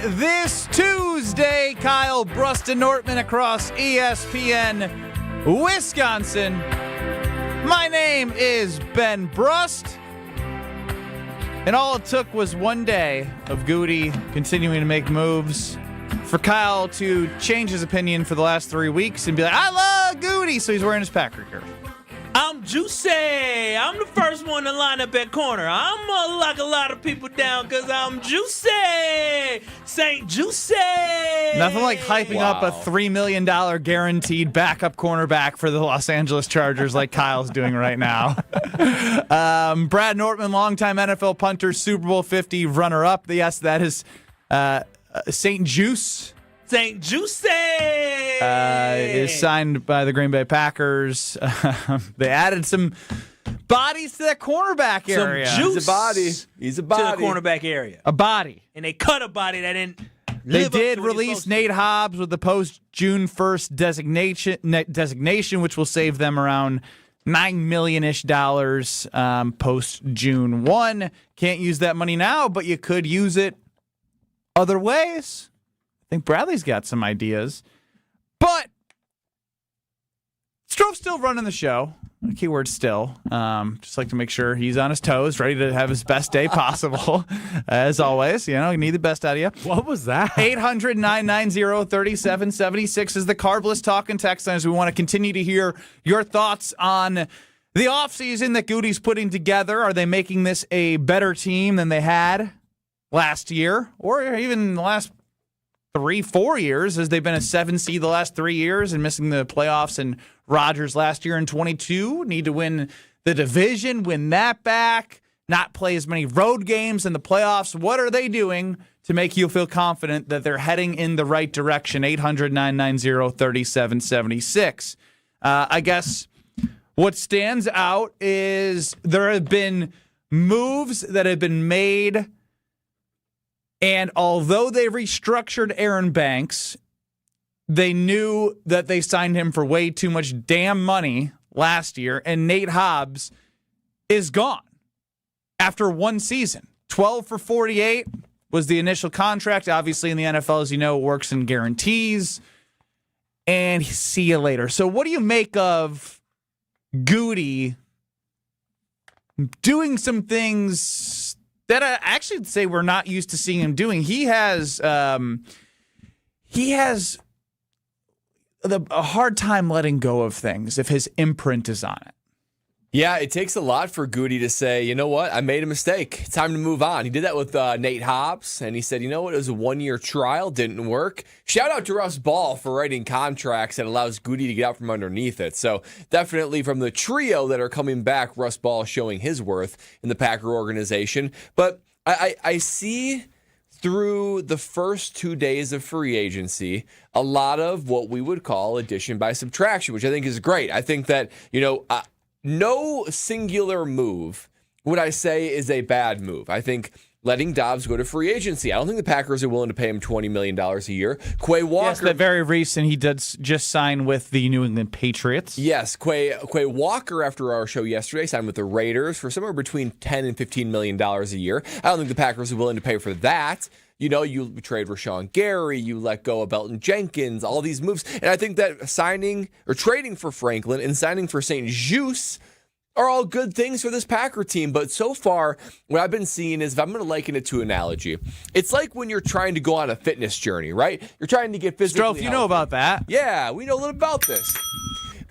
this Tuesday. Kyle, Brust Nortman across ESPN Wisconsin. My name is Ben Brust. And all it took was one day of Goody continuing to make moves for Kyle to change his opinion for the last 3 weeks and be like, I love Goody. So he's wearing his Packer gear. I'm juicy. I'm the first one to line up at corner. I'm going to lock a lot of people down because I'm juicy. St-Juste. Nothing like hyping up a $3 million guaranteed backup cornerback for the Los Angeles Chargers like Kyle's doing right now. Brad Nortman, longtime NFL punter, Super Bowl 50 runner-up. Yes, that is St-Juste. St-Juste is signed by the Green Bay Packers. They added some bodies to that cornerback area. Some juice He's a body. to the cornerback area. A body. And they cut a body that didn't They live up did to what he's release supposed Nate to. Hobbs with the post-June 1st designation, which will save them around $9 million-ish post-June 1. Can't use that money now, but you could use it other ways. I think Bradley's got some ideas. But Strove's still running the show. Keyword still. Just like to make sure he's on his toes, ready to have his best day possible. As always, you need the best out of you. What was that? 800-990-3776 is the Carbless talking text line as we want to continue to hear your thoughts on the offseason that Goody's putting together. Are they making this a better team than they had last year or even the last 3-4 years, as they've been a 7 seed the last 3 years and missing the playoffs, and Rodgers last year in 22 need to win the division, win that back, not play as many road games in the playoffs. What are they doing to make you feel confident that they're heading in the right direction? 800-990-3776. I guess what stands out is there have been moves that have been made. And although they restructured Aaron Banks, they knew that they signed him for way too much damn money last year, and Nate Hobbs is gone after one season. 12 for 48 was the initial contract. Obviously, in the NFL, as you know, it works in guarantees. And see you later. So what do you make of Goody doing some things that I actually say we're not used to seeing him doing? He has a hard time letting go of things if his imprint is on it. Yeah, it takes a lot for Goody to say, you know what, I made a mistake. It's time to move on. He did that with Nate Hobbs, and he said, you know what, it was a one-year trial, didn't work. Shout out to Russ Ball for writing contracts that allows Goody to get out from underneath it. So definitely from the trio that are coming back, Russ Ball showing his worth in the Packer organization. But I see through the first 2 days of free agency a lot of what we would call addition by subtraction, which I think is great. I think that, no singular move would I say is a bad move. I think letting Doubs go to free agency. I don't think the Packers are willing to pay him $20 million a year. Quay Walker. Yes, but very recent. He did just sign with the New England Patriots. Yes, Quay Walker, after our show yesterday, signed with the Raiders for somewhere between $10 and $15 million a year. I don't think the Packers are willing to pay for that. You trade Rashawn Gary, you let go of Belton Jenkins, all these moves. And I think that signing or trading for Franklin and signing for St-Juste are all good things for this Packer team. But so far, what I've been seeing is, if I'm going to liken it to an analogy, it's like when you're trying to go on a fitness journey, right? You're trying to get physically Strofe, you know about that. Yeah, we know a little about this.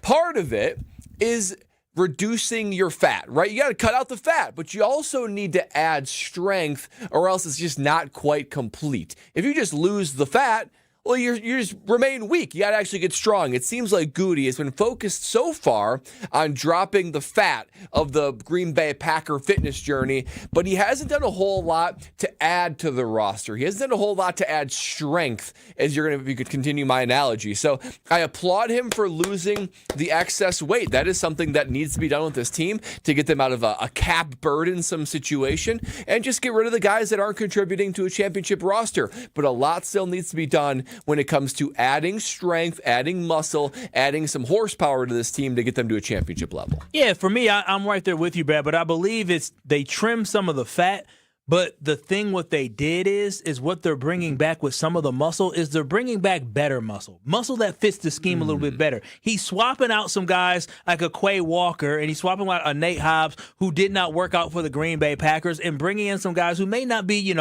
Part of it is reducing your fat, right? You got to cut out the fat, but you also need to add strength, or else it's just not quite complete. If you just lose the fat, well, you just remain weak. You got to actually get strong. It seems like Goody has been focused so far on dropping the fat of the Green Bay Packer fitness journey, but he hasn't done a whole lot to add to the roster. He hasn't done a whole lot to add strength, if you could continue my analogy. So I applaud him for losing the excess weight. That is something that needs to be done with this team to get them out of a cap burdensome situation and just get rid of the guys that aren't contributing to a championship roster. But a lot still needs to be done when it comes to adding strength, adding muscle, adding some horsepower to this team to get them to a championship level. Yeah, for me, I'm right there with you, Brad, but I believe they trim some of the fat, But the thing what they did is what they're bringing back with some of the muscle is they're bringing back better muscle that fits the scheme a little bit better. He's swapping out some guys like a Quay Walker, and he's swapping out a Nate Hobbs who did not work out for the Green Bay Packers, and bringing in some guys who may not be,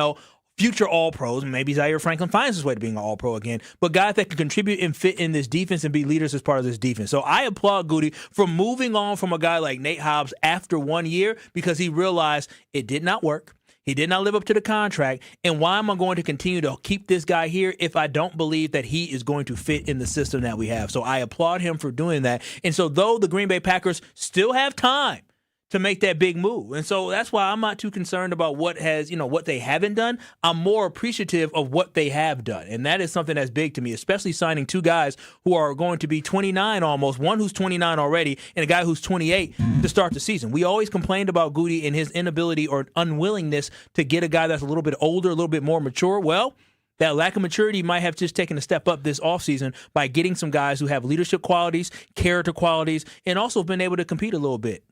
future All-Pros. Maybe Zaire Franklin finds his way to being an All-Pro again, but guys that can contribute and fit in this defense and be leaders as part of this defense. So I applaud Goody for moving on from a guy like Nate Hobbs after 1 year because he realized it did not work. He did not live up to the contract, and why am I going to continue to keep this guy here if I don't believe that he is going to fit in the system that we have? So I applaud him for doing that. And so though the Green Bay Packers still have time to make that big move, and so that's why I'm not too concerned about what they haven't done. I'm more appreciative of what they have done, and that is something that's big to me, especially signing two guys who are going to be 29 almost, one who's 29 already, and a guy who's 28 to start the season. We always complained about Goody and his inability or unwillingness to get a guy that's a little bit older, a little bit more mature. Well, that lack of maturity might have just taken a step up this offseason by getting some guys who have leadership qualities, character qualities, and also been able to compete a little bit.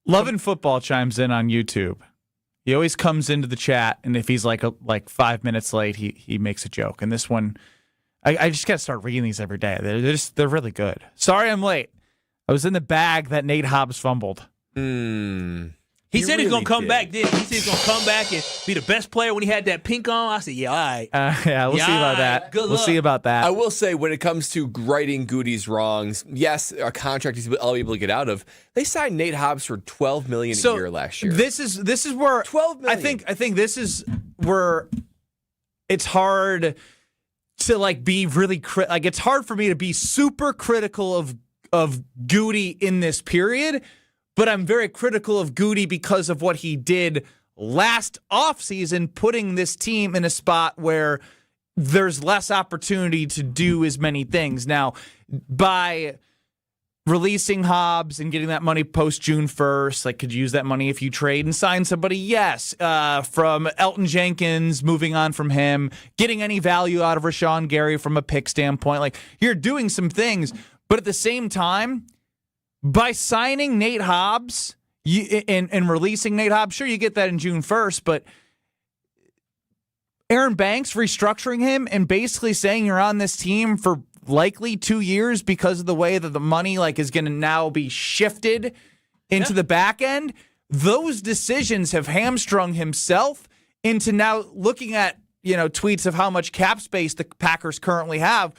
Lovin' Football chimes in on YouTube. He always comes into the chat, and if he's like 5 minutes late, he makes a joke. And this one, I just got to start reading these every day. They're really good. Sorry I'm late. I was in the bag that Nate Hobbs fumbled. He said he's going to come back, didn't he? He said he's going to come back and be the best player when he had that pink on. I said, yeah, all right. We'll see about that. We'll see about that. I will say, when it comes to righting Goody's wrongs, yes, a contract he's able to get out of. They signed Nate Hobbs for $12 million a year last year. This is where $12 million. I think this is where it's hard to be really it's hard for me to be super critical of Goody in this period. But I'm very critical of Goody because of what he did last offseason, putting this team in a spot where there's less opportunity to do as many things. Now, by releasing Hobbs and getting that money post June 1st, could you use that money if you trade and sign somebody? Yes. From Elton Jenkins, moving on from him, getting any value out of Rashawn Gary from a pick standpoint. You're doing some things, but at the same time, by signing Nate Hobbs and releasing Nate Hobbs, sure, you get that in June 1st, but Aaron Banks restructuring him and basically saying you're on this team for likely 2 years because of the way that the money is going to now be shifted into the back end, those decisions have hamstrung himself into now looking at tweets of how much cap space the Packers currently have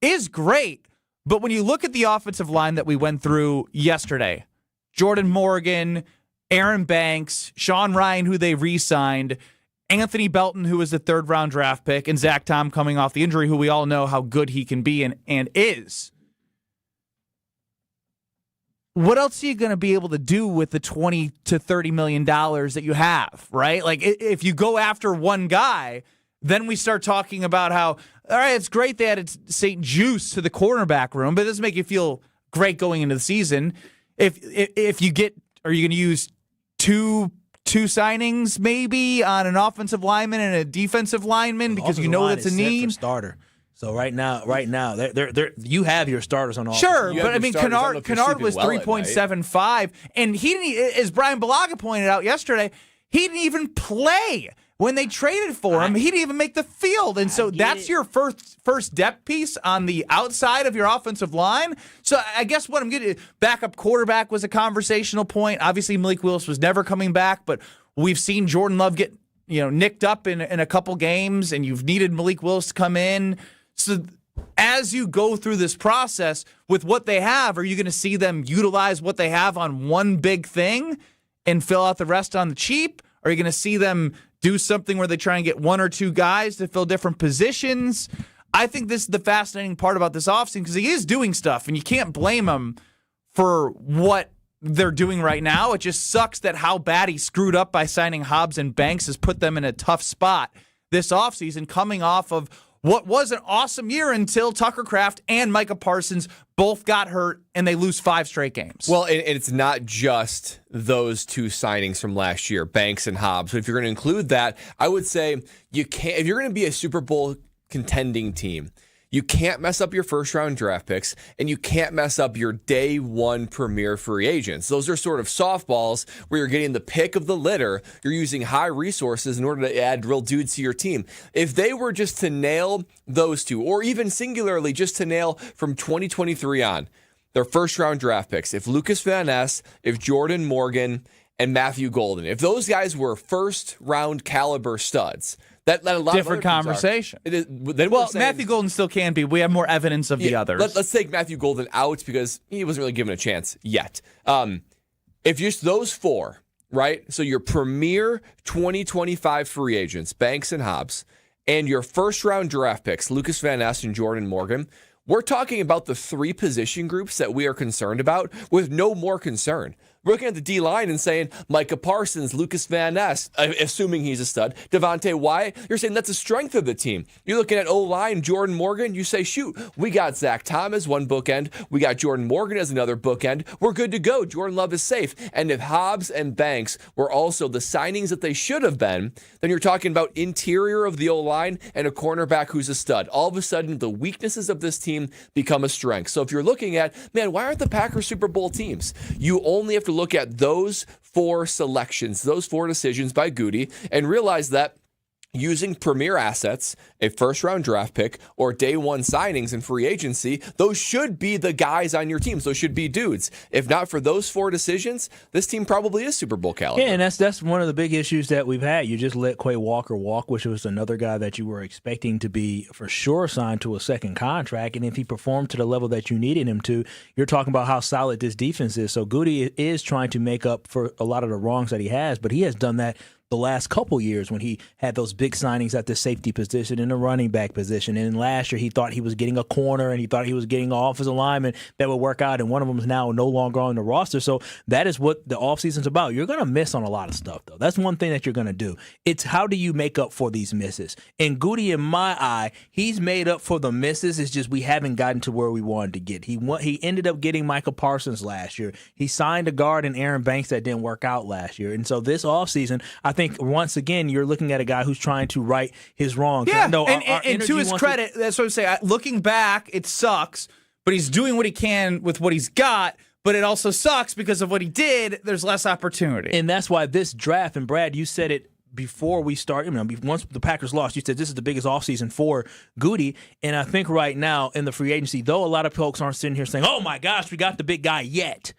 is great. But when you look at the offensive line that we went through yesterday, Jordan Morgan, Aaron Banks, Sean Ryan, who they re-signed, Anthony Belton, who was a third-round draft pick, and Zach Tom coming off the injury, who we all know how good he can be and is. What else are you going to be able to do with the $20 to $30 million that you have, right? If you go after one guy, then we start talking about how, all right, it's great they added St-Juste to the cornerback room, but it doesn't make you feel great going into the season. If you get, are you going to use two signings maybe on an offensive lineman and a defensive lineman because you know that's a need? Starter. So right now, they're you have your starters on offense. Sure, but I mean, Kennard was 3.75, and he didn't. As Brian Balaga pointed out yesterday, he didn't even play. When they traded for him, he didn't even make the field. And so that's your first depth piece on the outside of your offensive line. So I guess what I'm getting, backup quarterback was a conversational point. Obviously, Malik Willis was never coming back, but we've seen Jordan Love get nicked up in a couple games, and you've needed Malik Willis to come in. So as you go through this process with what they have, are you going to see them utilize what they have on one big thing and fill out the rest on the cheap? Are you going to see them do something where they try and get one or two guys to fill different positions? I think this is the fascinating part about this offseason because he is doing stuff, and you can't blame him for what they're doing right now. It just sucks that how bad he screwed up by signing Hobbs and Banks has put them in a tough spot this offseason, coming off of what was an awesome year until Tucker Kraft and Micah Parsons both got hurt and they lose 5 straight games. Well, and it's not just those two signings from last year, Banks and Hobbs. But if you're going to include that, I would say you can't. If you're going to be a Super Bowl contending team, You can't mess up your first-round draft picks, and you can't mess up your day one premier free agents. Those are sort of softballs where you're getting the pick of the litter. You're using high resources in order to add real dudes to your team. If they were just to nail those two, or even singularly just to nail from 2023 on, their first-round draft picks, if Lucas Van Ness, if Jordan Morgan, and Matthew Golden, if those guys were first-round caliber studs, that a lot different of conversation. Well, Matthew Golden still can be. We have more evidence of the others. Let's take Matthew Golden out because he wasn't really given a chance yet. If just those four, right? So your premier 2025 free agents, Banks and Hobbs, and your first-round draft picks, Lucas Van Ness and Jordan Morgan, we're talking about the three position groups that we are concerned about with no more concern. We're looking at the D-line and saying Micah Parsons, Lucas Van Ness, assuming he's a stud, Devontae Wyatt, you're saying that's a strength of the team. You're looking at O-line, Jordan Morgan, you say, shoot, we got Zach Thomas, one bookend. We got Jordan Morgan as another bookend. We're good to go. Jordan Love is safe. And if Hobbs and Banks were also the signings that they should have been, then you're talking about interior of the O-line and a cornerback who's a stud. All of a sudden, the weaknesses of this team become a strength. So if you're looking at, man, why aren't the Packers Super Bowl teams? You only have to look at those four selections, those four decisions by Goody, and realize that using premier assets, a first-round draft pick, or day one signings in free agency, those should be the guys on your teams. Those should be dudes. If not for those four decisions, this team probably is Super Bowl caliber. Yeah, and that's one of the big issues that we've had. You just let Quay Walker walk, which was another guy that you were expecting to be for sure signed to a second contract. And if he performed to the level that you needed him to, you're talking about how solid this defense is. So Goody is trying to make up for a lot of the wrongs that he has, but he has done that the last couple years when he had those big signings at the safety position and the running back position. And last year he thought he was getting a corner and he thought he was getting an offensive lineman that would work out, and one of them is now no longer on the roster. So that is what the offseason's about. You're going to miss on a lot of stuff, though. That's one thing that you're going to do. It's how do you make up for these misses? And Goody, in my eye, he's made up for the misses. It's just we haven't gotten to where we wanted to get. He ended up getting Micah Parsons last year. He signed a guard in Aaron Banks that didn't work out last year. And so this offseason, I think once again you're looking at a guy who's trying to right his wrongs. Yeah, and to his credit, that's what I'm saying. Looking back, it sucks, but he's doing what he can with what he's got. But it also sucks because of what he did. There's less opportunity, and that's why this draft. And Brad, you said it before we start. Once the Packers lost, you said this is the biggest offseason for Goody. And I think right now in the free agency, though a lot of folks aren't sitting here saying, "Oh my gosh, we got the big guy yet,"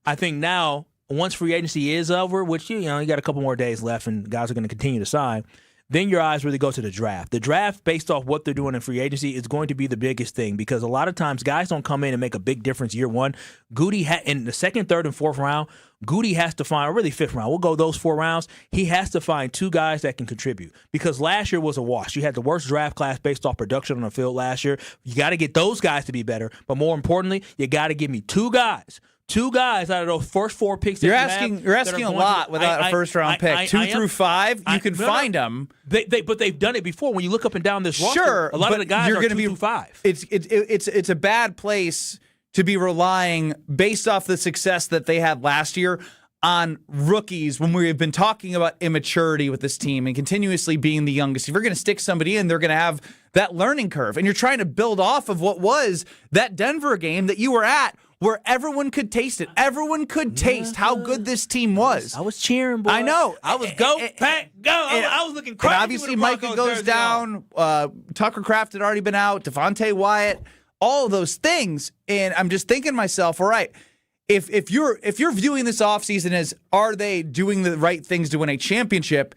I think now, once free agency is over, which you got a couple more days left and guys are going to continue to sign, then your eyes really go to the draft. The draft, based off what they're doing in free agency, is going to be the biggest thing because a lot of times guys don't come in and make a big difference year one. Goody, in the second, third, and fourth round, Goody has to find, or really fifth round, we'll go those 4 rounds, he has to find 2 guys that can contribute because last year was a wash. You had the worst draft class based off production on the field last year. You got to get those guys to be better, but more importantly, you got to give me 2 guys. 2 guys out of those first 4 picks. You're asking a lot without a first round pick. 2 through 5, you can find them. But they've done it before. When you look up and down this roster, sure, a lot of the guys are 2 through 5. It's a bad place to be relying based off the success that they had last year on rookies when we have been talking about immaturity with this team and continuously being the youngest. If you're going to stick somebody in, they're going to have that learning curve, and you're trying to build off of what was that Denver game that you were at, where everyone could taste it. Everyone could taste how good this team was. I was cheering, boy. I know. I was go, Pack, go. I was looking crazy. And obviously, Micah goes down. Tucker Kraft had already been out. Devontae Wyatt. All of those things. And I'm just thinking to myself, all right, if you're viewing this offseason as are they doing the right things to win a championship,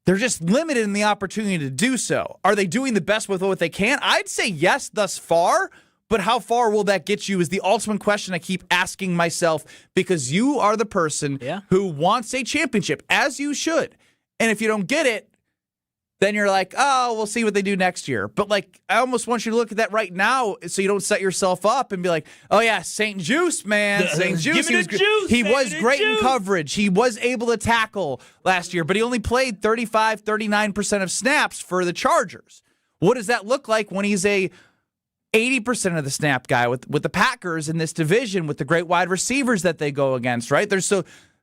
they're just limited in the opportunity to do so. Are they doing the best with what they can? I'd say yes thus far. But how far will that get you is the ultimate question I keep asking myself because you are the person who wants a championship, as you should. And if you don't get it, then you're like, oh, we'll see what they do next year. But, I almost want you to look at that right now so you don't set yourself up and be like, oh, yeah, St-Juste, man. St-Juste. He was great in coverage. He was able to tackle last year, but he only played 35, 39% of snaps for the Chargers. What does that look like when he's a 80% of the snap guy with the Packers in this division with the great wide receivers that they go against, right?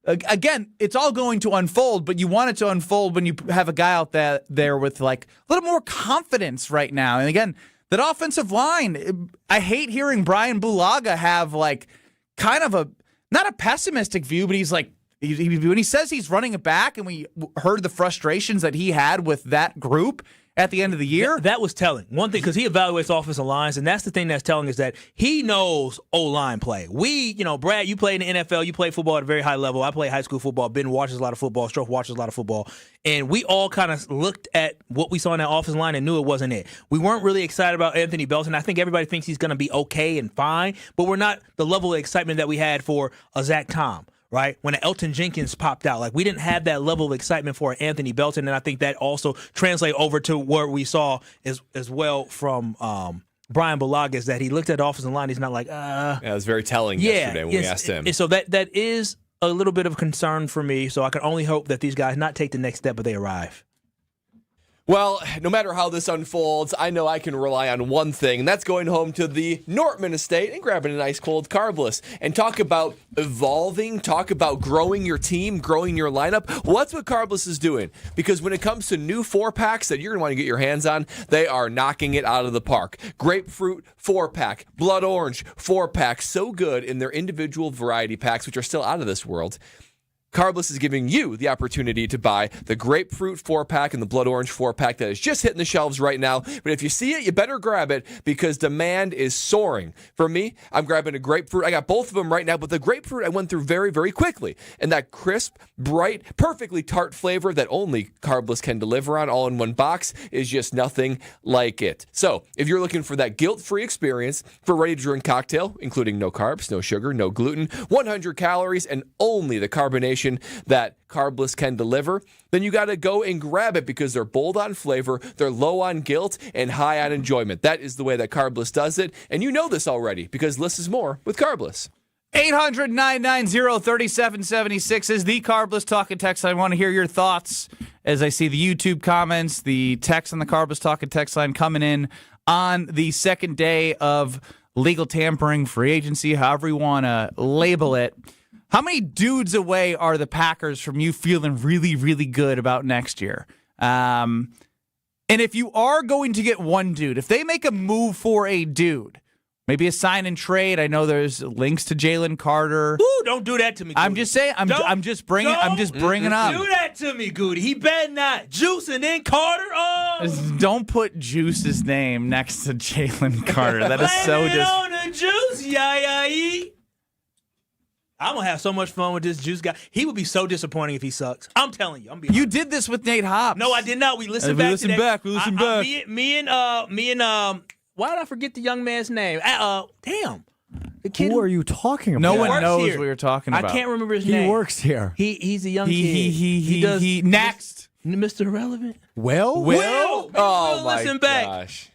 Again, it's all going to unfold, but you want it to unfold when you have a guy out there with a little more confidence right now. And again, that offensive line, I hate hearing Brian Bulaga have like kind of a, not a pessimistic view, but he's like, when he says he's running it back, and we heard the frustrations that he had with that group at the end of the year. That was telling. One thing, because he evaluates offensive lines, and that's the thing that's telling, is that he knows O-line play. Brad, you played in the NFL, you played football at a very high level. I play high school football. Ben watches a lot of football. Stroke watches a lot of football. And we all kind of looked at what we saw in that offensive line and knew it wasn't it. We weren't really excited about Anthony Belton. I think everybody thinks he's going to be okay and fine, but we're not the level of excitement that we had for a Zach Tom. Right? When Elton Jenkins popped out, like we didn't have that level of excitement for Anthony Belton, and I think that also translates over to what we saw as well from Brian Bulaga, is that he looked at the offensive line. He's not like, Yeah, it was very telling yesterday when we asked him. So that is a little bit of concern for me. So I can only hope that these guys not take the next step, but they arrive. Well, no matter how this unfolds, I know I can rely on one thing, and that's going home to the Nortman estate and grabbing a nice cold Carbless and talk about evolving, talk about growing your team, growing your lineup. Well, that's what Carbless is doing, because when it comes to new 4-packs that you're going to want to get your hands on, they are knocking it out of the park. Grapefruit 4-pack, blood orange 4-pack, so good in their individual variety packs, which are still out of this world. Carbless is giving you the opportunity to buy the grapefruit 4-pack and the blood orange 4-pack that is just hitting the shelves right now. But if you see it, you better grab it, because demand is soaring. For me, I'm grabbing a grapefruit. I got both of them right now, but the grapefruit I went through very, very quickly. And that crisp, bright, perfectly tart flavor that only Carbless can deliver on all in one box is just nothing like it. So if you're looking for that guilt-free experience for a ready-to-drink cocktail, including no carbs, no sugar, no gluten, 100 calories, and only the carbonation that Carbless can deliver, then you got to go and grab it, because they're bold on flavor, they're low on guilt, and high on enjoyment. That is the way that Carbless does it, and you know this already, because less is more with Carbless. 800-990-3776 is the Carbless Talking Text. I want to hear your thoughts as I see the YouTube comments, the text on the Carbless Talking Text line coming in on the second day of legal tampering, free agency, however you want to label it. How many dudes away are the Packers from you feeling really, really good about next year? And if you are going to get one dude, if they make a move for a dude, maybe a sign and trade. I know there's links to Jalen Carter. Ooh, don't do that to me, Goody. I'm just saying. I'm just bringing up. Do that to me, Goody. He better not. Juice and then Carter. Oh, don't put Juice's name next to Jalen Carter. That is so on the Juice, yeah. I'm going to have so much fun with this Juice guy. He would be so disappointing if he sucks. I'm telling you. You did this with Nate Hobbs. No, I did not. We listened back to that. We listened back. Me and why did I forget the young man's name? Damn. The kid Who are you talking about? No one knows here. what you're talking about. I can't remember his name. He works here. He's a young kid. He does. Next. Mr. Irrelevant. Will? Oh, my listen back. gosh.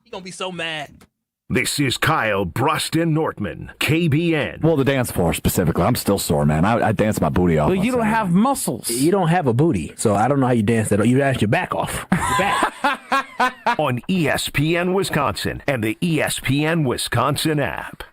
He's going to be so mad. This is Kyle, Brust, and Nortman, KBN. Well, the dance floor specifically. I'm still sore, man. I dance my booty off. But you don't have muscles. You don't have a booty, so I don't know how you dance that. You ask your back off. Your back. On ESPN Wisconsin and the ESPN Wisconsin app.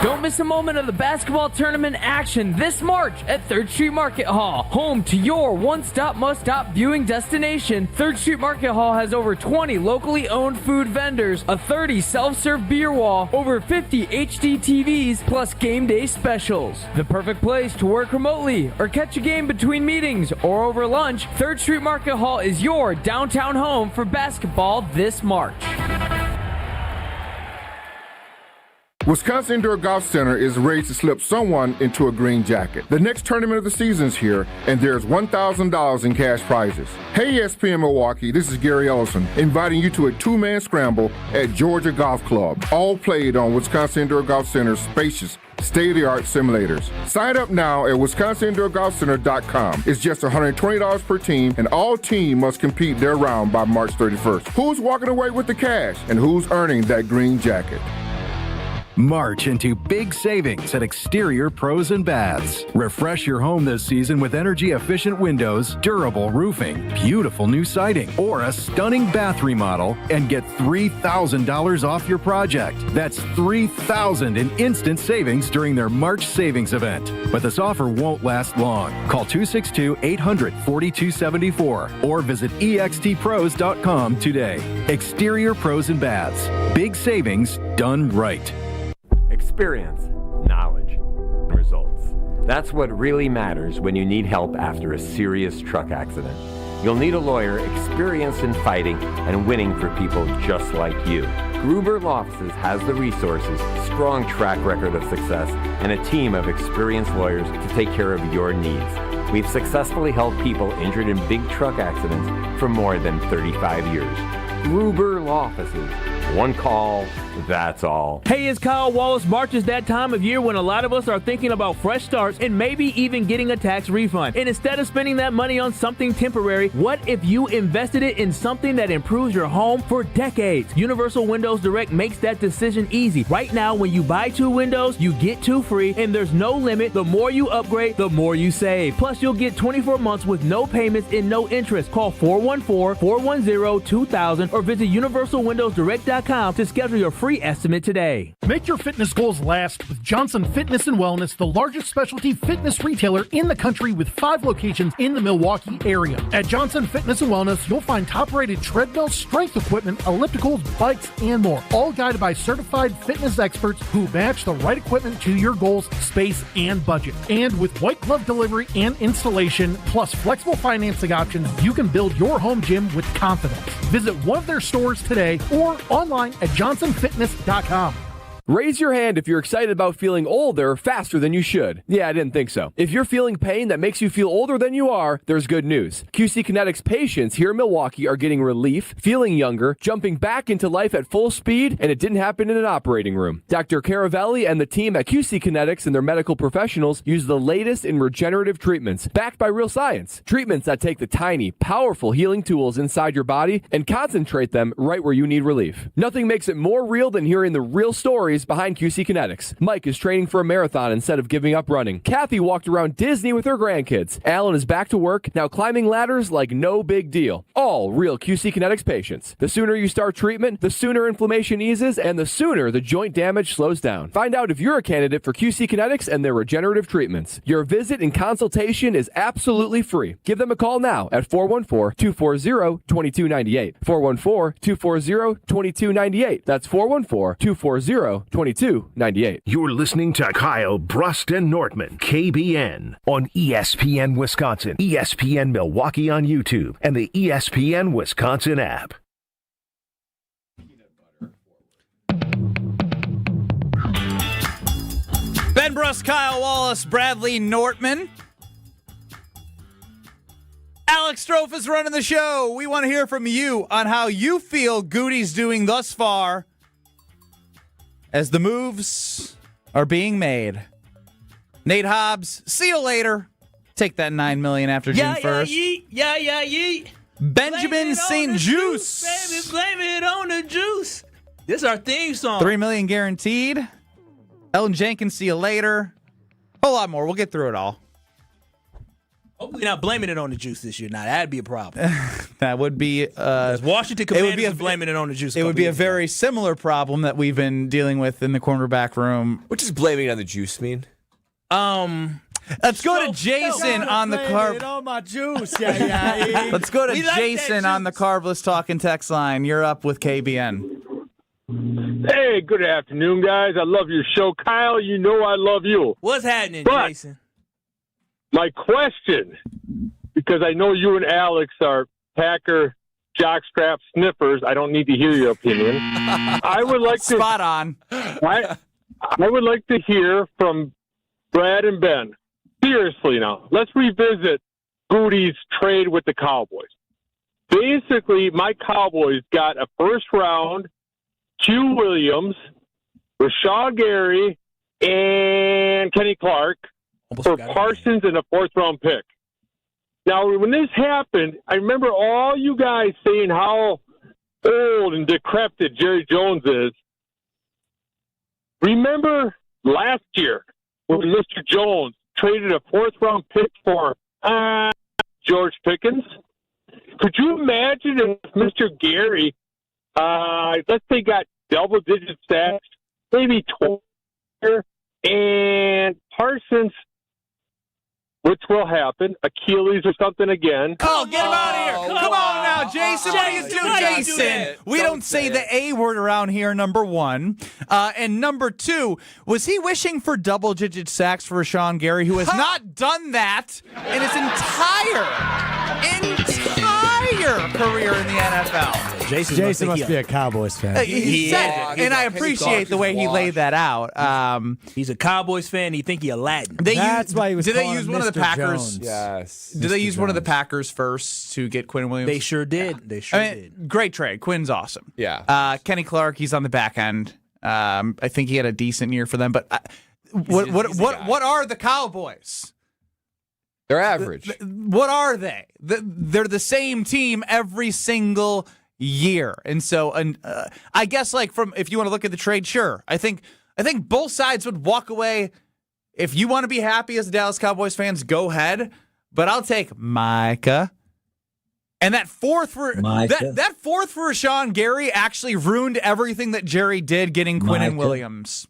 Don't miss a moment of the basketball tournament action this March at 3rd Street Market Hall, home to your one-stop must-stop viewing destination. 3rd Street Market Hall has over 20 locally owned food vendors, a 30 self-serve beer wall, over 50 HD TVs, plus game day specials. The perfect place to work remotely or catch a game between meetings or over lunch. 3rd Street Market Hall is your downtown home for basketball this March. Wisconsin Indoor Golf Center is ready to slip someone into a green jacket. The next tournament of the season is here, and there's $1,000 in cash prizes. Hey, ESPN Milwaukee, this is Gary Ellison, inviting you to a two-man scramble at Georgia Golf Club, all played on Wisconsin Indoor Golf Center's spacious, state-of-the-art simulators. Sign up now at wisconsindoorgolfcenter.com. It's just $120 per team, and all team must compete their round by March 31st. Who's walking away with the cash, and who's earning that green jacket? March into big savings at Exterior Pros and Baths. Refresh your home this season with energy-efficient windows, durable roofing, beautiful new siding, or a stunning bath remodel and get $3,000 off your project. That's $3,000 in instant savings during their March savings event. But this offer won't last long. Call 262-800-4274 or visit extpros.com today. Exterior Pros and Baths. Big savings done right. Experience, knowledge, results. That's what really matters when you need help after a serious truck accident. You'll need a lawyer experienced in fighting and winning for people just like you. Gruber Law Offices has the resources, strong track record of success, and a team of experienced lawyers to take care of your needs. We've successfully helped people injured in big truck accidents for more than 35 years. Gruber Law Offices. One call, that's all. Hey, it's Kyle Wallace. March is that time of year when a lot of us are thinking about fresh starts and maybe even getting a tax refund. And instead of spending that money on something temporary, what if you invested it in something that improves your home for decades? Universal Windows Direct makes that decision easy. Right now, when you buy 2 windows, you get 2 free, and there's no limit. The more you upgrade, the more you save. Plus, you'll get 24 months with no payments and no interest. Call 414-410-2000 or visit universalwindowsdirect.com to schedule your free estimate today. Make your fitness goals last with Johnson Fitness and Wellness, the largest specialty fitness retailer in the country with 5 locations in the Milwaukee area. At Johnson Fitness and Wellness, you'll find top-rated treadmills, strength equipment, ellipticals, bikes, and more, all guided by certified fitness experts who match the right equipment to your goals, space, and budget. And with white glove delivery and installation, plus flexible financing options, you can build your home gym with confidence. Visit one of their stores today or online at johnsonfitness.com. Raise your hand if you're excited about feeling older faster than you should. Yeah, I didn't think so. If you're feeling pain that makes you feel older than you are, there's good news. QC Kinetics patients here in Milwaukee are getting relief, feeling younger, jumping back into life at full speed, and it didn't happen in an operating room. Dr. Caravelli and the team at QC Kinetics and their medical professionals use the latest in regenerative treatments, backed by real science. Treatments that take the tiny, powerful healing tools inside your body and concentrate them right where you need relief. Nothing makes it more real than hearing the real stories behind QC Kinetics. Mike is training for a marathon instead of giving up running. Kathy walked around Disney with her grandkids. Alan is back to work, now climbing ladders like no big deal. All real QC Kinetics patients. The sooner you start treatment, the sooner inflammation eases, and the sooner the joint damage slows down. Find out if you're a candidate for QC Kinetics and their regenerative treatments. Your visit and consultation is absolutely free. Give them a call now at 414-240-2298. 414-240-2298. That's 414-240-2298. You're listening to Kyle, Brust, and Nortman, KBN, on ESPN Wisconsin, ESPN Milwaukee on YouTube, and the ESPN Wisconsin app. Ben Brust, Kyle Wallace, Bradley Nortman. Alex Strofe is running the show. We want to hear from you on how you feel Goody's doing thus far as the moves are being made. Nate Hobbs, see you later. Take that $9 million after June 1st. Yeet. Benjamin St-Juste. Baby, blame it on the juice. This is our theme song. $3 million guaranteed. Elton Jenkins, see you later. A whole lot more. We'll get through it all. Hopefully not blaming it on the juice this year. Now, that'd be a problem. That would be... Washington Commanders blaming it on the juice. It would be a very similar problem that we've been dealing with in the cornerback room. What does blaming it on the juice mean? Let's go to Jason on the carb. On my juice. Yeah. Let's go to Jason on the Carbless talking text line. You're up with KBN. Hey, good afternoon, guys. I love your show. Kyle, you know I love you. What's happening, Jason? My question, because I know you and Alex are Packer jockstrap sniffers. I don't need to hear your opinion. I would like to spot on. I would like to hear from Brad and Ben. Seriously now, let's revisit Goody's trade with the Cowboys. Basically, my Cowboys got a first round, Q Williams, Rashawn Gary, and Kenny Clark for Parsons and a fourth-round pick. Now, when this happened, I remember all you guys saying how old and decrepit Jerry Jones is. remember last year when Mr. Jones traded a 4th-round pick for George Pickens? Could you imagine if Mr. Gary, let's say, got double-digit sacks, maybe 12, and Parsons, which will happen, Achilles or something again. Oh, get him out of here. Come on now, Jason. What do you do, Jason? We don't say the A word around here, number one. And number two, was he wishing for double-digit sacks for Rashawn Gary, who has not done that in his entire career in the NFL? Jason must be a Cowboys fan. He said it, and I appreciate the way he laid that out. He's a Cowboys fan. He think he a Latin. That's why he was. Did they calling use him one of the Mr. Packers? Jones. Yes. Did they use one of the Packers first to get Quinn Williams? They sure did. Did. Great trade. Quinn's awesome. Yeah. Kenny Clark, he's on the back end. I think he had a decent year for them. But what are the Cowboys? They're average. What are they? They're the same team every single year. And so I guess if you want to look at the trade, sure. I think both sides would walk away. If you want to be happy as Dallas Cowboys fans, go ahead. But I'll take Micah. And that fourth for Rashawn Gary actually ruined everything that Jerry did getting Quinnen Williams.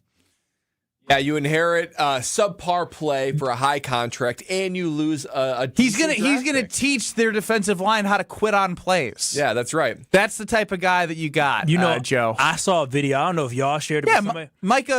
Yeah, you inherit subpar play for a high contract, and you lose a. He's gonna teach their defensive line how to quit on plays. Yeah, that's right. That's the type of guy that you got. Joe. I saw a video. I don't know if y'all shared it. Yeah, with somebody.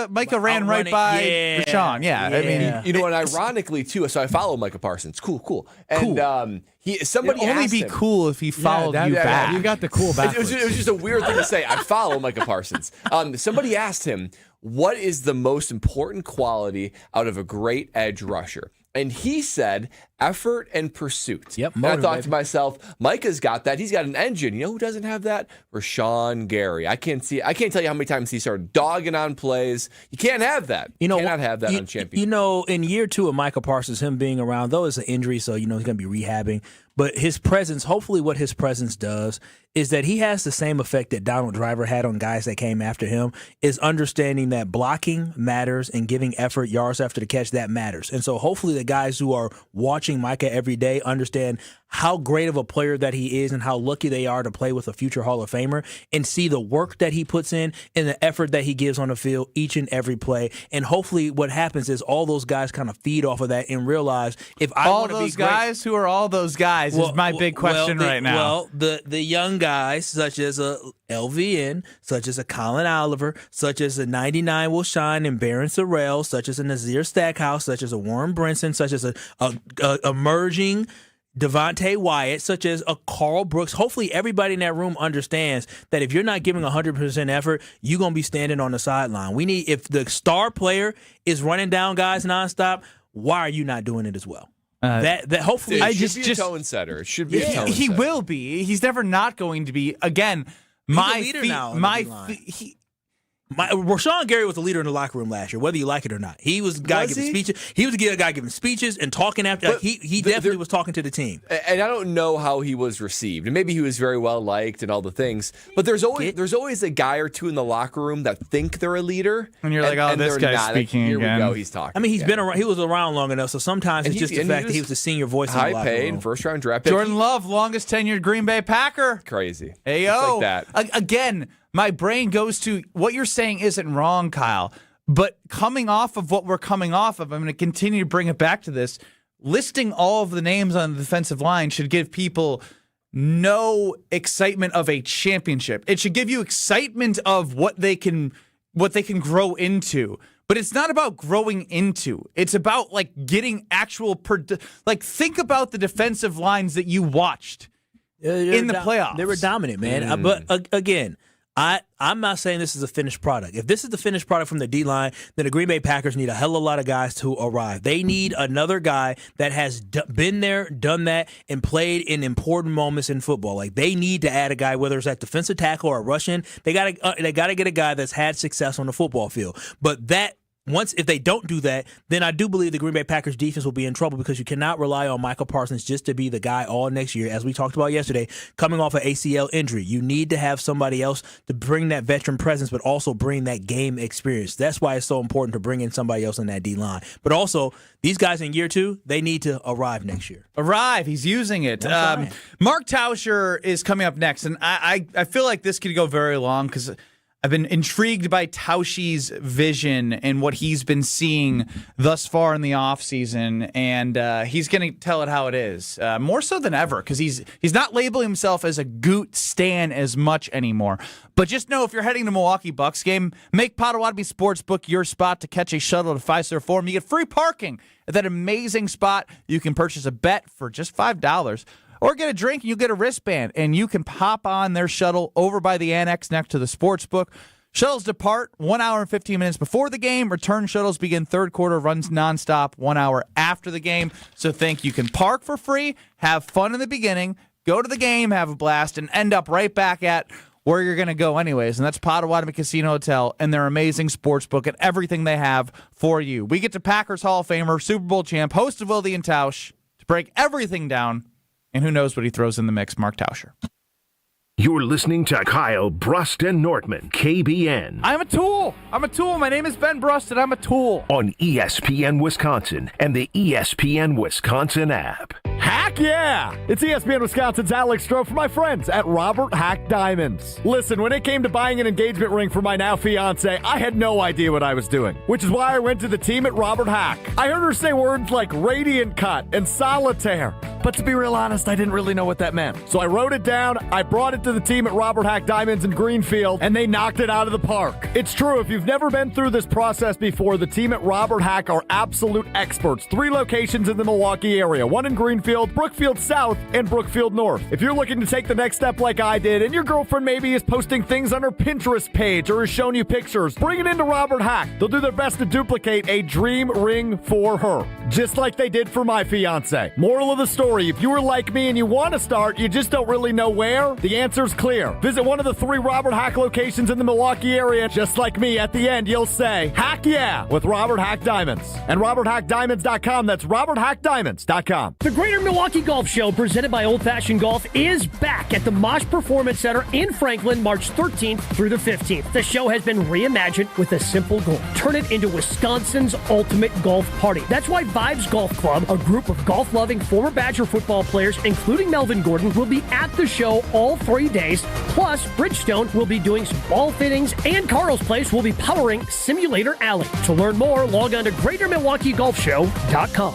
Micah ran right by Rashawn. Yeah, I mean, you know, and ironically too. So I follow Micah Parsons. Cool. And somebody it'd only asked be him, cool if he followed you back. You got the cool back. It was just a weird thing to say. I follow Micah Parsons. Somebody asked him, what is the most important quality out of a great edge rusher? And he said, effort and pursuit. Yep. And I thought to myself, Micah's got that. He's got an engine. You know who doesn't have that? Rashawn Gary. I can't tell you how many times he started dogging on plays. You can't have that. You cannot have that on championship. You know, in year 2 of Michael Parsons, him being around, though it's an injury, so he's going to be rehabbing. But his presence, hopefully what his presence does is that he has the same effect that Donald Driver had on guys that came after him, is understanding that blocking matters and giving effort, yards after the catch, that matters. And so hopefully the guys who are watching Micah every day understand how great of a player that he is and how lucky they are to play with a future Hall of Famer and see the work that he puts in and the effort that he gives on the field each and every play. And hopefully what happens is all those guys kind of feed off of that and realize if I want to be all those guys, who are all those guys is my big question right now. Well, the young guys such as a LVN, such as a Colin Oliver, such as a 99 will shine and Baron Sorrell, such as a Nazir Stackhouse, such as a Warren Brinson, such as a emerging Devontae Wyatt, such as a Carl Brooks. Hopefully everybody in that room understands that if you're not giving 100% effort, you're going to be standing on the sideline. If the star player is running down guys nonstop, why are you not doing it as well? That hopefully it should be a tone setter. It should be a tone setter. He will be. He's never not going to be. Again, Rashawn Gary was the leader in the locker room last year, whether you like it or not. He was the guy giving speeches. He was the guy giving speeches and talking after. He definitely was talking to the team. And I don't know how he was received. And maybe he was very well liked and all the things. But there's always a guy or two in the locker room that think they're a leader. And you're like, oh, this guy's speaking again. Here we go. He's talking. I mean, been around. He was around long enough. So sometimes it's just the fact that he was the senior voice in the locker room. High paid, first round draft pick. Jordan Love, longest tenured Green Bay Packer. Crazy. Hey, like that. Again, my brain goes to what you're saying isn't wrong, Kyle. But coming off of what we're coming off of, I'm going to continue to bring it back to this. Listing all of the names on the defensive line should give people no excitement of a championship. It should give you excitement of what they can grow into. But it's not about growing into. It's about getting actual think about the defensive lines that you watched in the playoffs. They were dominant, man. But again, I'm not saying this is a finished product. If this is the finished product from the D-line, then the Green Bay Packers need a hell of a lot of guys to arrive. They need another guy that has been there, done that, and played in important moments in football. They need to add a guy, whether it's at defensive tackle or Russian. They got to get a guy that's had success on the football field. But that if they don't do that, then I do believe the Green Bay Packers defense will be in trouble because you cannot rely on Michael Parsons just to be the guy all next year, as we talked about yesterday, coming off an ACL injury. You need to have somebody else to bring that veteran presence, but also bring that game experience. That's why it's so important to bring in somebody else in that D-line. But also, these guys in year 2, they need to arrive next year. Arrive. He's using it. Mark Tauscher is coming up next, and I feel like this could go very long because I've been intrigued by Tauscher's vision and what he's been seeing thus far in the offseason, and he's going to tell it how it is, more so than ever, because he's not labeling himself as a Goot stan as much anymore. But just know if you're heading to Milwaukee Bucks game, make Potawatomi Sportsbook your spot to catch a shuttle to Fiserv Forum. You get free parking at that amazing spot. You can purchase a bet for just $5. Or get a drink, and you get a wristband, and you can pop on their shuttle over by the annex next to the sports book. Shuttles depart 1 hour and 15 minutes before the game. Return shuttles begin third quarter, runs nonstop 1 hour after the game. So think you can park for free, have fun in the beginning, go to the game, have a blast, and end up right back at where you're going to go anyways. And that's Potawatomi Casino Hotel and their amazing sports book and everything they have for you. We get to Packers Hall of Famer, Super Bowl champ, host of Wilde and Tausch to break everything down. And who knows what he throws in the mix, Mark Tauscher. You're listening to Kyle, Brust, and Nortman, KBN. I'm a tool. My name is Ben Brust, and I'm a tool. On ESPN Wisconsin and the ESPN Wisconsin app. Heck yeah! It's ESPN Wisconsin's Alex Stro for my friends at Robert Hack Diamonds. Listen, when it came to buying an engagement ring for my now fiance, I had no idea what I was doing, which is why I went to the team at Robert Hack. I heard her say words like radiant cut and solitaire, but to be real honest, I didn't really know what that meant. So I wrote it down, I brought it to the team at Robert Hack Diamonds in Greenfield, and they knocked it out of the park. It's true, if you've never been through this process before, the team at Robert Hack are absolute experts. 3 locations in the Milwaukee area, 1 in Greenfield, Brookfield South, and Brookfield North. If you're looking to take the next step like I did, and your girlfriend maybe is posting things on her Pinterest page or is showing you pictures, bring it into Robert Hack. They'll do their best to duplicate a dream ring for her, just like they did for my fiance. Moral of the story, if you are like me and you want to start, you just don't really know where, the answer's clear. Visit one of the 3 Robert Hack locations in the Milwaukee area. Just like me, at the end, you'll say, heck yeah, with Robert Hack Diamonds. And RobertHackDiamonds.com, that's RobertHackDiamonds.com. The Greater Milwaukee Golf Show, presented by Old Fashioned Golf, is back at the Mosh Performance Center in Franklin, March 13th through the 15th. The show has been reimagined with a simple goal: turn it into Wisconsin's ultimate golf party. That's why Vibes Golf Club, a group of golf-loving former Badger football players, including Melvin Gordon, will be at the show all 3 days. Plus, Bridgestone will be doing some ball fittings, and Carl's Place will be powering Simulator Alley. To learn more, log on to GreaterMilwaukeeGolfShow.com.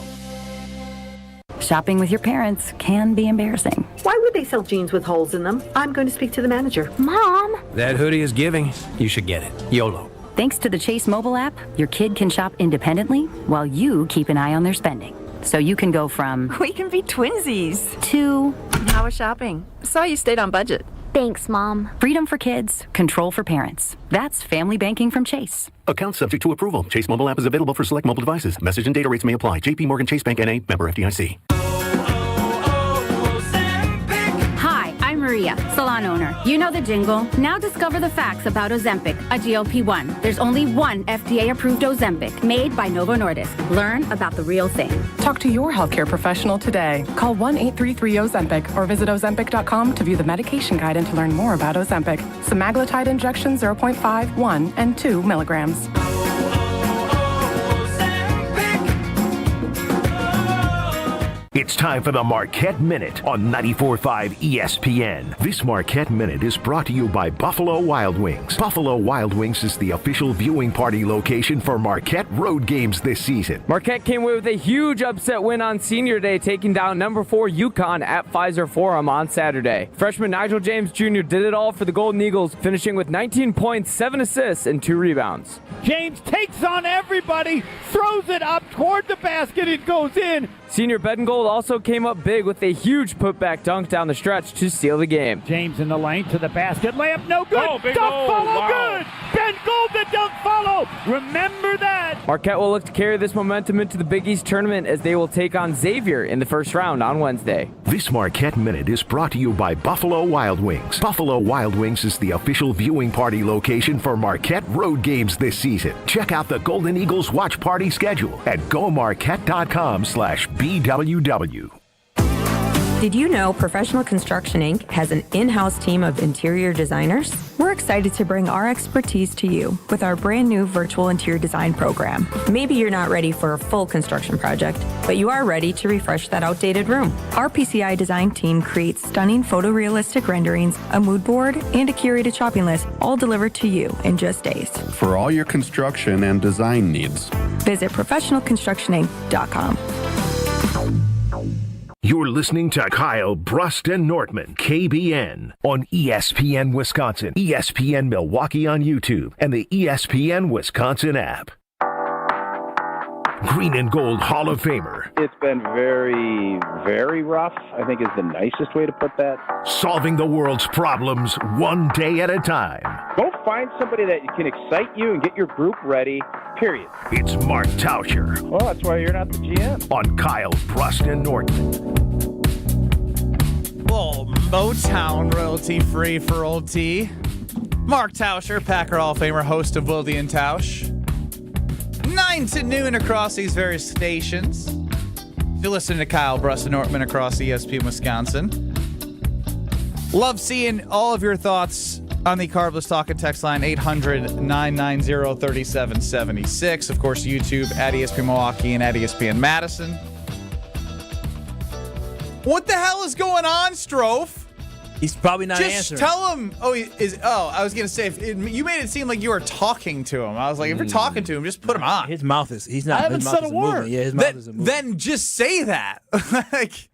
Shopping with your parents can be embarrassing. Why would they sell jeans with holes in them? I'm going to speak to the manager. Mom! That hoodie is giving. You should get it. YOLO. Thanks to the Chase mobile app, your kid can shop independently while you keep an eye on their spending. So you can go from, we can be twinsies, to, how was shopping? Saw you stayed on budget. Thanks, Mom. Freedom for kids, control for parents. That's family banking from Chase. Account subject to approval. Chase mobile app is available for select mobile devices. Message and data rates may apply. JP Morgan Chase Bank N.A. member FDIC. Hi, I'm Maria, salon owner. You know the jingle. Now discover the facts about Ozempic, a GLP-1. There's only one FDA-approved Ozempic made by Novo Nordisk. Learn about the real thing. Talk to your healthcare professional today. Call 1-833-OZEMPIC or visit Ozempic.com to view the medication guide and to learn more about Ozempic. Semaglutide injection 0.5, 1, and 2 milligrams. It's time for the Marquette Minute on 94.5 ESPN. This Marquette Minute is brought to you by Buffalo Wild Wings. Buffalo Wild Wings is the official viewing party location for Marquette road games this season. Marquette came away with a huge upset win on Senior Day, taking down number 4 UConn at Fiserv Forum on Saturday. Freshman Nigel James Jr. did it all for the Golden Eagles, finishing with 19 points, 7 assists, and 2 rebounds. James takes on everybody, throws it up toward the basket, it goes in. Senior Bedengold also came up big with a huge putback dunk down the stretch to seal the game. James in the lane to the basket, layup no good, dunk follow good. and gold that don't follow. Remember that. Marquette will look to carry this momentum into the Big East tournament as they will take on Xavier in the first round on Wednesday. This Marquette Minute is brought to you by Buffalo Wild Wings. Buffalo Wild Wings is the official viewing party location for Marquette road games this season. Check out the Golden Eagles watch party schedule at gomarquette.com/BWW. Did you know Professional Construction Inc. has an in-house team of interior designers? We're excited to bring our expertise to you with our brand new virtual interior design program. Maybe you're not ready for a full construction project, but you are ready to refresh that outdated room. Our PCI design team creates stunning photorealistic renderings, a mood board, and a curated shopping list, all delivered to you in just days. For all your construction and design needs, visit professionalconstructioninc.com. You're listening to Kyle, Brust, and Nortman, KBN, on ESPN Wisconsin, ESPN Milwaukee on YouTube, and the ESPN Wisconsin app. Green and Gold Hall of Famer. It's been very, very rough, I think is the nicest way to put that. Solving the world's problems one day at a time. Go find somebody that can excite you and get your group ready, period. It's Mark Tauscher. Well, that's why you're not the GM. On Kyle, Brust, and Nortman. Well, Motown royalty free for old T. Mark Tauscher, Packer Hall of Famer, host of Wilde and Tausch. 9 to noon across these various stations. You're listening to Kyle, Brust, and Nortman across ESPN Wisconsin. Love seeing all of your thoughts on the Carbless Talk and Text line, 800-990-3776. Of course, YouTube at ESPN Milwaukee and at ESPN Madison. What the hell is going on, Strofe? He's probably not Just answering. tell him. I was going to say, you made it seem like you were talking to him. I was like, if you're talking to him, just put him on. His mouth is, he's not. I haven't his mouth said a isn't moving. word. Yeah, his mouth isn't moving. Then just say that. Like,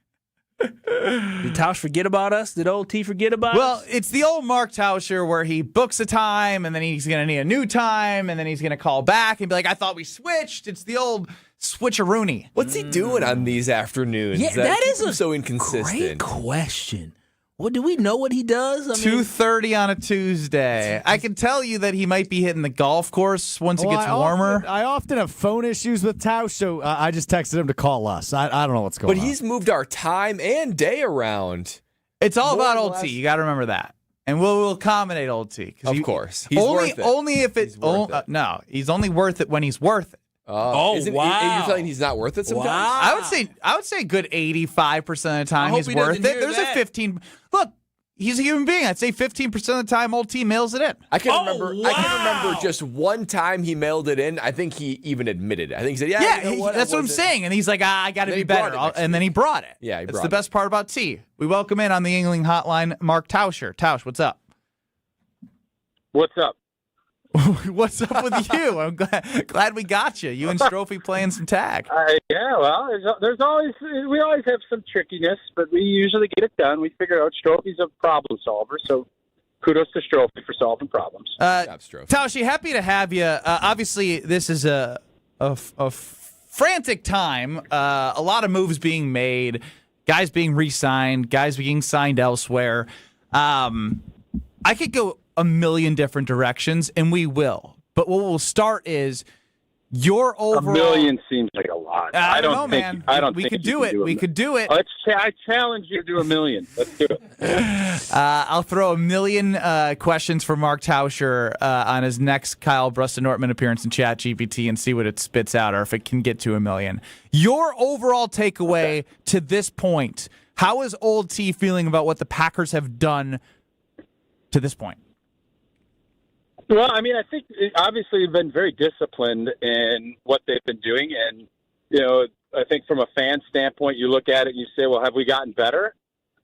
did Tausch forget about us? Did old T forget about us? Well, it's the old Mark Tauscher where he books a time and then he's going to need a new time and then he's going to call back and be like, I thought we switched. It's the old switcheroony. What's he doing on these afternoons? Yeah, that is a so inconsistent. Great question. Well, do we know what he does? 2:30 on a Tuesday. I can tell you that he might be hitting the golf course once it gets warmer. I often have phone issues with Tausch, so I just texted him to call us. I don't know what's going on. But he's moved our time and day around. It's all about old T. You got to remember that. And we'll accommodate old T. Of course. He's only, worth it. Only if it's... no, he's only worth it when he's worth it. wow. You're telling he's not worth it sometimes? Wow. I would say a good 85% of the time he's worth it. There's a 15... Look, he's a human being. I'd say 15% of the time old T mails it in. I can remember just one time he mailed it in. I think he even admitted it. I think he said, yeah, you know what? That's what I'm saying. And he's like, I got to be better. And then he brought it. Yeah, That's the best part about T. We welcome in on the Yuengling hotline, Mark Tauscher. Tausch, what's up? What's up? What's up with you? I'm glad we got you. You and Strophy playing some tag. Yeah, well, we always have some trickiness, but we usually get it done. We figure out Strophy's a problem solver, so kudos to Strophy for solving problems. Tauschi, happy to have you. Obviously, this is a frantic time. A lot of moves being made, guys being re-signed, guys being signed elsewhere. I could go a million different directions, and we will. But what we'll start is your overall... A million seems like a lot. I don't know, man. We could do it. We could do it. I challenge you to do a million. Let's do it. I'll throw a million questions for Mark Tauscher on his next Kyle, Brust, and Nortman appearance in ChatGPT and see what it spits out, or if it can get to a million. Your overall takeaway to this point, how is old T feeling about what the Packers have done to this point? Well, I mean, I think obviously they've been very disciplined in what they've been doing. And, I think from a fan standpoint, you look at it and you say, well, have we gotten better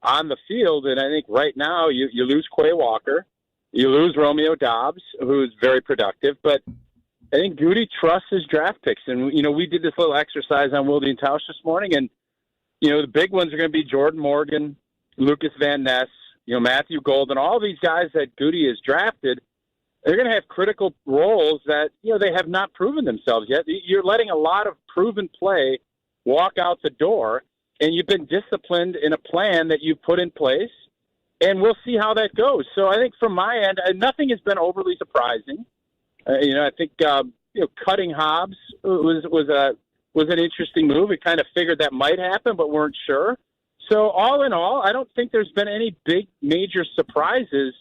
on the field? And I think right now you lose Quay Walker. You lose Romeo Doubs, who's very productive. But I think Goody trusts his draft picks. And, we did this little exercise on Wilde and Tausch this morning. And, the big ones are going to be Jordan Morgan, Lucas Van Ness, Matthew Golden, all these guys that Goody has drafted. They're going to have critical roles that, they have not proven themselves yet. You're letting a lot of proven play walk out the door, and you've been disciplined in a plan that you've put in place, and we'll see how that goes. So I think from my end, nothing has been overly surprising. I think cutting Hobbs was an interesting move. We kind of figured that might happen, but weren't sure. So all in all, I don't think there's been any big major surprises,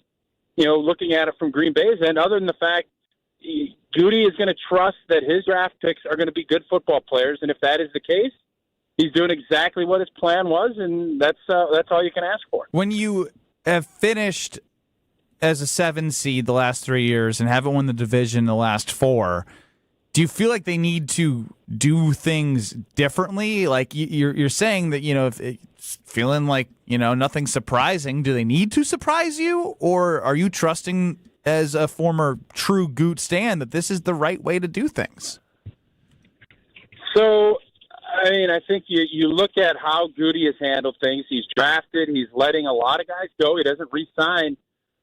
looking at it from Green Bay's end, other than the fact Goody is going to trust that his draft picks are going to be good football players. And if that is the case, he's doing exactly what his plan was, and that's all you can ask for. When you have finished as a 7 seed the last 3 years and haven't won the division the last 4, do you feel like they need to do things differently? Like you're saying that, if it's feeling like, nothing surprising, do they need to surprise you? Or are you trusting as a former true Goot stan that this is the right way to do things? So, I think you look at how Goody has handled things. He's drafted. He's letting a lot of guys go. He doesn't re-sign,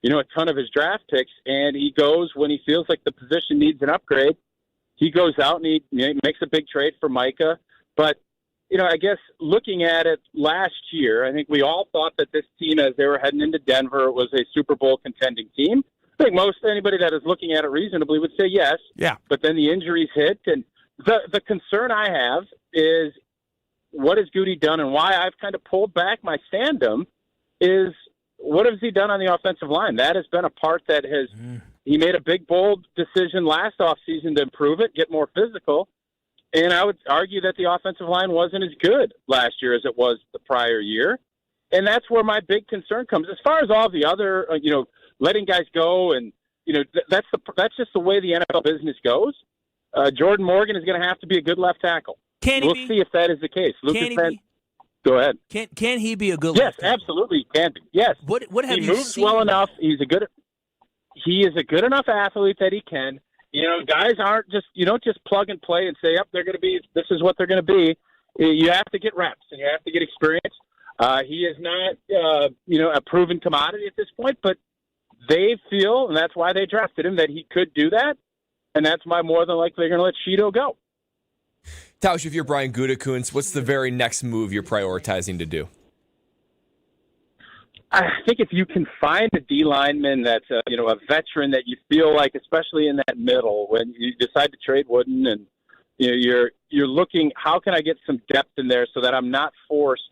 a ton of his draft picks. And he goes when he feels like the position needs an upgrade. He goes out and he makes a big trade for Micah. But, I guess looking at it last year, I think we all thought that this team, as they were heading into Denver, was a Super Bowl contending team. I think most anybody that is looking at it reasonably would say yes. Yeah. But then the injuries hit. And the concern I have is what has Goody done, and why I've kind of pulled back my stand-em is what has he done on the offensive line? That has been a part that has he made a big, bold decision last offseason to improve it, get more physical, and I would argue that the offensive line wasn't as good last year as it was the prior year, and that's where my big concern comes. As far as all the other, letting guys go, and that's just the way the NFL business goes. Jordan Morgan is going to have to be a good left tackle. We'll see if that is the case. Go ahead. Can he be a good Yes, left tackle? absolutely he can be. Yes. What have he you moves seen? well enough. He is a good enough athlete that he can. Guys aren't just you don't just plug and play and say, they're going to be, this is what they're going to be. You have to get reps and you have to get experience. He is not a proven commodity at this point, but they feel, and that's why they drafted him, that he could do that. And that's why more than likely they're going to let Cheeto go. Tauscher, if you're Brian Gutekunst, what's the very next move you're prioritizing to do? I think if you can find a D lineman that's a veteran that you feel like, especially in that middle, when you decide to trade Wooden, and you're looking, how can I get some depth in there so that I'm not forced,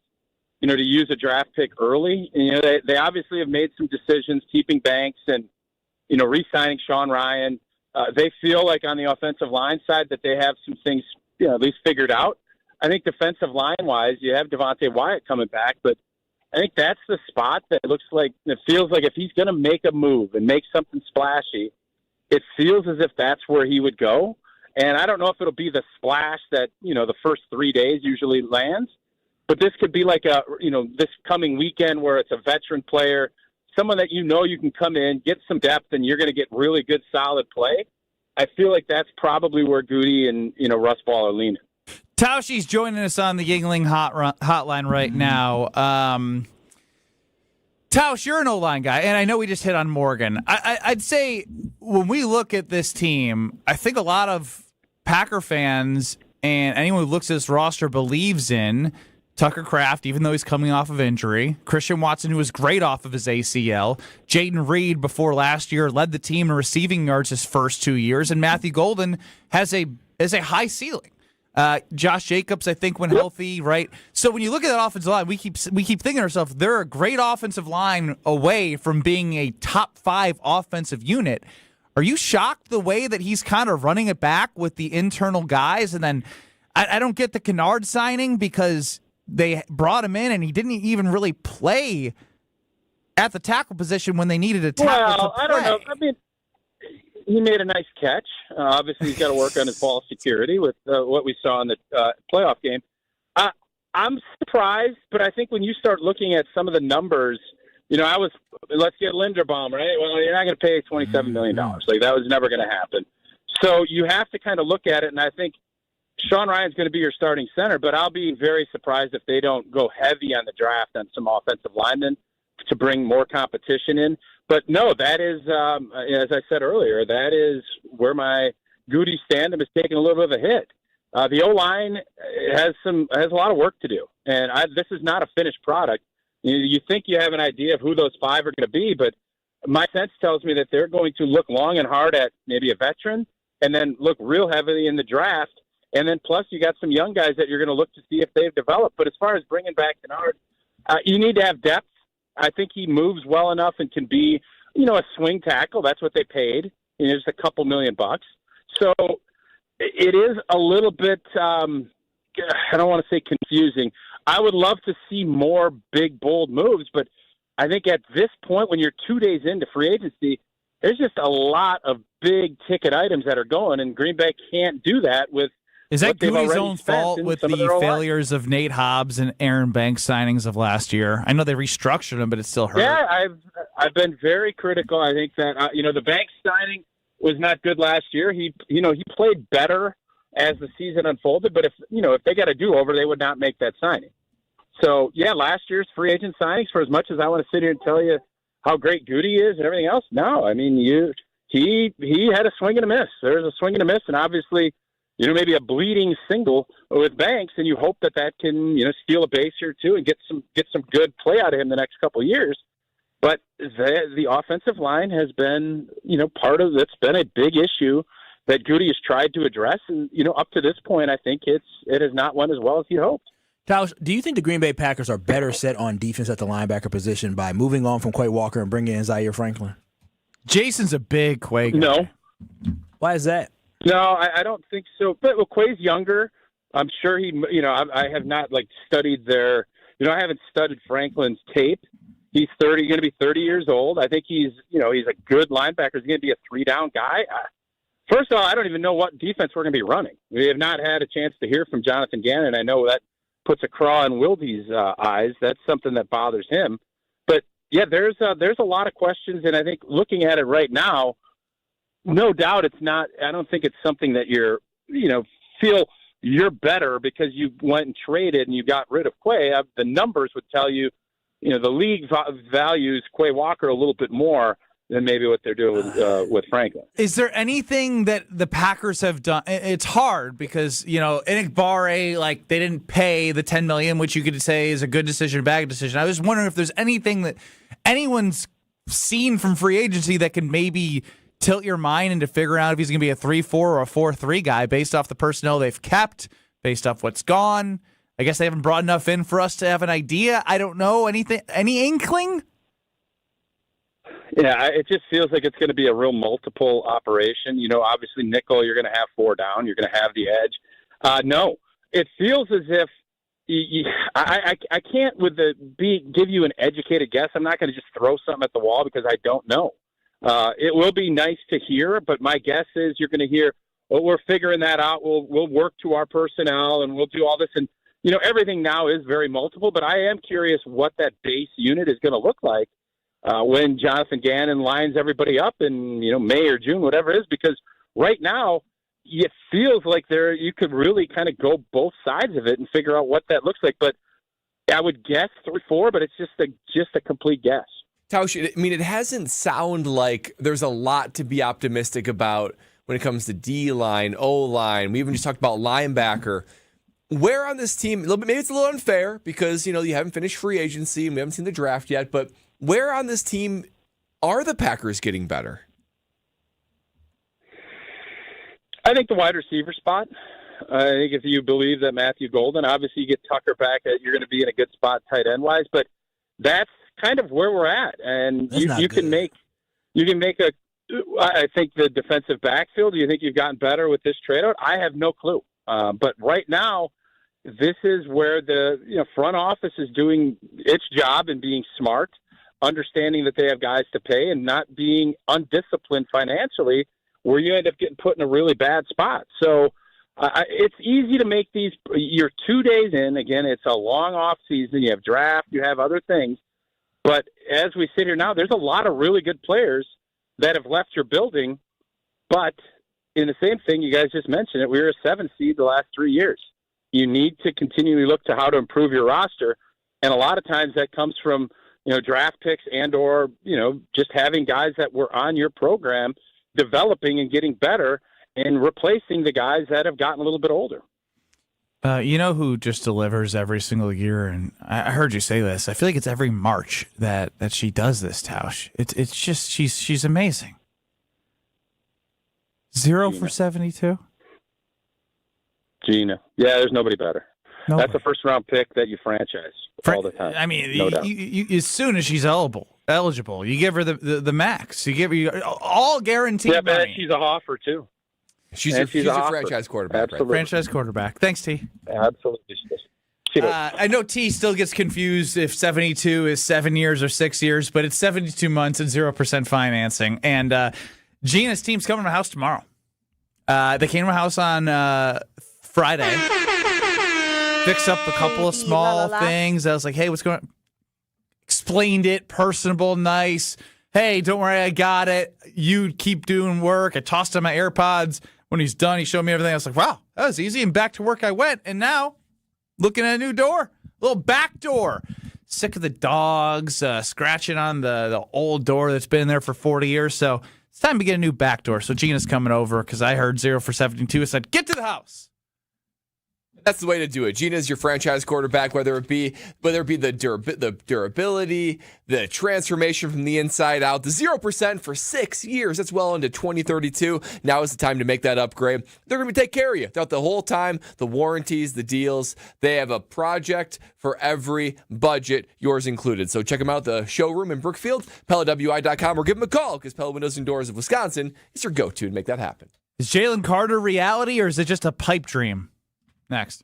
to use a draft pick early. And, they obviously have made some decisions, keeping Banks and re-signing Sean Ryan. They feel like on the offensive line side that they have some things, at least figured out. I think defensive line-wise, you have Devontae Wyatt coming back, but I think that's the spot that it feels like if he's going to make a move and make something splashy, it feels as if that's where he would go. And I don't know if it'll be the splash that, the first 3 days usually lands, but this could be like this coming weekend where it's a veteran player, someone that you can come in, get some depth, and you're going to get really good, solid play. I feel like that's probably where Goody and, Russ Ball are leaning. Tauscher's joining us on the Yuengling hotline right now. Tausch, you're an O-line guy, and I know we just hit on Morgan. I'd say when we look at this team, I think a lot of Packer fans and anyone who looks at this roster believes in Tucker Kraft, even though he's coming off of injury. Christian Watson, who was great off of his ACL. Jaden Reed, before last year, led the team in receiving yards his first 2 years. And Matthew Golden has a high ceiling. Josh Jacobs, I think, when healthy, right? So when you look at that offensive line, we keep thinking to ourselves, they're a great offensive line away from being a top 5 offensive unit. Are you shocked the way that he's kind of running it back with the internal guys? And then I don't get the Kennard signing because they brought him in and he didn't even really play at the tackle position when they needed a tackle to play. I don't know. I mean, he made a nice catch. Obviously, he's got to work on his ball security with what we saw in the playoff game. I'm surprised, but I think when you start looking at some of the numbers, let's get Linderbaum, right? Well, you're not going to pay $27 million. Like, that was never going to happen. So you have to kind of look at it, and I think Sean Ryan's going to be your starting center, but I'll be very surprised if they don't go heavy on the draft on some offensive linemen to bring more competition in. But no, that is, as I said earlier, that is where my Goody stand-up is taking a little bit of a hit. The O-line has a lot of work to do, and this is not a finished product. You think you have an idea of who those 5 are going to be, but my sense tells me that they're going to look long and hard at maybe a veteran and then look real heavily in the draft. And then plus you got some young guys that you're going to look to see if they've developed. But as far as bringing back Kennard, you need to have depth. I think he moves well enough and can be, a swing tackle. That's what they paid. Just a couple $1 million. So it is a little bit, I don't want to say confusing. I would love to see more big, bold moves, but I think at this point, when you're 2 days into free agency, there's just a lot of big ticket items that are going, and Green Bay can't do that with. Is that Goody's own fault with the failures of Nate Hobbs and Aaron Banks signings of last year? I know they restructured them, but it still hurt. Yeah, I've been very critical. I think that the Banks signing was not good last year. He played better as the season unfolded, but if they got a do-over, they would not make that signing. So yeah, last year's free agent signings, for as much as I want to sit here and tell you how great Goody is and everything else, no, I mean he had a swing and a miss. There's a swing and a miss, and obviously. Maybe a bleeding single with Banks, and you hope that can, steal a base here too and get some good play out of him the next couple of years. But the offensive line has been, part of it's been a big issue that Goody has tried to address, and up to this point, I think it has not went as well as he hoped. Tauscher, do you think the Green Bay Packers are better set on defense at the linebacker position by moving on from Quay Walker and bringing in Zaire Franklin? Jason's a big Quay guy. No. Why is that? No, I don't think so. But Quay's younger. I'm sure I have not studied their. I haven't studied Franklin's tape. He's going to be 30 years old. I think he's a good linebacker. He's going to be a 3-down guy. First of all, I don't even know what defense we're going to be running. We have not had a chance to hear from Jonathan Gannon. I know that puts a craw in Wildy's eyes. That's something that bothers him. But yeah, there's a lot of questions, and I think looking at it right now. No doubt it's not. I don't think it's something that feel you're better because you went and traded and you got rid of Quay. The numbers would tell you, the league values Quay Walker a little bit more than maybe what they're doing with Franklin. Is there anything that the Packers have done? It's hard because, Inikbare, they didn't pay the $10 million, which you could say is a good decision, a bad decision. I was wondering if there's anything that anyone's seen from free agency that can maybe tilt your mind into figuring out if he's going to be a 3-4 or a 4-3 guy based off the personnel they've kept, based off what's gone. I guess they haven't brought enough in for us to have an idea. I don't know. Anything? Any inkling? Yeah, it just feels like it's going to be a real multiple operation. Obviously nickel, you're going to have 4 down. You're going to have the edge. No, it feels as if I can't give you an educated guess. I'm not going to just throw something at the wall because I don't know. It will be nice to hear, but my guess is you're going to hear, well, we're figuring that out. We'll work to our personnel and we'll do all this. And, everything now is very multiple, but I am curious what that base unit is going to look like when Jonathan Gannon lines everybody up in, May or June, whatever it is, because right now it feels like you could really kind of go both sides of it and figure out what that looks like. But I would guess 3-4, but it's just a complete guess. Tauscher, it hasn't sounded like there's a lot to be optimistic about when it comes to D-line, O-line. We even just talked about linebacker. Where on this team, maybe it's a little unfair because, you haven't finished free agency and we haven't seen the draft yet, but where on this team are the Packers getting better? I think the wide receiver spot. I think if you believe that Matthew Golden, obviously you get Tucker back, you're going to be in a good spot tight end wise, but that's kind of where we're at, and you can make I think the defensive backfield. Do you think you've gotten better with this trade out? I have no clue. But right now, this is where the front office is doing its job and being smart, understanding that they have guys to pay, and not being undisciplined financially, where you end up getting put in a really bad spot. So it's easy to make these. You're 2 days in. Again, it's a long off season. You have draft. You have other things. But as we sit here now, there's a lot of really good players that have left your building. But in the same thing, you guys just mentioned it, we were a 7 seed the last 3 years. You need to continually look to how to improve your roster. And a lot of times that comes from, draft picks and or, just having guys that were on your program developing and getting better and replacing the guys that have gotten a little bit older. You know who just delivers every single year? And I heard you say this. I feel like it's every March that she does this, Tausch. It's just she's amazing. 0 for 72. Gina. Yeah, there's nobody better. Nobody. That's a first-round pick that you franchise all the time. I mean, no doubt. you, as soon as she's eligible, you give her the max. You give her all guaranteed. Yeah, but money. she's a hoffer too. She's a franchise quarterback. Absolutely. Right? Franchise quarterback. Thanks, T. Absolutely. I know T still gets confused if 72 is 7 years or 6 years, but it's 72 months and 0% financing. And Gina's team's coming to my house tomorrow. They came to my house on Friday. Fix up a couple of small things. I was like, hey, what's going on? Explained it, personable, nice. Hey, don't worry, I got it. You keep doing work. I tossed him my AirPods. When he's done, he showed me everything. I was like, wow, that was easy. And back to work I went. And now, looking at a new door, a little back door. Sick of the dogs, scratching on the old door that's been there for 40 years. So it's time to get a new back door. So Gina's coming over because I heard 0 for 72. I said, get to the house. That's the way to do it. Gina's your franchise quarterback, whether it be the durability, the transformation from the inside out, the 0% for 6 years. That's well into 2032. Now is the time to make that upgrade. They're going to take care of you throughout the whole time. The warranties, the deals. They have a project for every budget, yours included. So check them out, the showroom in Brookfield, PellaWI.com, or give them a call because Pella Windows and Doors of Wisconsin is your go-to to make that happen. Is Jalen Carter reality or is it just a pipe dream? Next.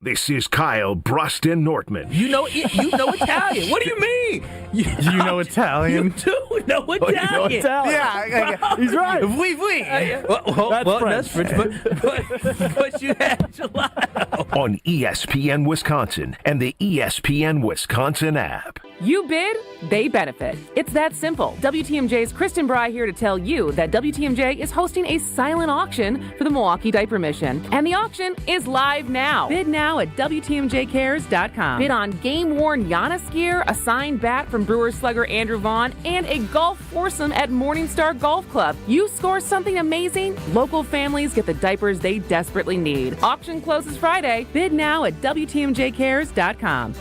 This is Kyle Brust and Nortman. You know Italian. What do you mean? You know Italian? You do know Italian. You know Italian. Yeah, he's right. Oui. That's French, but you had gelato. On ESPN Wisconsin and the ESPN Wisconsin app. You bid, they benefit. It's that simple. WTMJ's Kristen Bry here to tell you that WTMJ is hosting a silent auction for the Milwaukee Diaper Mission. And the auction is live now. Bid now at WTMJcares.com. Bid on game-worn Giannis gear, a signed bat from Brewers slugger Andrew Vaughn, and a golf foursome at Morningstar Golf Club. You score something amazing, local families get the diapers they desperately need. Auction closes Friday. Bid now at WTMJcares.com.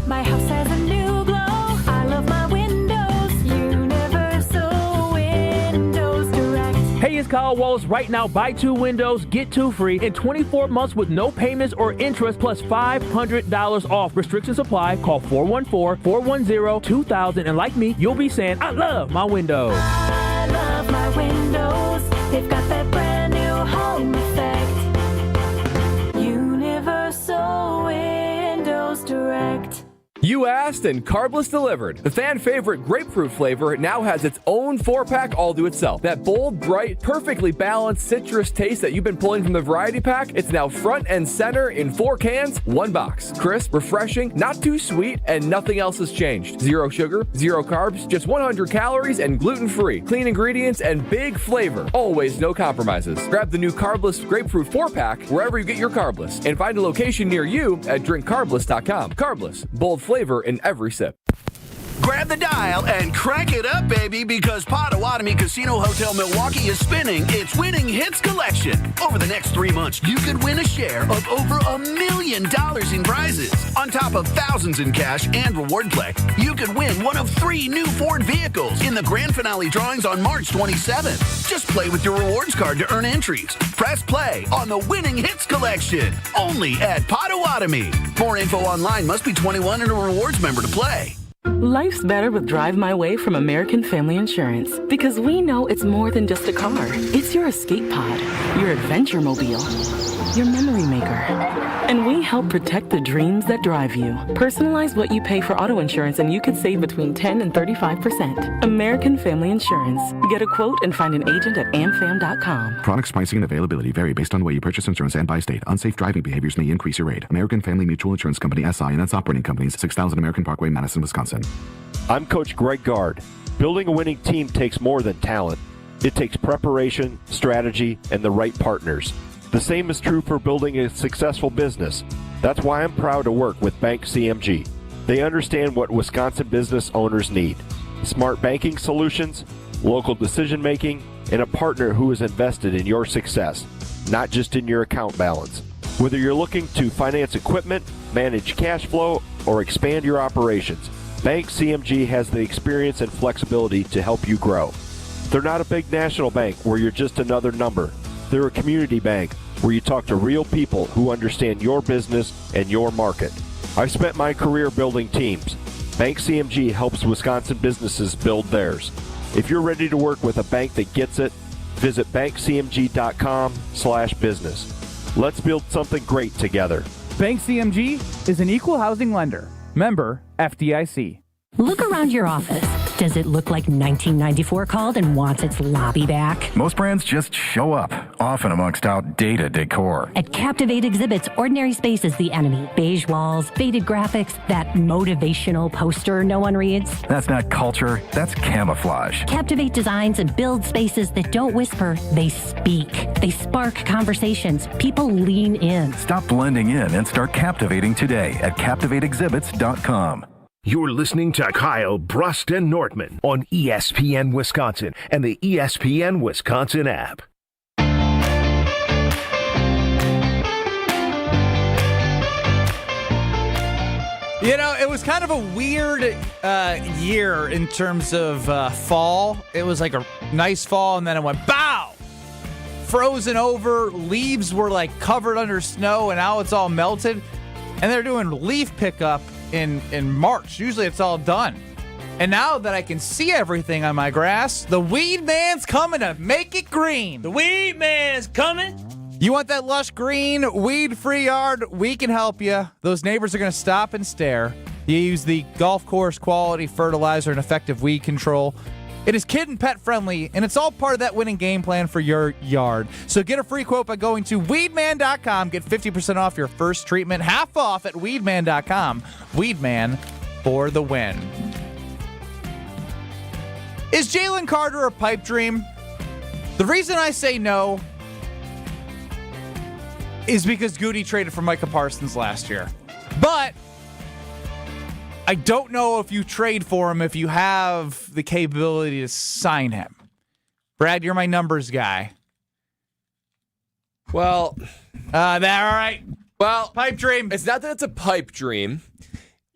My house has a new glow. I love my windows. Universal Windows Direct. Hey, it's Kyle Wallace. Right now, buy 2 windows, get 2 free in 24 months with no payments or interest plus $500 off. Restrictions apply. Call 414-410-2000. And like me, you'll be saying, I love my windows. I love my windows. They've got that brand new home effect. Universal Windows Direct. You asked and Carbless delivered. The fan favorite grapefruit flavor now has its own 4-pack all to itself. That bold, bright, perfectly balanced citrus taste that you've been pulling from the variety pack, it's now front and center in 4 cans, 1 box. Crisp, refreshing, not too sweet, and nothing else has changed. 0 sugar, 0 carbs, just 100 calories and gluten-free. Clean ingredients and big flavor. Always no compromises. Grab the new Carbless grapefruit 4-pack wherever you get your Carbless and find a location near you at drinkcarbless.com. Carbless, bold flavor in every sip. Grab the dial and crank it up, baby, because Potawatomi Casino Hotel Milwaukee is spinning its Winning Hits collection. Over the next 3 months, you could win a share of over $1 million in prizes. On top of thousands in cash and reward play, you could win one of 3 new Ford vehicles in the grand finale drawings on March 27th. Just play with your rewards card to earn entries. Press play on the Winning Hits collection, only at Potawatomi. More info online. Must be 21 and a rewards member to play. Life's better with Drive My Way from American Family Insurance because we know it's more than just a car. It's your escape pod, your adventure mobile, your memory maker. And we help protect the dreams that drive you. Personalize what you pay for auto insurance and you could save between 10 and 35%. American Family Insurance. Get a quote and find an agent at amfam.com. Products, pricing, and availability vary based on the way you purchase insurance and by state. Unsafe driving behaviors may increase your rate. American Family Mutual Insurance Company, SI, and its operating companies, 6000 American Parkway, Madison, Wisconsin. I'm Coach Greg Gard. Building a winning team takes more than talent. It takes preparation, strategy, and the right partners. The same is true for building a successful business. That's why I'm proud to work with Bank CMG. They understand what Wisconsin business owners need. Smart banking solutions, local decision making, and a partner who is invested in your success. not just in your account balance. Whether you're looking to finance equipment, manage cash flow, or expand your operations, Bank CMG has the experience and flexibility to help you grow. They're not a big national bank where you're just another number. They're a community bank where you talk to real people who understand your business and your market. I've spent my career building teams. Bank CMG helps Wisconsin businesses build theirs. If you're ready to work with a bank that gets it, visit bankcmg.com/business. Let's build something great together. Bank CMG is an equal housing lender. Member FDIC. Look around your office. Does it look like 1994 called and wants its lobby back? Most brands just show up, often amongst outdated decor. At Captivate Exhibits, ordinary space is the enemy. Beige walls, faded graphics, that motivational poster no one reads. That's not culture, that's camouflage. Captivate designs and build spaces that don't whisper, they speak. They spark conversations. People lean in. Stop blending in and start captivating today at CaptivateExhibits.com. You're listening to Kyle, Brust, and Nortman on ESPN Wisconsin and the ESPN Wisconsin app. You know, it was kind of a weird year in terms of fall. It was like a nice fall, and then it went bow! Frozen over, leaves were like covered under snow, and now it's all melted. And they're doing leaf pickup in March. Usually it's all done. And now that I can see everything on my grass, the weed man's coming to make it green. The weed man's coming. You want that lush green, weed-free yard? We can help you. Those neighbors are going to stop and stare. You use the golf course quality fertilizer and effective weed control. It is kid and pet friendly, and it's all part of that winning game plan for your yard. So get a free quote by going to weedman.com. Get 50% off your first treatment, half off at weedman.com. Weedman for the win. Is Jalen Carter a pipe dream? The reason I say no is because Goody traded for Micah Parsons last year. But I don't know if you trade for him if you have the capability to sign him. Brad, you're my numbers guy. Well, all right. Well, pipe dream. It's not that it's a pipe dream.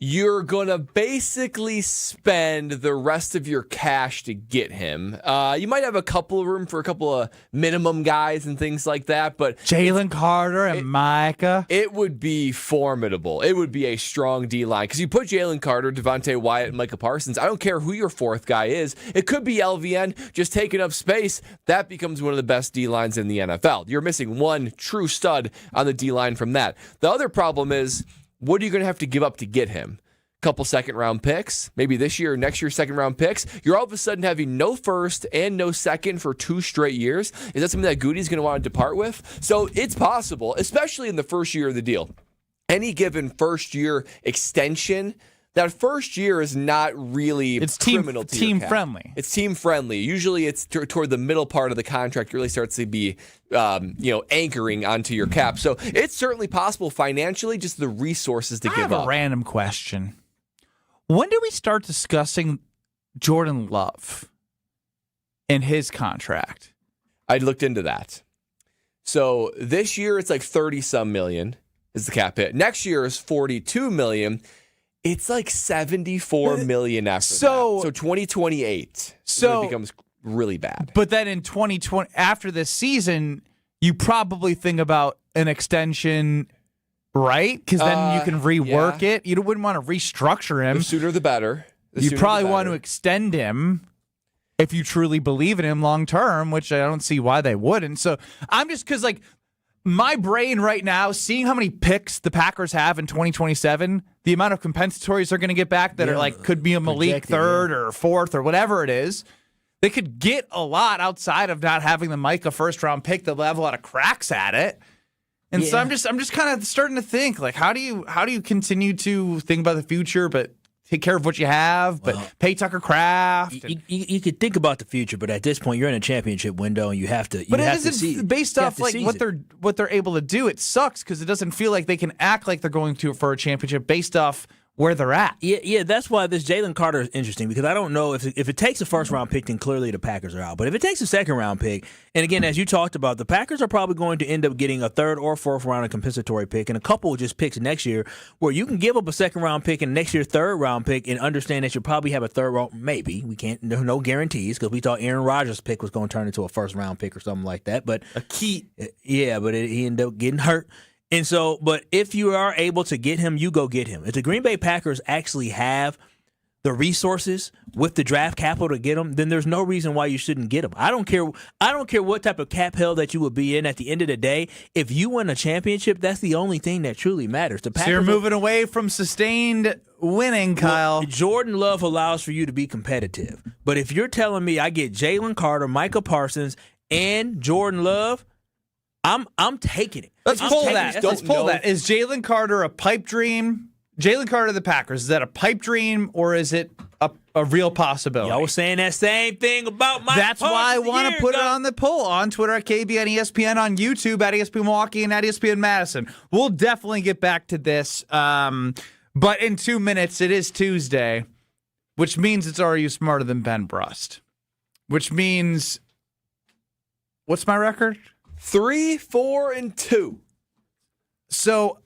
You're going to basically spend the rest of your cash to get him. You might have a couple of room for a couple of minimum guys and things like that, but Jalen Carter and Micah. It would be formidable. It would be a strong D-line because you put Jalen Carter, Devontae Wyatt, and Micah Parsons. I don't care who your fourth guy is. It could be LVN just taking up space. That becomes one of the best D-lines in the NFL. You're missing one true stud on the D-line from that. The other problem is, what are you going to have to give up to get him? Couple second-round picks, maybe this year or next year second-round picks. You're all of a sudden having no first and no second for 2 straight years. Is that something that Goody's going to want to depart with? So it's possible, especially in the first year of the deal. Any given first-year extension, that first year is not really criminal to your cap. Friendly. It's team friendly. Usually it's toward the middle part of the contract really starts to be anchoring onto your cap. So it's certainly possible financially, just the resources to give up. I have a random question. When do we start discussing Jordan Love and his contract? I looked into that. So this year it's like 30-some million is the cap hit. Next year is 42 million. It's like 74 million after that. So 2028 so it becomes really bad. But then in 2020, after this season, you probably think about an extension, right? Because then you can rework it. You wouldn't want to restructure him. The sooner the better. You probably want to extend him if you truly believe in him long term, which I don't see why they wouldn't. So I'm just because my brain right now, seeing how many picks the Packers have in 2027, the amount of compensatories they're going to get back that are could be a Malik third or fourth or whatever it is. They could get a lot outside of not having the Micah first round pick. They'll have a lot of cracks at it. And so I'm just kind of starting to think how do you continue to think about the future but take care of what you have, but pay Tucker Kraft. You could think about the future, but at this point, you're in a championship window, and you have to. But it isn't based off what they're able to do. It sucks because it doesn't feel like they can act like they're going to for a championship based off where they're at. Yeah, that's why this Jalen Carter is interesting, because I don't know if it takes a first-round pick, then clearly the Packers are out. But if it takes a second-round pick, and again, as you talked about, the Packers are probably going to end up getting a third or fourth-round compensatory pick and a couple of just picks next year where you can give up a second-round pick and next year third-round pick and understand that you'll probably have a third-round, maybe. We can't, no guarantees, because we thought Aaron Rodgers' pick was going to turn into a first-round pick or something like that. But a key. Yeah, but he ended up getting hurt. And so, but if you are able to get him, you go get him. If the Green Bay Packers actually have the resources with the draft capital to get him, then there's no reason why you shouldn't get him. I don't care what type of cap hell that you would be in at the end of the day. If you win a championship, that's the only thing that truly matters. The Packers So you're moving away from sustained winning, Kyle. Well, Jordan Love allows for you to be competitive. But if you're telling me I get Jalen Carter, Micah Parsons, and Jordan Love, I'm taking it. Let's pull that. Is Jalen Carter a pipe dream? Jalen Carter of the Packers, is that a pipe dream or is it a real possibility? Y'all was saying that same thing about Mike That's Parsons why I want to put it on the poll on Twitter at KBN ESPN, on YouTube at ESPN Milwaukee, and at ESPN Madison. We'll definitely get back to this. But in 2 minutes, it is Tuesday, which means it's Are You Smarter Than Ben Brust? Which means, what's my record? 3, 4, and 2. So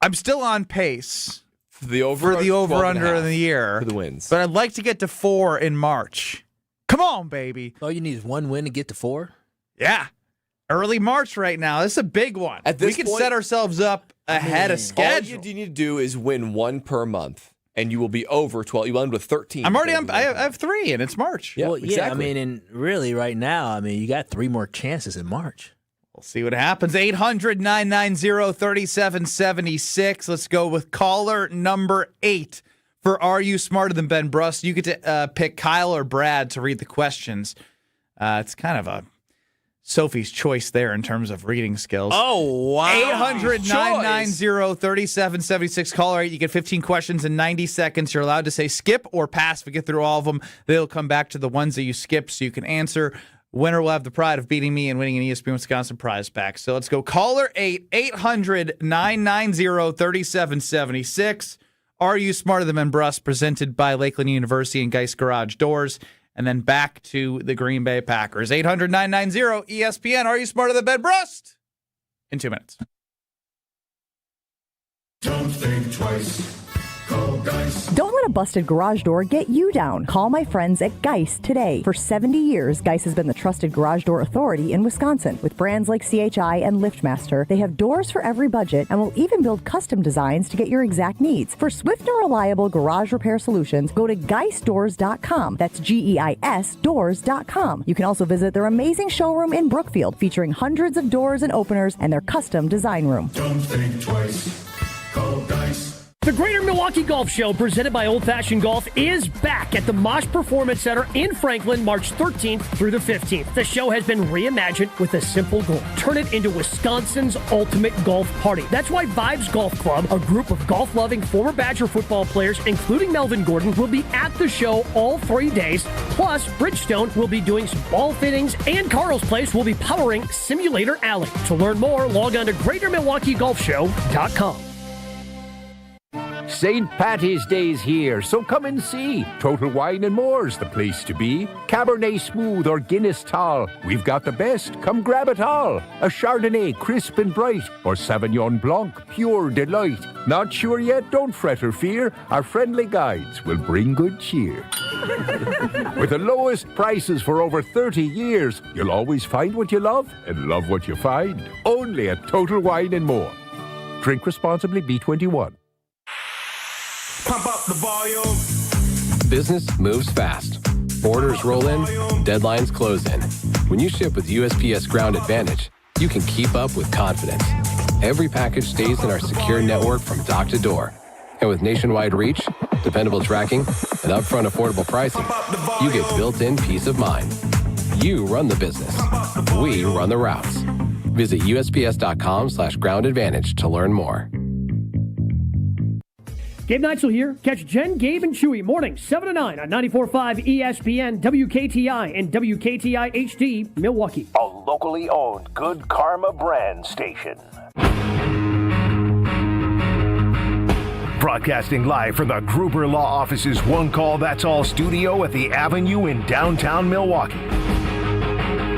I'm still on pace for the over-under in the year. For the wins. But I'd like to get to 4 in March. Come on, baby. All you need is one win to get to 4? Yeah. Early March right now. This is a big one. At this we can point, set ourselves up ahead of schedule. All you need to do is win 1 per month, and you will be over 12. You will end with 13. I'm already on. I have 3, and it's March. Yeah, exactly. I mean, and really right now, you got 3 more chances in March. We'll see what happens. 800-990-3776. Let's go with caller number 8 for Are You Smarter Than Ben Brust? You get to pick Kyle or Brad to read the questions. It's kind of a Sophie's choice there in terms of reading skills. Oh, wow. 800-990-3776. Caller 8. You get 15 questions in 90 seconds. You're allowed to say skip or pass if we get through all of them. They'll come back to the ones that you skipped so you can answer. Winner will have the pride of beating me and winning an ESPN Wisconsin prize pack. So let's go. Caller 8, 800-990-3776. Are You Smarter Than Ben Brust? Presented by Lakeland University and Geist Garage Doors. And then back to the Green Bay Packers. 800-990-ESPN. Are You Smarter Than Ben Brust? In 2 minutes. Don't think twice. Call Geist. Don't let a busted garage door get you down. Call my friends at Geist today. For 70 years, Geist has been the trusted garage door authority in Wisconsin. With brands like CHI and LiftMaster, they have doors for every budget and will even build custom designs to get your exact needs. For swift and reliable garage repair solutions, go to geistdoors.com. That's GEIS doors.com. You can also visit their amazing showroom in Brookfield, featuring hundreds of doors and openers and their custom design room. Don't think twice. Call Geist. The Greater Milwaukee Golf Show, presented by Old Fashioned Golf, is back at the Mosh Performance Center in Franklin, March 13th through the 15th. The show has been reimagined with a simple goal: turn it into Wisconsin's ultimate golf party. That's why Vibes Golf Club, a group of golf-loving former Badger football players, including Melvin Gordon, will be at the show all 3 days. Plus, Bridgestone will be doing some ball fittings, and Carl's Place will be powering Simulator Alley. To learn more, log on to GreaterMilwaukeeGolfShow.com. St. Patty's Day's here, so come and see. Total Wine and More's the place to be. Cabernet Smooth or Guinness Tall, we've got the best, come grab it all. A Chardonnay crisp and bright, or Sauvignon Blanc pure delight. Not sure yet? Don't fret or fear, our friendly guides will bring good cheer. With the lowest prices for over 30 years, you'll always find what you love and love what you find. Only at Total Wine and More. Drink responsibly, B21. Pump up the volume. Business moves fast. Orders roll in, deadlines close in. When you ship with USPS Ground Advantage, you can keep up with confidence. Every package stays in our secure network from dock to door. And with nationwide reach, dependable tracking, and upfront affordable pricing, you get built-in peace of mind. You run the business. We run the routes. Visit USPS.com/Ground Advantage to learn more. Gabe Neitzel here. Catch Jen, Gabe, and Chewy mornings 7 to 9 on 94.5 ESPN, WKTI, and WKTI HD, Milwaukee. A locally owned Good Karma brand station. Broadcasting live from the Gruber Law Office's One Call That's All studio at the Avenue in downtown Milwaukee.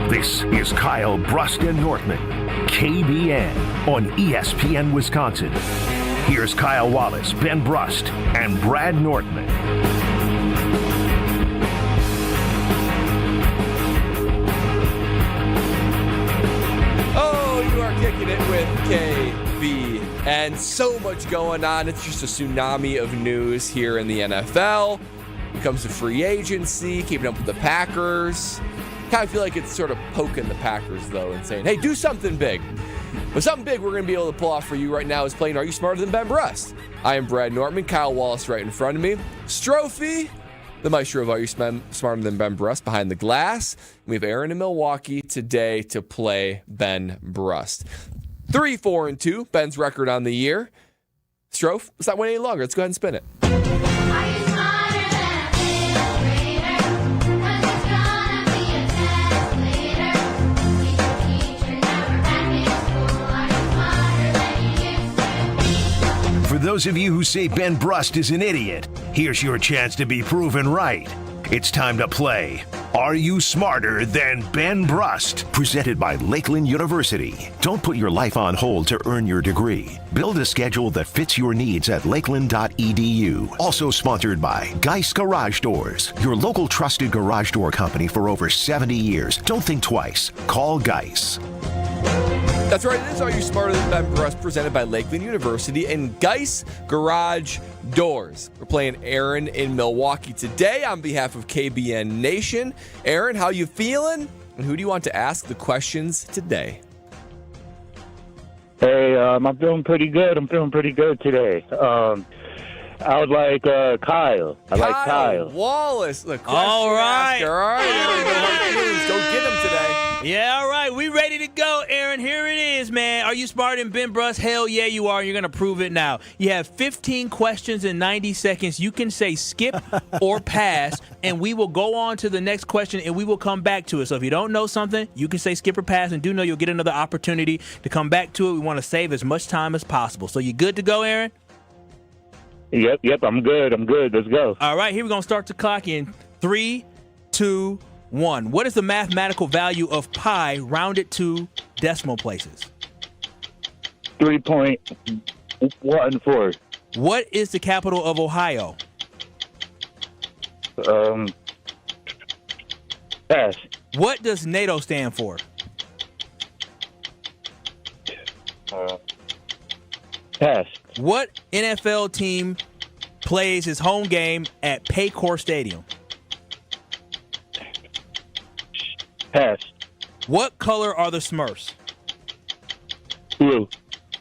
This is Kyle Brust and Nortman, KBN on ESPN Wisconsin. Here's Kyle Wallace, Ben Brust, and Brad Nortman. Oh, you are kicking it with KB. And so much going on. It's just a tsunami of news here in the NFL. When it comes to free agency, keeping up with the Packers. Kind of feel like it's sort of poking the Packers, though, and saying, hey, do something big. But something big we're going to be able to pull off for you right now is playing Are You Smarter Than Ben Brust? I am Brad Nortman, Kyle Wallace right in front of me. Strophy, the maestro of Are You Smarter Than Ben Brust, behind the glass. We have Aaron in Milwaukee today to play Ben Brust. 3-4-2, Ben's record on the year. Stroph, let's not wait any longer. Let's go ahead and spin it. For those of you who say Ben Brust is an idiot, here's your chance to be proven right. It's time to play Are You Smarter Than Ben Brust? Presented by Lakeland University. Don't put your life on hold to earn your degree. Build a schedule that fits your needs at lakeland.edu. Also sponsored by Geist Garage Doors, your local trusted garage door company for over 70 years. Don't think twice. Call Geist. That's right, it is Are You Smarter Than Ben Brust, presented by Lakeland University and Geist Garage Doors. We're playing Aaron in Milwaukee today on behalf of KBN Nation. Aaron, how you feeling? And who do you want to ask the questions today? Hey, I'm feeling pretty good. I'm feeling pretty good today. I would like Kyle. Kyle Wallace, the question All right. asker. All right, Aaron, no hard feelings. Go get him today. Yeah, all right. We ready to go, Aaron. Here it is, man. Are you smarter than Ben Brust? Hell yeah, you are. You're going to prove it now. You have 15 questions in 90 seconds. You can say skip or pass, and we will go on to the next question, and we will come back to it. So if you don't know something, you can say skip or pass, and do know you'll get another opportunity to come back to it. We want to save as much time as possible. So you good to go, Aaron? Yep, I'm good. Let's go. All right, here we're going to start the clock in 3, 2, 1. What is the mathematical value of pi rounded to decimal places? 3.14. What is the capital of Ohio? Pass. What does NATO stand for? Pass. What NFL team plays his home game at Paycor Stadium? Pass. What color are the Smurfs? Blue.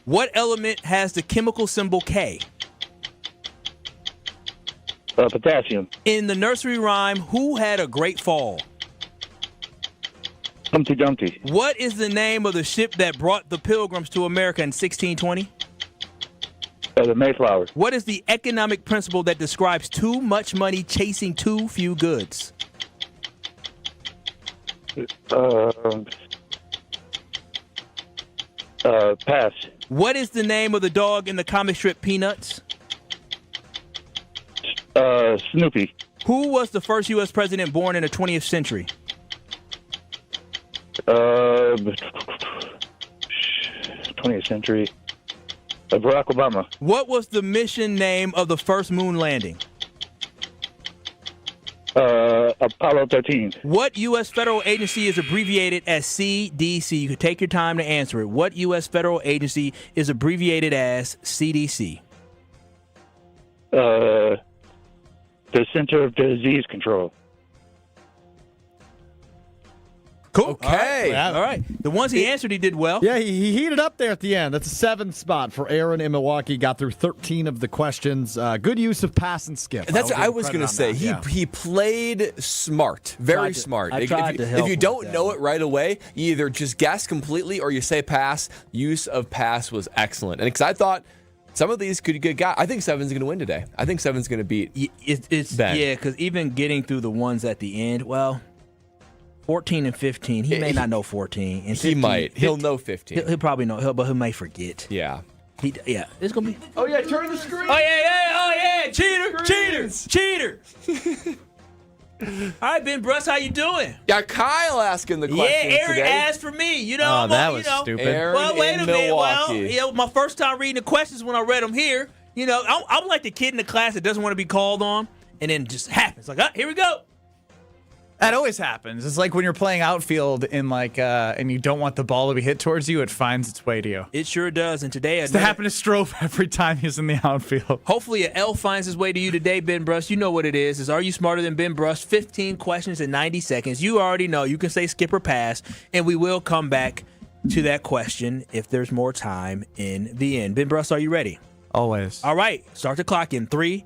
What element has the chemical symbol K? Potassium. In the nursery rhyme, who had a great fall? Humpty Dumpty. What is the name of the ship that brought the Pilgrims to America in 1620? The Mayflower. What is the economic principle that describes too much money chasing too few goods? Pass. What is the name of the dog in the comic strip Peanuts? Snoopy. Who was the first U.S. president born in the 20th century? 20th century. Barack Obama. What was the mission name of the first moon landing? Apollo 13. What U.S. federal agency is abbreviated as CDC? You could take your time to answer it. What U.S. federal agency is abbreviated as CDC? The Center of Disease Control. Cool. Okay. All right. The ones he answered, he did well. Yeah, he heated up there at the end. That's a 7th spot for Aaron in Milwaukee. Got through 13 of the questions. Good use of pass and skip. That's what I was going to say. He played smart, very smart. If you don't know it right away, you either just guess completely or you say pass. Use of pass was excellent. And because I thought some of these could get got. I think 7's going to win today. I think 7's going to beat Ben. Yeah, because even getting through the ones at the end, 14 and 15. He may not know 14. And 15, he might. He'll know 15. He'll probably know, but he may forget. Yeah. Yeah, it's gonna be. Oh yeah, turn the screen. Oh yeah, cheater. All right, Ben Brust, how you doing? Got Kyle asking the questions Yeah, Aaron today. asked for me. You know, that was stupid. Aaron Well, wait in a minute. Well, Milwaukee. my first time reading the questions when I read them here. You know, I'm like the kid in the class that doesn't want to be called on, and then it just happens. Like, here we go. That always happens. It's like when you're playing outfield in and you don't want the ball to be hit towards you, it finds its way to you. It sure does. And today, It's to happen to Strofe every time he's in the outfield. hopefully an L finds his way to you today, Ben Brust. You know what it is. Are you smarter than Ben Brust? 15 questions in 90 seconds. You already know. You can say skip or pass, and we will come back to that question if there's more time in the end. Ben Brust, are you ready? Always. All right. Start the clock in 3,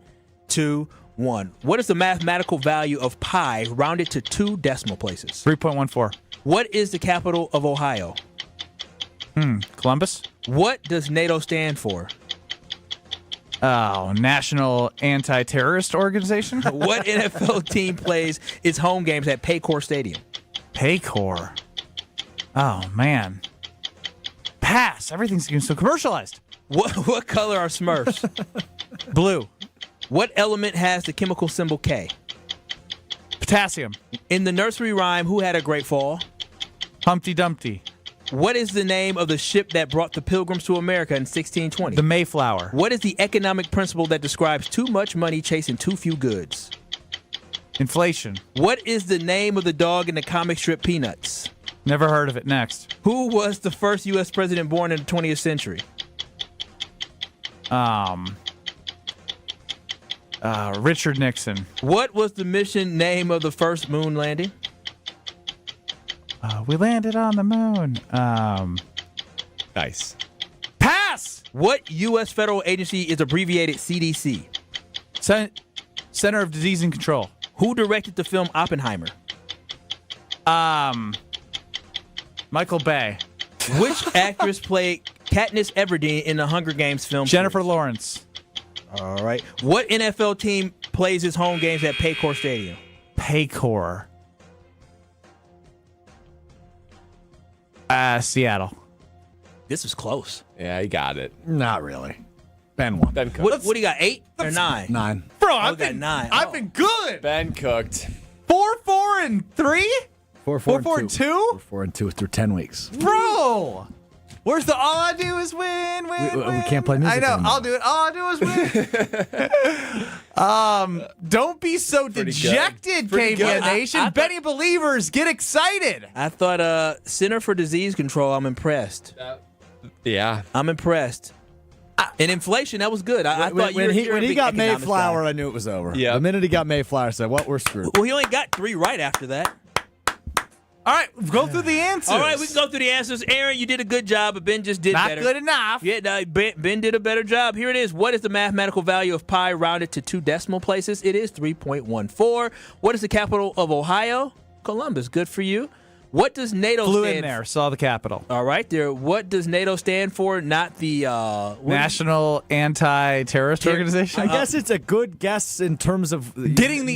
2, 1. What is the mathematical value of pi rounded to 2 decimal places? 3.14. What is the capital of Ohio? Columbus? What does NATO stand for? Oh, National Anti-Terrorist Organization? What NFL team plays its home games at Paycor Stadium? Paycor. Oh, man. Pass. Everything's getting so commercialized. What color are Smurfs? Blue. What element has the chemical symbol K? Potassium. In the nursery rhyme, who had a great fall? Humpty Dumpty. What is the name of the ship that brought the Pilgrims to America in 1620? The Mayflower. What is the economic principle that describes too much money chasing too few goods? Inflation. What is the name of the dog in the comic strip Peanuts? Never heard of it. Next. Who was the first U.S. president born in the 20th century? Richard Nixon. What was the mission name of the first moon landing? We landed on the moon. Nice. Pass! What U.S. federal agency is abbreviated CDC? Center of Disease and Control. Who directed the film Oppenheimer? Michael Bay. Which actress played Katniss Everdeen in the Hunger Games film? Jennifer series? Lawrence. All right. What NFL team plays its home games at Paycor Stadium? Paycor. Seattle. This was close. Yeah, he got it. Not really. Ben won. Ben cooked. What do you got, 8 or 9? 9. Bro, I've got 9. I've been good. Ben cooked. 4-4-3? 4-4-2. 4-4-2? 4-4-2 through 10 weeks. Bro. Where's the all I do is win, We can't play music I know. anymore. I'll do it. All I do is win. Don't be so dejected, KVN Nation. Benny believers, get excited. I thought Center for Disease Control, I'm impressed. Yeah. I'm impressed. And inflation, that was good. I thought when you're a he big got economics Mayflower, guy. I knew it was over. Yeah. The minute he got Mayflower, I said, "What? We're screwed." Well, he only got 3 right after that. All right, go through the answers. All right, we can go through the answers. Aaron, you did a good job, but Ben just did Not better. good enough. Yeah, no, Ben did a better job. Here it is. What is the mathematical value of pi rounded to 2 decimal places? It is 3.14. What is the capital of Ohio? Columbus. Good for you. What does NATO Flew stand in there, saw the capital. All right, there. What does NATO stand for? Not the National Anti-Terrorist Organization. I guess it's a good guess in terms of Getting the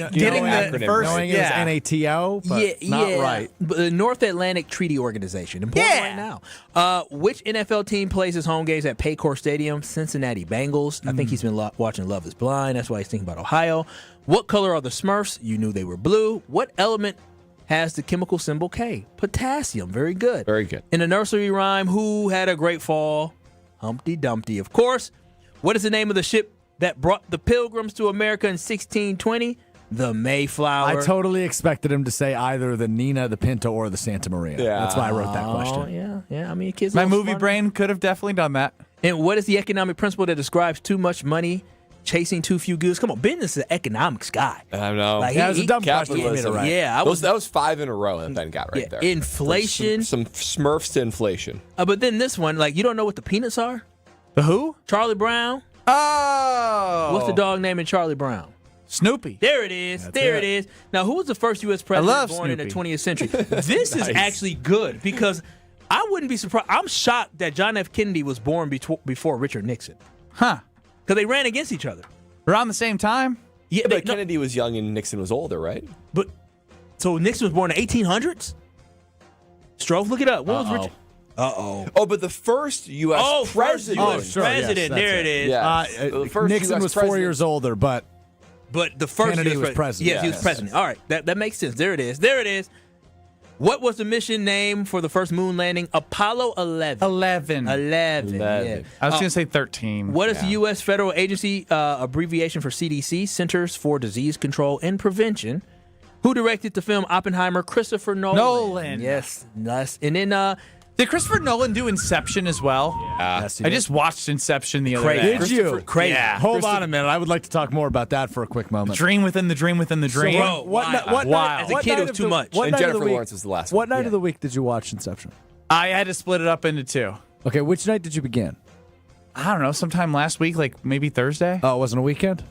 first. knowing it was NATO, but not right. The North Atlantic Treaty Organization. Important right now. Which NFL team plays his home games at Paycor Stadium? Cincinnati Bengals. I think he's been watching Love is Blind. That's why he's thinking about Ohio. What color are the Smurfs? You knew they were blue. What element has the chemical symbol K? Potassium. Very good. Very good. In the nursery rhyme, who had a great fall? Humpty Dumpty, of course. What is the name of the ship that brought the Pilgrims to America in 1620? The Mayflower. I totally expected him to say either the Nina, the Pinto, or the Santa Maria. Yeah. That's why I wrote that question. Yeah. I mean, kids. My movie brain could have definitely done that. And what is the economic principle that describes too much money chasing too few goods? Come on, Ben is an economics guy. I know. Like, That was a dumb question for me to Capitalism. write. Yeah, that was 5 in a row that Ben got right there. Inflation. Some Smurfs to inflation. But then this one, like, you don't know what the peanuts are? The who? Charlie Brown. Oh. What's the dog name in Charlie Brown? Snoopy. There it is. It is. Now, who was the first U.S. president born in the 20th century? This is actually good because I wouldn't be surprised. I'm shocked that John F. Kennedy was born before Richard Nixon. Huh. Because they ran against each other. Around the same time? Yeah, but Kennedy was young and Nixon was older, right? But so Nixon was born in the 1800s? Strofe, look it up. When was Richard? Uh-oh. Oh, but the first U.S. president. President. There it is. Yeah. The first Nixon US was 4 president. years older, but the first Kennedy US was president. Yes, he was president. All right, that makes sense. There it is. What was the mission name for the first moon landing? Apollo 11. 11. Yeah. I was going to say 13. What is the U.S. federal agency abbreviation for CDC, Centers for Disease Control and Prevention? Who directed the film Oppenheimer? Christopher Nolan. Yes. And then did Christopher Nolan do Inception as well? Yeah. Yes, I just watched Inception the other day. Did you? Crazy. Yeah. Hold on a minute. I would like to talk more about that for a quick moment. Dream within the dream within the dream. Bro, What Wild. As a kid, it was too much. And Jennifer Lawrence was the last one. What night of the week did you watch Inception? I had to split it up into two. Okay, which night did you begin? I don't know, sometime last week, like maybe Thursday. Oh, it wasn't a weekend?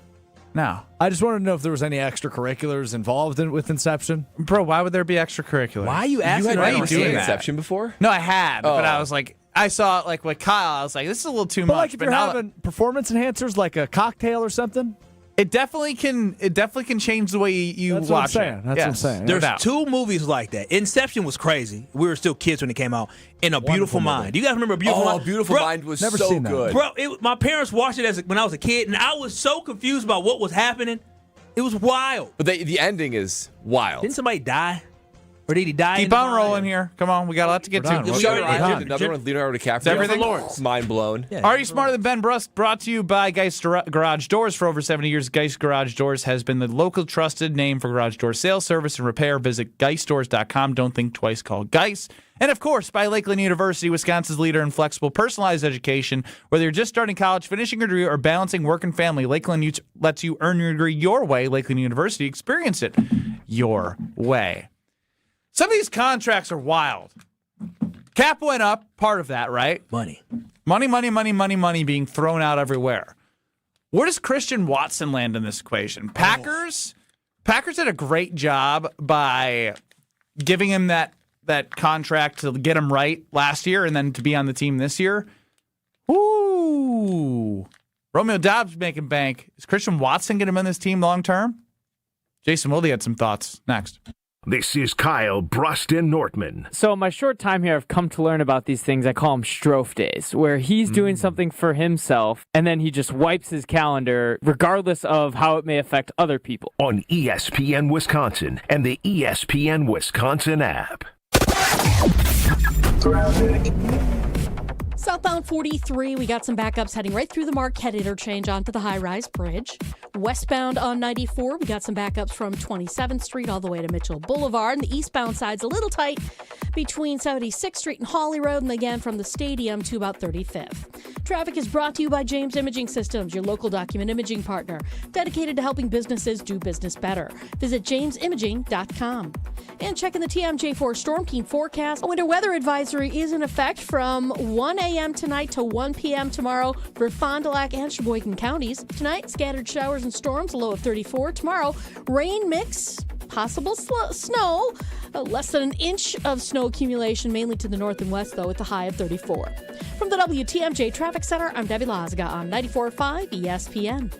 No. I just wanted to know if there was any extracurriculars involved with Inception. Bro, why would there be extracurriculars? Why are you asking? You Why had are you never seen doing that? Inception before? No, I had, but Oh. I was like, I saw it like with Kyle. I was like, this is a little too But much. like if you're now having performance enhancers like a cocktail or something? it definitely can change the way you That's what I'm watch saying. it. That's what I'm saying. no There's doubt. two movies like that. Inception was crazy. We were still kids when it came out. And A Beautiful Mind. Do you guys remember A Beautiful Mind? Beautiful Bro, Mind was never so seen that. good. Bro, my parents watched it when I was a kid, and I was so confused about what was happening. It was wild. But the ending is wild. Didn't somebody die? Or did he die? Keep in the on mind? rolling here. Come on, we got a lot to get to. done. Shutter We're Island, done. another one, Leonardo DiCaprio. Everything? Lawrence. Mind blown. Yeah. Are You Smarter Than Ben Brust? Brought to you by Geist Garage Doors. For over 70 years, Geist Garage Doors has been the local trusted name for garage door sales, service, and repair. Visit geistdoors.com. Don't think twice. Call Geist. And, of course, by Lakeland University, Wisconsin's leader in flexible, personalized education. Whether you're just starting college, finishing your degree, or balancing work and family, Lakeland lets you earn your degree your way. Lakeland University, experience it your way. Some of these contracts are wild. Cap went up, part of that, right? Money Being thrown out everywhere. Where does Christian Watson land in this equation? Packers did a great job by giving him that contract to get him right last year and then to be on the team this year. Ooh. Romeo Doubs making bank. Is Christian Watson going to be on this team long term? Jason Wilde had some thoughts. Next. This is Kyle, Brust, and Nortman. So in my short time here, I've come to learn about these things. I call them Strofe days, where he's doing something for himself, and then he just wipes his calendar, regardless of how it may affect other people. On ESPN Wisconsin and the ESPN Wisconsin app. Southbound 43, we got some backups heading right through the Marquette interchange onto the high-rise bridge. Westbound on 94, we got some backups from 27th Street all the way to Mitchell Boulevard. And the eastbound side's a little tight between 76th Street and Hawley Road, and again from the stadium to about 35th. Traffic is brought to you by James Imaging Systems, your local document imaging partner, dedicated to helping businesses do business better. Visit jamesimaging.com. And checking the TMJ4 Storm Team forecast, a winter weather advisory is in effect from 1 a.m. tonight to 1 p.m. tomorrow for Fond du Lac and Sheboygan counties. Tonight, scattered showers and storms, a low of 34. Tomorrow, rain mix, possible snow, less than an inch of snow accumulation, mainly to the north and west, though, at the high of 34. From the WTMJ Traffic Center, I'm Debbie Lazaga on 94.5 ESPN.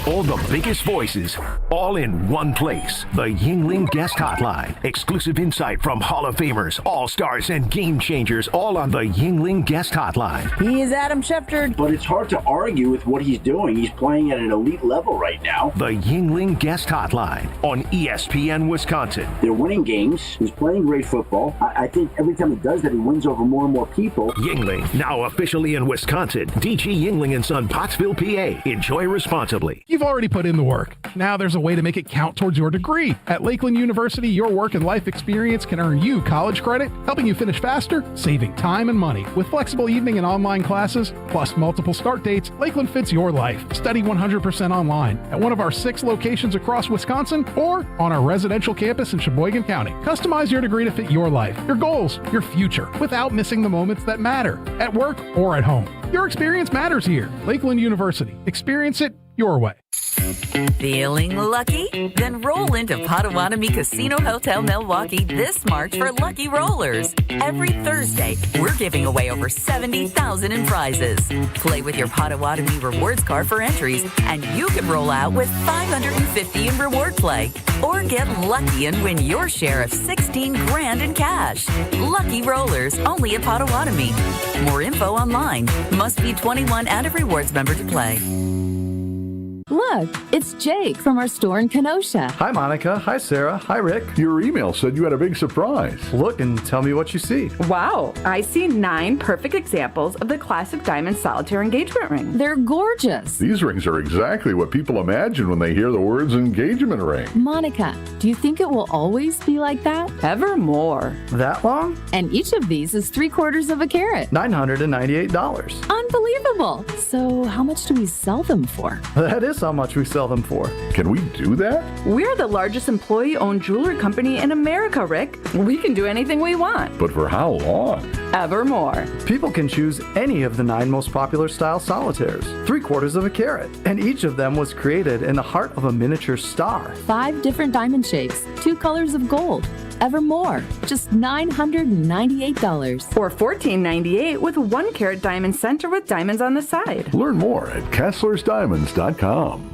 All the biggest voices, all in one place. The Yuengling Guest Hotline. Exclusive insight from Hall of Famers, All-Stars, and Game Changers, all on the Yuengling Guest Hotline. He is Adam Schefter. But it's hard to argue with what he's doing. He's playing at an elite level right now. The Yuengling Guest Hotline on ESPN Wisconsin. They're winning games. He's playing great football. I think every time he does that, he wins over more and more people. Yuengling, now officially in Wisconsin. DG Yuengling & Son, Pottsville, PA. Enjoy responsibly. You've already put in the work. Now there's a way to make it count towards your degree. At Lakeland University, your work and life experience can earn you college credit, helping you finish faster, saving time and money. With flexible evening and online classes, plus multiple start dates, Lakeland fits your life. Study 100% online at one of our 6 locations across Wisconsin or on our residential campus in Sheboygan County. Customize your degree to fit your life, your goals, your future, without missing the moments that matter, at work or at home. Your experience matters here. Lakeland University. Experience it your way. Feeling lucky? Then roll into Potawatomi Casino Hotel Milwaukee this March for Lucky Rollers. Every Thursday, we're giving away over $70,000 in prizes. Play with your Potawatomi rewards card for entries, and you could roll out with $550 in reward play. Or get lucky and win your share of $16,000 in cash. Lucky Rollers, only at Potawatomi. More info online. Must be 21 and a rewards member to play. Look, it's Jake from our store in Kenosha. Hi, Monica. Hi, Sarah. Hi, Rick. Your email said you had a big surprise. Look and tell me what you see. Wow, I see 9 perfect examples of the classic diamond solitaire engagement ring. They're gorgeous. These rings are exactly what people imagine when they hear the words engagement ring. Monica, do you think it will always be like that? Evermore. That long? And each of these is 3/4 of a carat. $998. Unbelievable. So how much do we sell them for? That is how much we sell them for. Can we do that? We're the largest employee-owned jewelry company in America, Rick. We can do anything we want. But for how long? Evermore. People can choose any of the 9 most popular style solitaires, 3/4 of a carat, and each of them was created in the heart of a miniature star. 5 different diamond shapes, 2 colors of gold. Evermore, just $998. Or $14.98 with 1 carat diamond center with diamonds on the side. Learn more at KesslersDiamonds.com.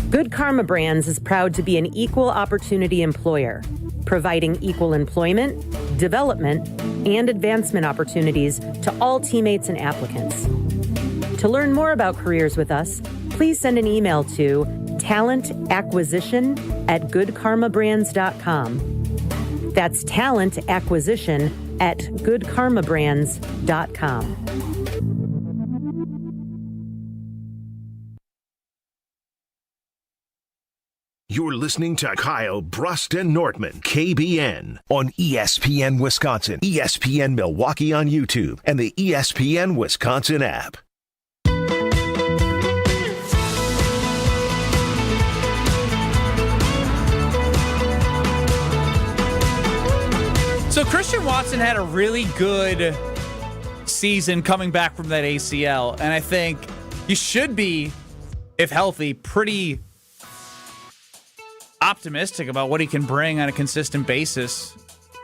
Good Karma Brands is proud to be an equal opportunity employer, providing equal employment, development, and advancement opportunities to all teammates and applicants. To learn more about careers with us, please send an email to talentacquisition@goodkarmabrands.com. That's talentacquisition@goodkarmabrands.com. You're listening to Kyle, Brust, and Nortman, KBN, on ESPN Wisconsin, ESPN Milwaukee on YouTube, and the ESPN Wisconsin app. So Christian Watson had a really good season coming back from that ACL, and I think you should be, if healthy, pretty optimistic about what he can bring on a consistent basis.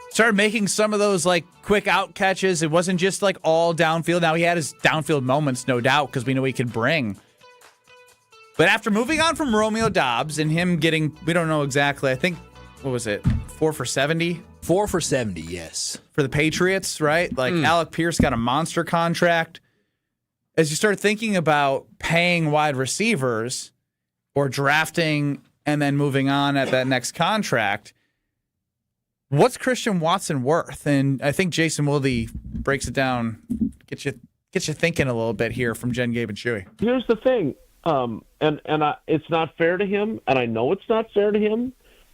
Started making some of those like quick out catches. It wasn't just like all downfield. Now he had his downfield moments, no doubt, because we know he can bring. But after moving on from Romeo Doubs and him getting, we don't know exactly, I think, what was it, 4 for 70? 4 for 70, yes. For the Patriots, right? Like Alec Pierce got a monster contract. As you start thinking about paying wide receivers or drafting and then moving on at that next contract, what's Christian Watson worth? And I think Jason Wilde breaks it down, gets you thinking a little bit here from Jen, Gabe, and Chewy. Here's the thing, it's not fair to him, and I know it's not fair to him,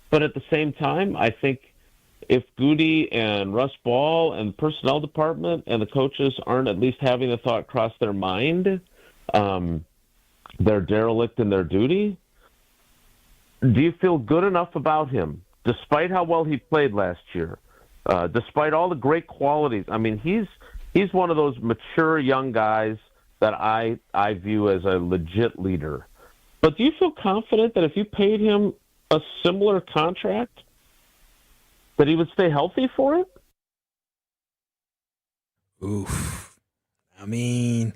but at the same time, I think if Goody and Russ Ball and the personnel department and the coaches aren't at least having the thought cross their mind, they're derelict in their duty. Do you feel good enough about him, despite how well he played last year, despite all the great qualities? I mean, he's one of those mature young guys that I view as a legit leader. But do you feel confident that if you paid him a similar contract, that he would stay healthy for it? Oof. I mean,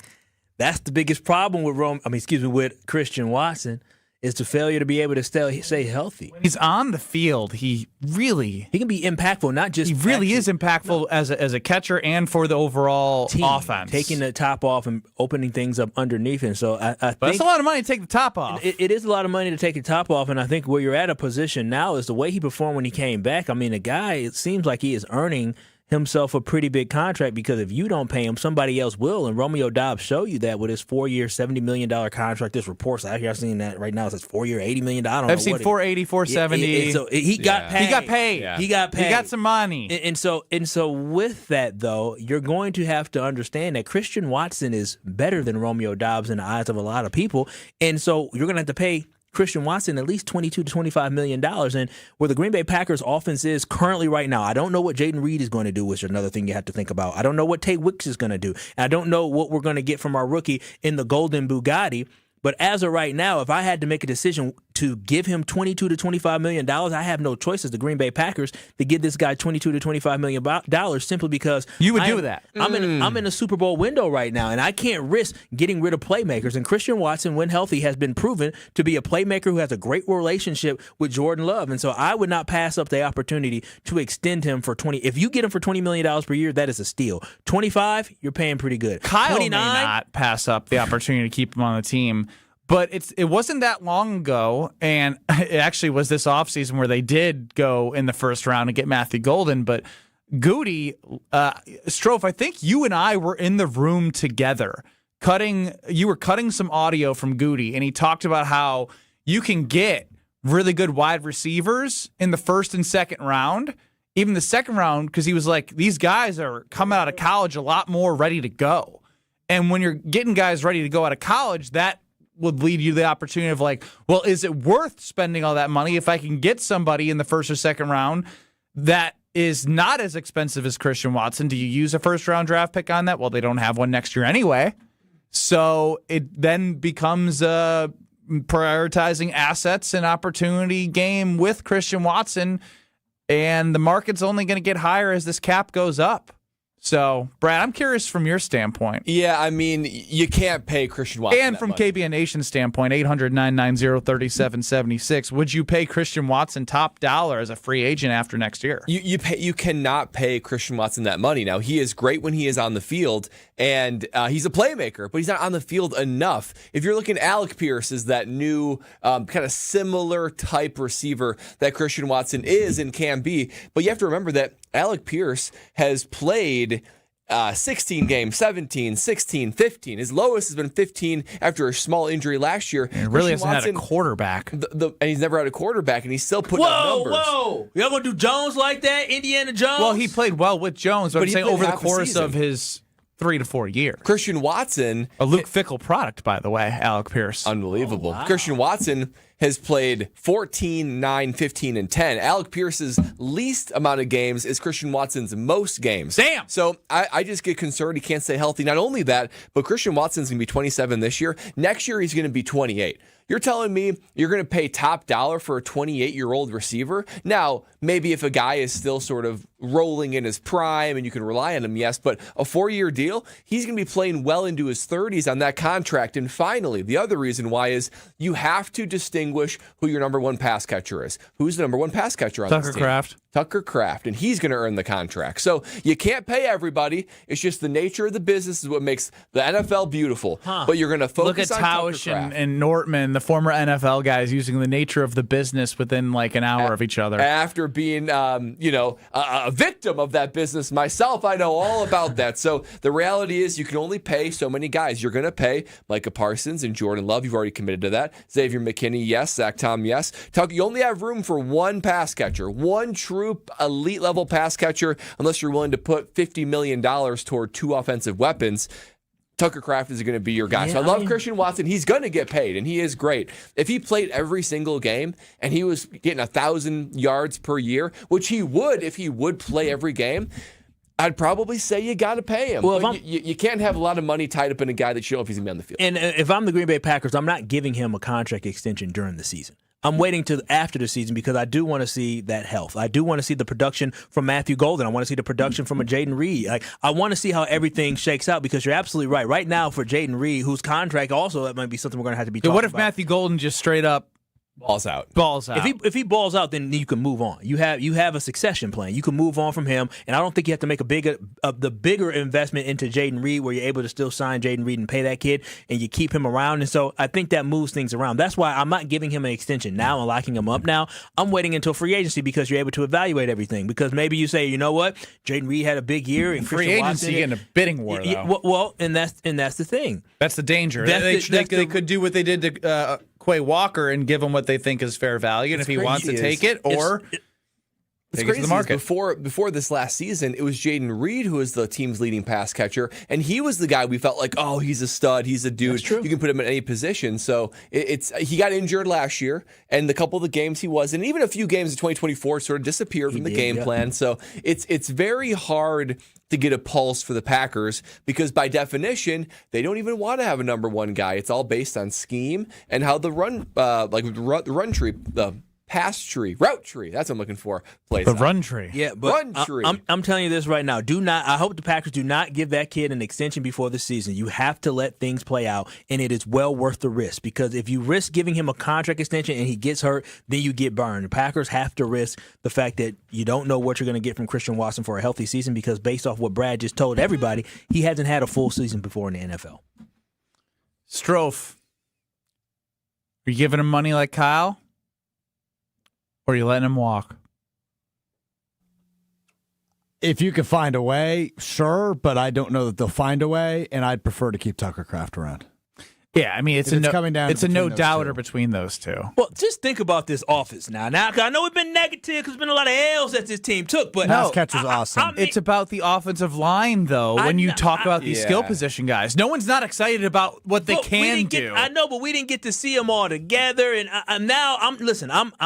that's the biggest problem with Christian Watson. Is the failure to be able to stay healthy. When he's on the field, he can be impactful, not just he really is impactful as a catcher and for the overall team, offense. Taking the top off and opening things up underneath him. So I think that's a lot of money to take the top off. It is a lot of money to take the top off, and I think where you're at a position now is the way he performed when he came back. I mean, the guy, it seems like he is earning himself a pretty big contract, because if you don't pay him, somebody else will. And Romeo Doubs showed you that with his 4-year, $70 million contract. This report's actually, I've seen that right now. It says 4-year, $80 million. I've seen 480, 470. So he got paid. He got paid. Yeah. He got paid. He got some money. And so with that, though, you're going to have to understand that Christian Watson is better than Romeo Doubs in the eyes of a lot of people. And so you're going to have to pay Christian Watson at least $22 to $25 million. And where the Green Bay Packers offense is currently right now, I don't know what Jaden Reed is going to do, which is another thing you have to think about. I don't know what Tate Wicks is going to do. And I don't know what we're going to get from our rookie in the Golden Bugatti. But as of right now, if I had to make a decision to give him $22 to $25 million, I have no choice as the Green Bay Packers to give this guy $22 to $25 million simply because you would do that. I'm in a Super Bowl window right now, and I can't risk getting rid of playmakers. And Christian Watson, when healthy, has been proven to be a playmaker who has a great relationship with Jordan Love. And so I would not pass up the opportunity to extend him for 20. If you get him for $20 million per year, that is a steal. 25, you're paying pretty good. Kyle 29, may not pass up the opportunity to keep him on the team. But it wasn't that long ago, and it actually was this offseason where they did go in the first round and get Matthew Golden. But Goody, Strofe, I think you and I were in the room together. You were cutting some audio from Goody, and he talked about how you can get really good wide receivers in the first and second round, even the second round, because he was like, these guys are coming out of college a lot more ready to go. And when you're getting guys ready to go out of college, that would lead you to the opportunity of like, well, is it worth spending all that money if I can get somebody in the first or second round that is not as expensive as Christian Watson? Do you use a first-round draft pick on that? Well, they don't have one next year anyway. So it then becomes a prioritizing assets and opportunity game with Christian Watson, and the market's only going to get higher as this cap goes up. So, Brad, I'm curious from your standpoint. Yeah, I mean, you can't pay Christian Watson. And from KBN Nation's standpoint, 800-990-3776, would you pay Christian Watson top dollar as a free agent after next year? You cannot pay Christian Watson that money. Now, he is great when he is on the field, and he's a playmaker, but he's not on the field enough. If you're looking at Alec Pierce as that new kind of similar type receiver that Christian Watson is and can be, but you have to remember that Alec Pierce has played 16 games, 17, 16, 15. His lowest has been 15 after a small injury last year. He really hasn't had a quarterback. And he's never had a quarterback, and he's still putting up numbers. Whoa! Y'all going to do Jones like that? Indiana Jones? Well, he played well with Jones, but I'm saying over the course of his 3 to 4 years. Christian Watson. A Luke Fickell product, by the way, Alec Pierce. Unbelievable. Oh, wow. Christian Watson has played 14, 9, 15, and 10. Alec Pierce's least amount of games is Christian Watson's most games. Damn! So I just get concerned he can't stay healthy. Not only that, but Christian Watson's going to be 27 this year. Next year, he's going to be 28. You're telling me you're going to pay top dollar for a 28-year-old receiver? Now, maybe if a guy is still sort of rolling in his prime and you can rely on him, yes, but a 4-year deal, he's going to be playing well into his 30s on that contract. And finally, the other reason why is you have to distinguish who your number one pass catcher is. Who's the number one pass catcher on this team? Tucker Kraft, and he's going to earn the contract. So you can't pay everybody. It's just the nature of the business is what makes the NFL beautiful. But you're going to focus on Tauscher Tucker Kraft. and Nortman, the former NFL guys, using the nature of the business within like an hour of each other. After being, a victim of that business myself, I know all about that. So the reality is you can only pay so many guys. You're going to pay Micah Parsons and Jordan Love. You've already committed to that. Xavier McKinney, yes. Zach Tom, yes. You only have room for one pass catcher, one true elite level pass catcher, unless you're willing to put $50 million toward 2 offensive weapons. Tucker Kraft is going to be your guy. So I love Christian Watson. He's going to get paid, and he is great. If he played every single game and he was getting 1,000 yards per year, which he would if he would play every game, I'd probably say you got to pay him. Well, you can't have a lot of money tied up in a guy that you don't know if he's going to be on the field. And if I'm the Green Bay Packers, I'm not giving him a contract extension during the season. I'm waiting till after the season because I do want to see that health. I do want to see the production from Matthew Golden. I want to see the production from a Jaden Reed. I want to see how everything shakes out because you're absolutely right. Right now for Jaden Reed, whose contract also that might be something we're going to have to be talking about. What if Matthew Golden just straight up balls out? If he balls out, then you can move on. You have a succession plan. You can move on from him, and I don't think you have to make the bigger investment into Jaden Reed where you're able to still sign Jaden Reed and pay that kid, and you keep him around. And so I think that moves things around. That's why I'm not giving him an extension now and locking him up now. I'm waiting until free agency because you're able to evaluate everything. Because maybe you say, you know what, Jaden Reed had a big year, and free agency getting a bidding war. Well, and that's the thing. That's the danger. They could do what they did to Quay Walker and give him what they think is fair value, and if he wants to take it, or What's Take it to the market. Before this last season, it was Jaden Reed who was the team's leading pass catcher, and he was the guy we felt like, oh, he's a stud, he's a dude. That's true. You can put him in any position. So he got injured last year, and the couple of the games he was, and even a few games in 2024 sort of disappeared from the game plan. So it's very hard to get a pulse for the Packers because by definition, they don't even want to have a number one guy. It's all based on scheme and how the run tree, the pass tree, route tree, that's what I'm looking for, plays The out. run tree. Yeah, but Run tree. I'm telling you this right now. I hope the Packers do not give that kid an extension before the season. You have to let things play out, and it is well worth the risk because if you risk giving him a contract extension and he gets hurt, then you get burned. The Packers have to risk the fact that you don't know what you're going to get from Christian Watson for a healthy season because based off what Brad just told everybody, he hasn't had a full season before in the NFL. Strofe, are you giving him money like Kyle? Or are you letting him walk? If you could find a way, sure, but I don't know that they'll find a way, and I'd prefer to keep Tucker Kraft around. Yeah, I mean, it's a no-doubter between those two. Well, just think about this offense now. Now, I know we've been negative because there's been a lot of L's that this team took, but pass catcher's awesome. I mean, It's about the offensive line, though, when you talk about these skill position guys. No one's not excited about what they can do. I know, but we didn't get to see them all together. And I'm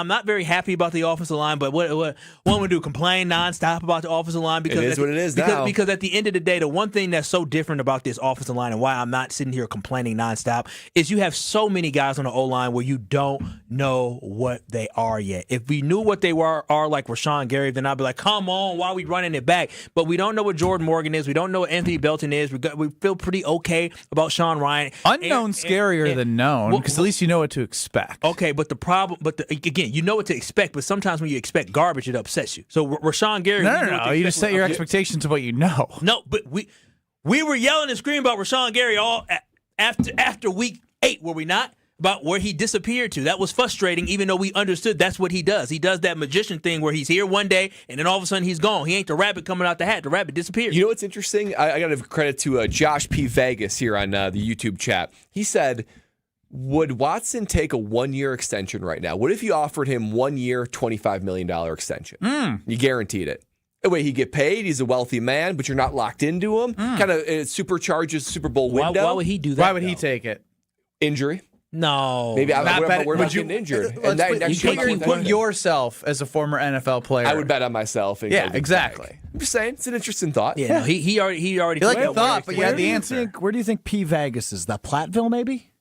not very happy about the offensive line, but what we do, complain nonstop about the offensive line because it is what it is now. Because at the end of the day, the one thing that's so different about this offensive line and why I'm not sitting here complaining nonstop is you have so many guys on the O-line where you don't know what they are yet. If we knew what they are like Rashawn Gary, then I'd be like, come on, why are we running it back? But we don't know what Jordan Morgan is. We don't know what Anthony Belton is. We feel pretty okay about Sean Ryan. Unknown scarier than known because at least you know what to expect. Okay, but the problem, again, you know what to expect, but sometimes when you expect garbage, it upsets you. So Rashawn Gary, No, you just set your expectations to what you know. No, but we were yelling and screaming about Rashawn Gary all after week 8, were we not? About where he disappeared to. That was frustrating, even though we understood that's what he does. He does that magician thing where he's here one day, and then all of a sudden he's gone. He ain't the rabbit coming out the hat. The rabbit disappeared. You know what's interesting? I got to give credit to Josh P. Vegas here on the YouTube chat. He said, would Watson take a 1-year extension right now? What if you offered him 1 year, $25 million extension? You guaranteed it. The way he get paid, he's a wealthy man, but you're not locked into him. Kind of supercharges Super Bowl window. Why would he do that? Why would he take it? Injury. No. Maybe I'm not not worried about getting injured. Put yourself as a former NFL player. I would bet on myself. Yeah, exactly. I'm just saying, it's an interesting thought. Yeah, no, he already. You like the thought, but you had the answer. Where do you think P. Vegas is? That Platteville, maybe?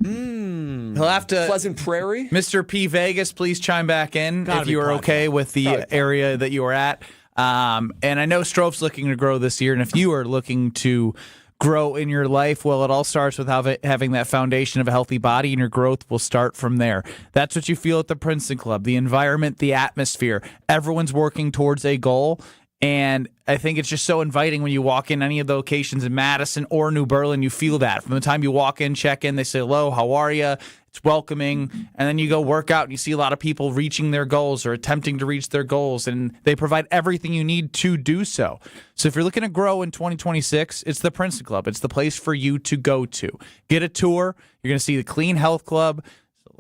He'll have to. Pleasant Prairie? Mr. P. Vegas, please chime back in if you are okay with the area that you are at. And I know Strofe's looking to grow this year, and if you are looking to grow in your life, well, it all starts with having that foundation of a healthy body, and your growth will start from there. That's what you feel at the Princeton Club, the environment, the atmosphere. Everyone's working towards a goal, and I think it's just so inviting when you walk in any of the locations in Madison or New Berlin. You feel that. From the time you walk in, check in, they say, hello, how are you? It's welcoming, and then you go work out and you see a lot of people reaching their goals or attempting to reach their goals, and they provide everything you need to do so. So if you're looking to grow in 2026, it's the Princeton Club. It's the place for you to go to. Get a tour. You're going to see the Clean Health Club,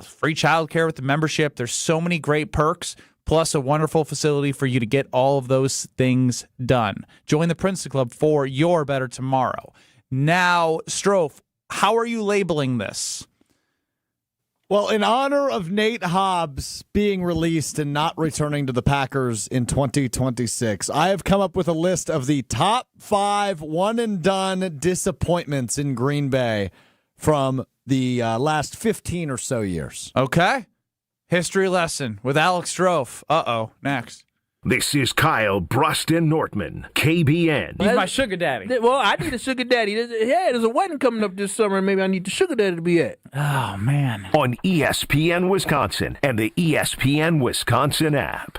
free childcare with the membership. There's so many great perks, plus a wonderful facility for you to get all of those things done. Join the Princeton Club for your better tomorrow. Now, Strofe, how are you labeling this? Well, in honor of Nate Hobbs being released and not returning to the Packers in 2026, I have come up with a list of the top 5 one-and-done disappointments in Green Bay from the last 15 or so years. Okay. History lesson with Alex Strofe. Next. This is Kyle Brust and Nortman, KBN. He's my sugar daddy. Well, I need a sugar daddy. There's a wedding coming up this summer, and maybe I need the sugar daddy to be at. Oh, man. On ESPN Wisconsin and the ESPN Wisconsin app.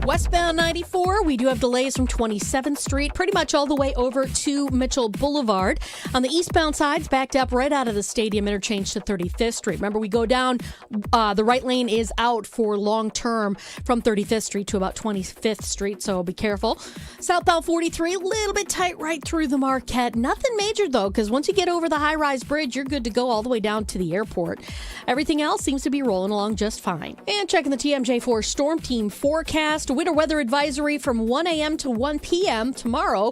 Westbound 94, we do have delays from 27th Street, pretty much all the way over to Mitchell Boulevard. On the eastbound side, it's backed up right out of the stadium interchange to 35th Street. Remember, we go down, the right lane is out for long term from 35th Street to about 25th Street, so be careful. Southbound 43, a little bit tight right through the Marquette. Nothing major, though, because once you get over the high-rise bridge, you're good to go all the way down to the airport. Everything else seems to be rolling along just fine. And checking the TMJ4 Storm Team forecast, winter weather advisory from 1 a.m. to 1 p.m. tomorrow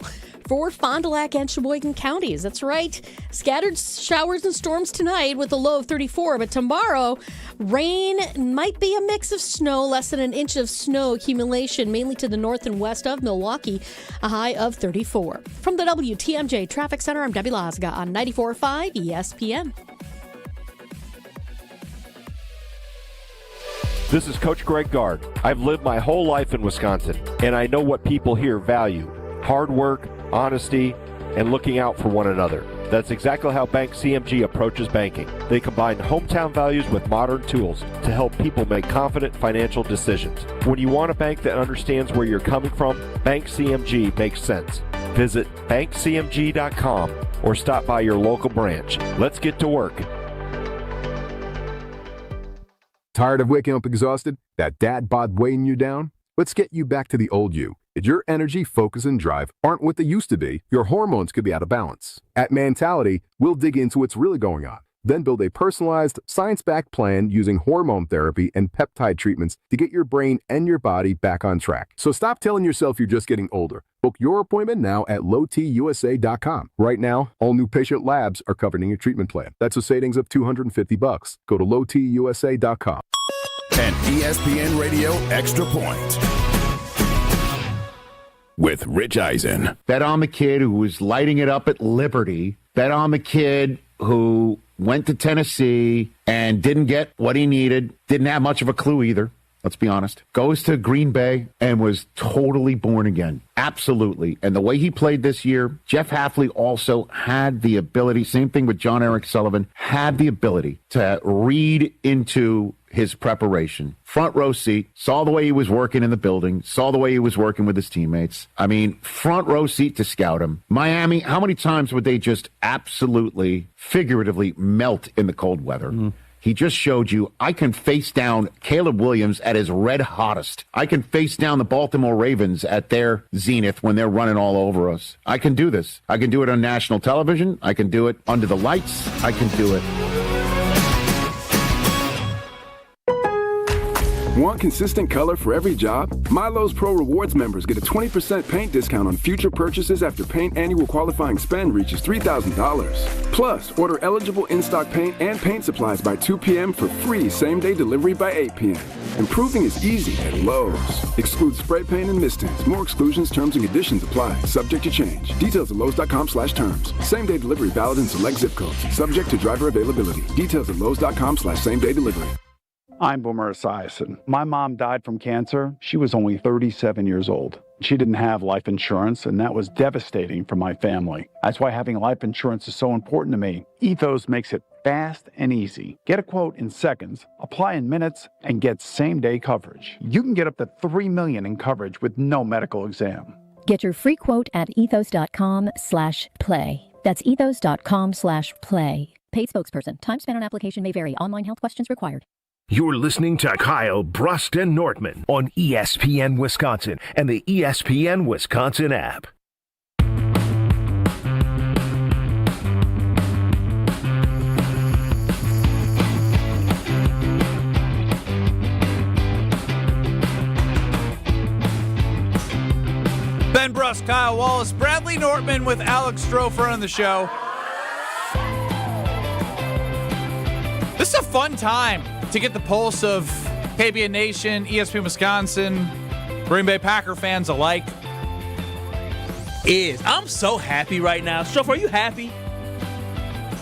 for Fond du Lac and Sheboygan counties. That's right. Scattered showers and storms tonight with a low of 34, but tomorrow, rain might be a mix of snow, less than an inch of snow accumulation, mainly to the north and west of Milwaukee, a high of 34. From the WTMJ Traffic Center, I'm Debbie Lasga on 94.5 ESPN. This is Coach Greg Gard. I've lived my whole life in Wisconsin, and I know what people here value: hard work, honesty, and looking out for one another. That's exactly how Bank CMG approaches banking. They combine hometown values with modern tools to help people make confident financial decisions. When you want a bank that understands where you're coming from, Bank CMG makes sense. Visit bankcmg.com or stop by your local branch. Let's get to work. Tired of waking up exhausted? That dad bod weighing you down? Let's get you back to the old you. If your energy, focus, and drive aren't what they used to be, your hormones could be out of balance. At Mentality, we'll dig into what's really going on, then build a personalized, science-backed plan using hormone therapy and peptide treatments to get your brain and your body back on track. So stop telling yourself you're just getting older. Book your appointment now at lowtusa.com. Right now, all new patient labs are covered in your treatment plan. That's a savings of $250. Go to lowtusa.com. An ESPN Radio Extra Point with Rich Eisen. Bet on the kid who was lighting it up at Liberty. Bet on the kid who went to Tennessee and didn't get what he needed. Didn't have much of a clue either. Let's be honest. Goes to Green Bay and was totally born again. Absolutely. And the way he played this year, Jeff Hafley also had the ability, same thing with John Eric Sullivan, had the ability to read into his preparation. Front row seat, saw the way he was working in the building, saw the way he was working with his teammates. I mean, front row seat to scout him. Miami, how many times would they just absolutely, figuratively melt in the cold weather? Mm-hmm. He just showed you, I can face down Caleb Williams at his red hottest. I can face down the Baltimore Ravens at their zenith when they're running all over us. I can do this. I can do it on national television. I can do it under the lights. I can do it. Want consistent color for every job? Milo's Pro Rewards members get a 20% paint discount on future purchases after paint annual qualifying spend reaches $3,000. Plus, order eligible in-stock paint and paint supplies by 2 p.m. for free same-day delivery by 8 p.m. Improving is easy at Lowe's. Excludes spray paint and mistings. More exclusions, terms, and conditions apply. Subject to change. Details at Lowe's.com/terms. Same-day delivery valid in select zip codes. Subject to driver availability. Details at Lowe's.com/same-day delivery. I'm Boomer Esiason. My mom died from cancer. She was only 37 years old. She didn't have life insurance, and that was devastating for my family. That's why having life insurance is so important to me. Ethos makes it fast and easy. Get a quote in seconds, apply in minutes, and get same-day coverage. You can get up to $3 million in coverage with no medical exam. Get your free quote at ethos.com/play. That's ethos.com/play. Paid spokesperson. Time spent on application may vary. Online health questions required. You're listening to Kyle, Brust, and Nortman on ESPN Wisconsin and the ESPN Wisconsin app. Ben Brust, Kyle Wallace, Bradley Nortman with Alex Strofer on the show. This is a fun time to get the pulse of KBN Nation, ESPN Wisconsin, Green Bay Packer fans alike. I'm so happy right now. Strofer, are you happy?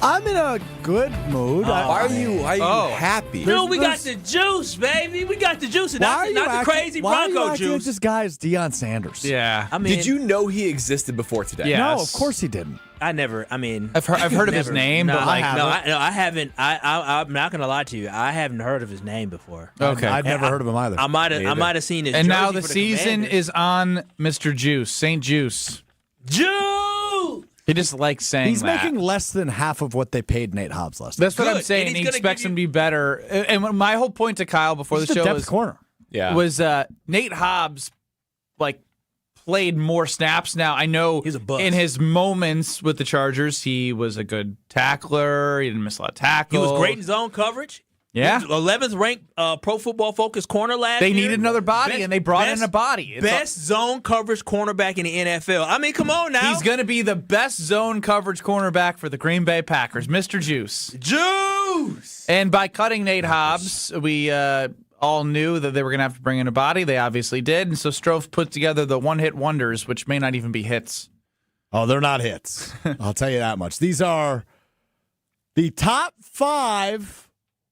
I'm in a good mood. Why are you happy? Dude, we got the juice, baby. We got the juice. And not the crazy Bronco juice. Like this guy is Deion Sanders? Yeah. I mean, did you know he existed before today? Yes. No, of course he didn't. I've heard of his name, but I haven't. I'm not gonna lie to you. I haven't heard of his name before. Okay, I'd never heard of him either. I might have seen his. And jersey now the for season Commanders. is on Mr. Juice, St-Juste. Juice. He just likes saying He's that. making less than half of what they paid Nate Hobbs last. That's what Good. I'm saying. And He he's gonna expects give him to be better. And my whole point to Kyle before the show depth corner. was Nate Hobbs played more snaps now. I know He's a bust. in his moments with the Chargers, he was a good tackler. He didn't miss a lot of tackles. He was great in zone coverage. Yeah. He was 11th ranked Pro Football Focus corner last year. They needed another body, and they brought in a body. Best zone coverage cornerback in the NFL. I mean, come on now. He's going to be the best zone coverage cornerback for the Green Bay Packers, Mr. Juice. Juice! And by cutting Nate Hobbs, we all knew that they were going to have to bring in a body. They obviously did. And so Strofe put together the one-hit wonders, which may not even be hits. Oh, they're not hits. I'll tell you that much. These are the top 5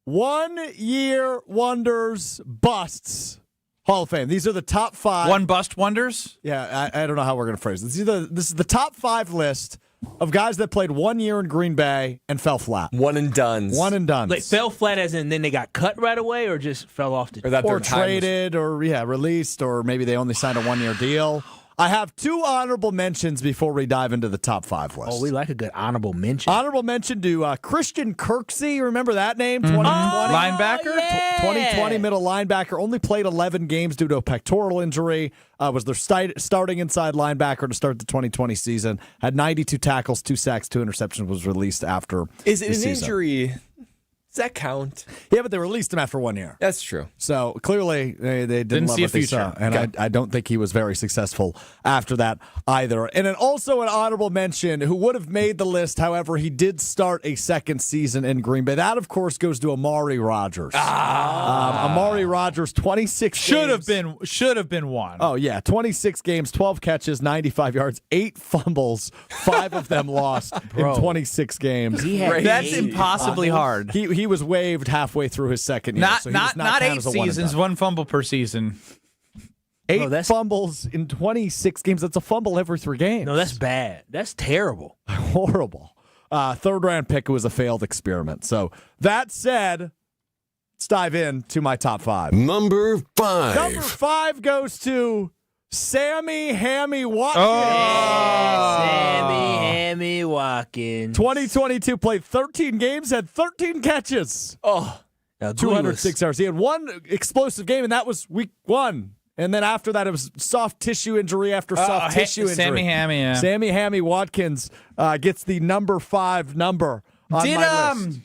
one-year wonders busts Hall of Fame. These are the top 5. One bust wonders? Yeah, I don't know how we're going to phrase this. This is the top 5 list of guys that played 1 year in Green Bay and fell flat. One and dones. Like fell flat as in then they got cut right away or just fell off the team? Or traded or released, or maybe they only signed a 1-year deal. I have 2 honorable mentions before we dive into the top 5 list. Oh, we like a good honorable mention. Honorable mention to Christian Kirksey. Remember that name? 2020 linebacker? Yeah. 2020 middle linebacker. Only played 11 games due to a pectoral injury. Was their starting inside linebacker to start the 2020 season. Had 92 tackles, 2 sacks, 2 interceptions. Was released after Is it the an season. injury? Does that count? Yeah, but they released him after 1 year. That's true. So clearly they didn't love see a what they future. saw, and I don't think he was very successful after that either. And then also an honorable mention who would have made the list, however, he did start a second season in Green Bay. That, of course, goes to Amari Rodgers. Amari Rodgers, 26 Should games. have been one. Oh, yeah, 26 games, 12 catches, 95 yards, 8 fumbles, 5 of them lost in 26 games. That's impossibly hard. He was waived halfway through his second year. Not so he was not counted 8 as a one and seasons, done. 1 fumble per season. 8 fumbles in 26 games. That's a fumble every 3 games. No, that's bad. That's terrible. Horrible. 3rd round pick who was a failed experiment. So that said, let's dive into my top 5. Number 5. Number 5 goes to Sammy Hammy Watkins. Sammy Hammy Watkins. 2022 played 13 games, had 13 catches. Oh, now, 206 yards. He had 1 explosive game, and that was week 1. And then after that, it was soft tissue injury after soft tissue injury. Sammy Hammy, yeah. Sammy Hammy Watkins gets the number 5 number on my list.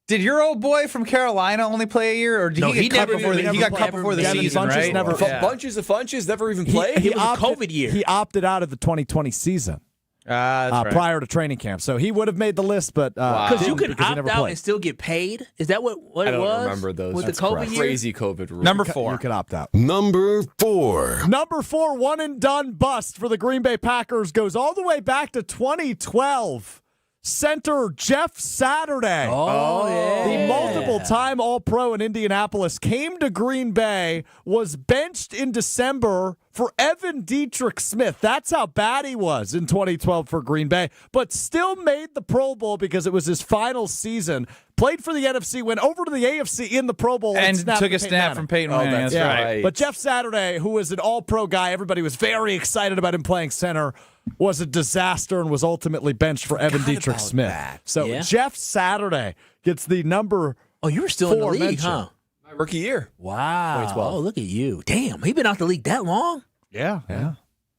Did your old boy from Carolina only play a year, or did he get cut before the season? Right? Bunches of Funches never even played. It was a COVID year. He opted out of the 2020 season. Prior to training camp, so he would have made the list, but because you can he opt never out played. and still get paid. Is that what I it don't was? remember those. With That's the COVID correct. year? Crazy COVID rule. Number 4. You can opt out. Number 4. Number 4, one and done bust for the Green Bay Packers goes all the way back to 2012. Center Jeff Saturday. Oh, yeah. The multiple-time All-Pro in Indianapolis came to Green Bay, was benched in December for Evan Dietrich Smith. That's how bad he was in 2012 for Green Bay, but still made the Pro Bowl because it was his final season. Played for the NFC, went over to the AFC in the Pro Bowl. And took a snap from Peyton Manning. That's right. But Jeff Saturday, who was an all-pro guy, everybody was very excited about him playing center, was a disaster and was ultimately benched for Evan Dietrich Smith. So Jeff Saturday gets the number you were still in the league, mention. huh? My rookie year. Wow. 2012. Oh, look at you. Damn, he been out the league that long? Yeah.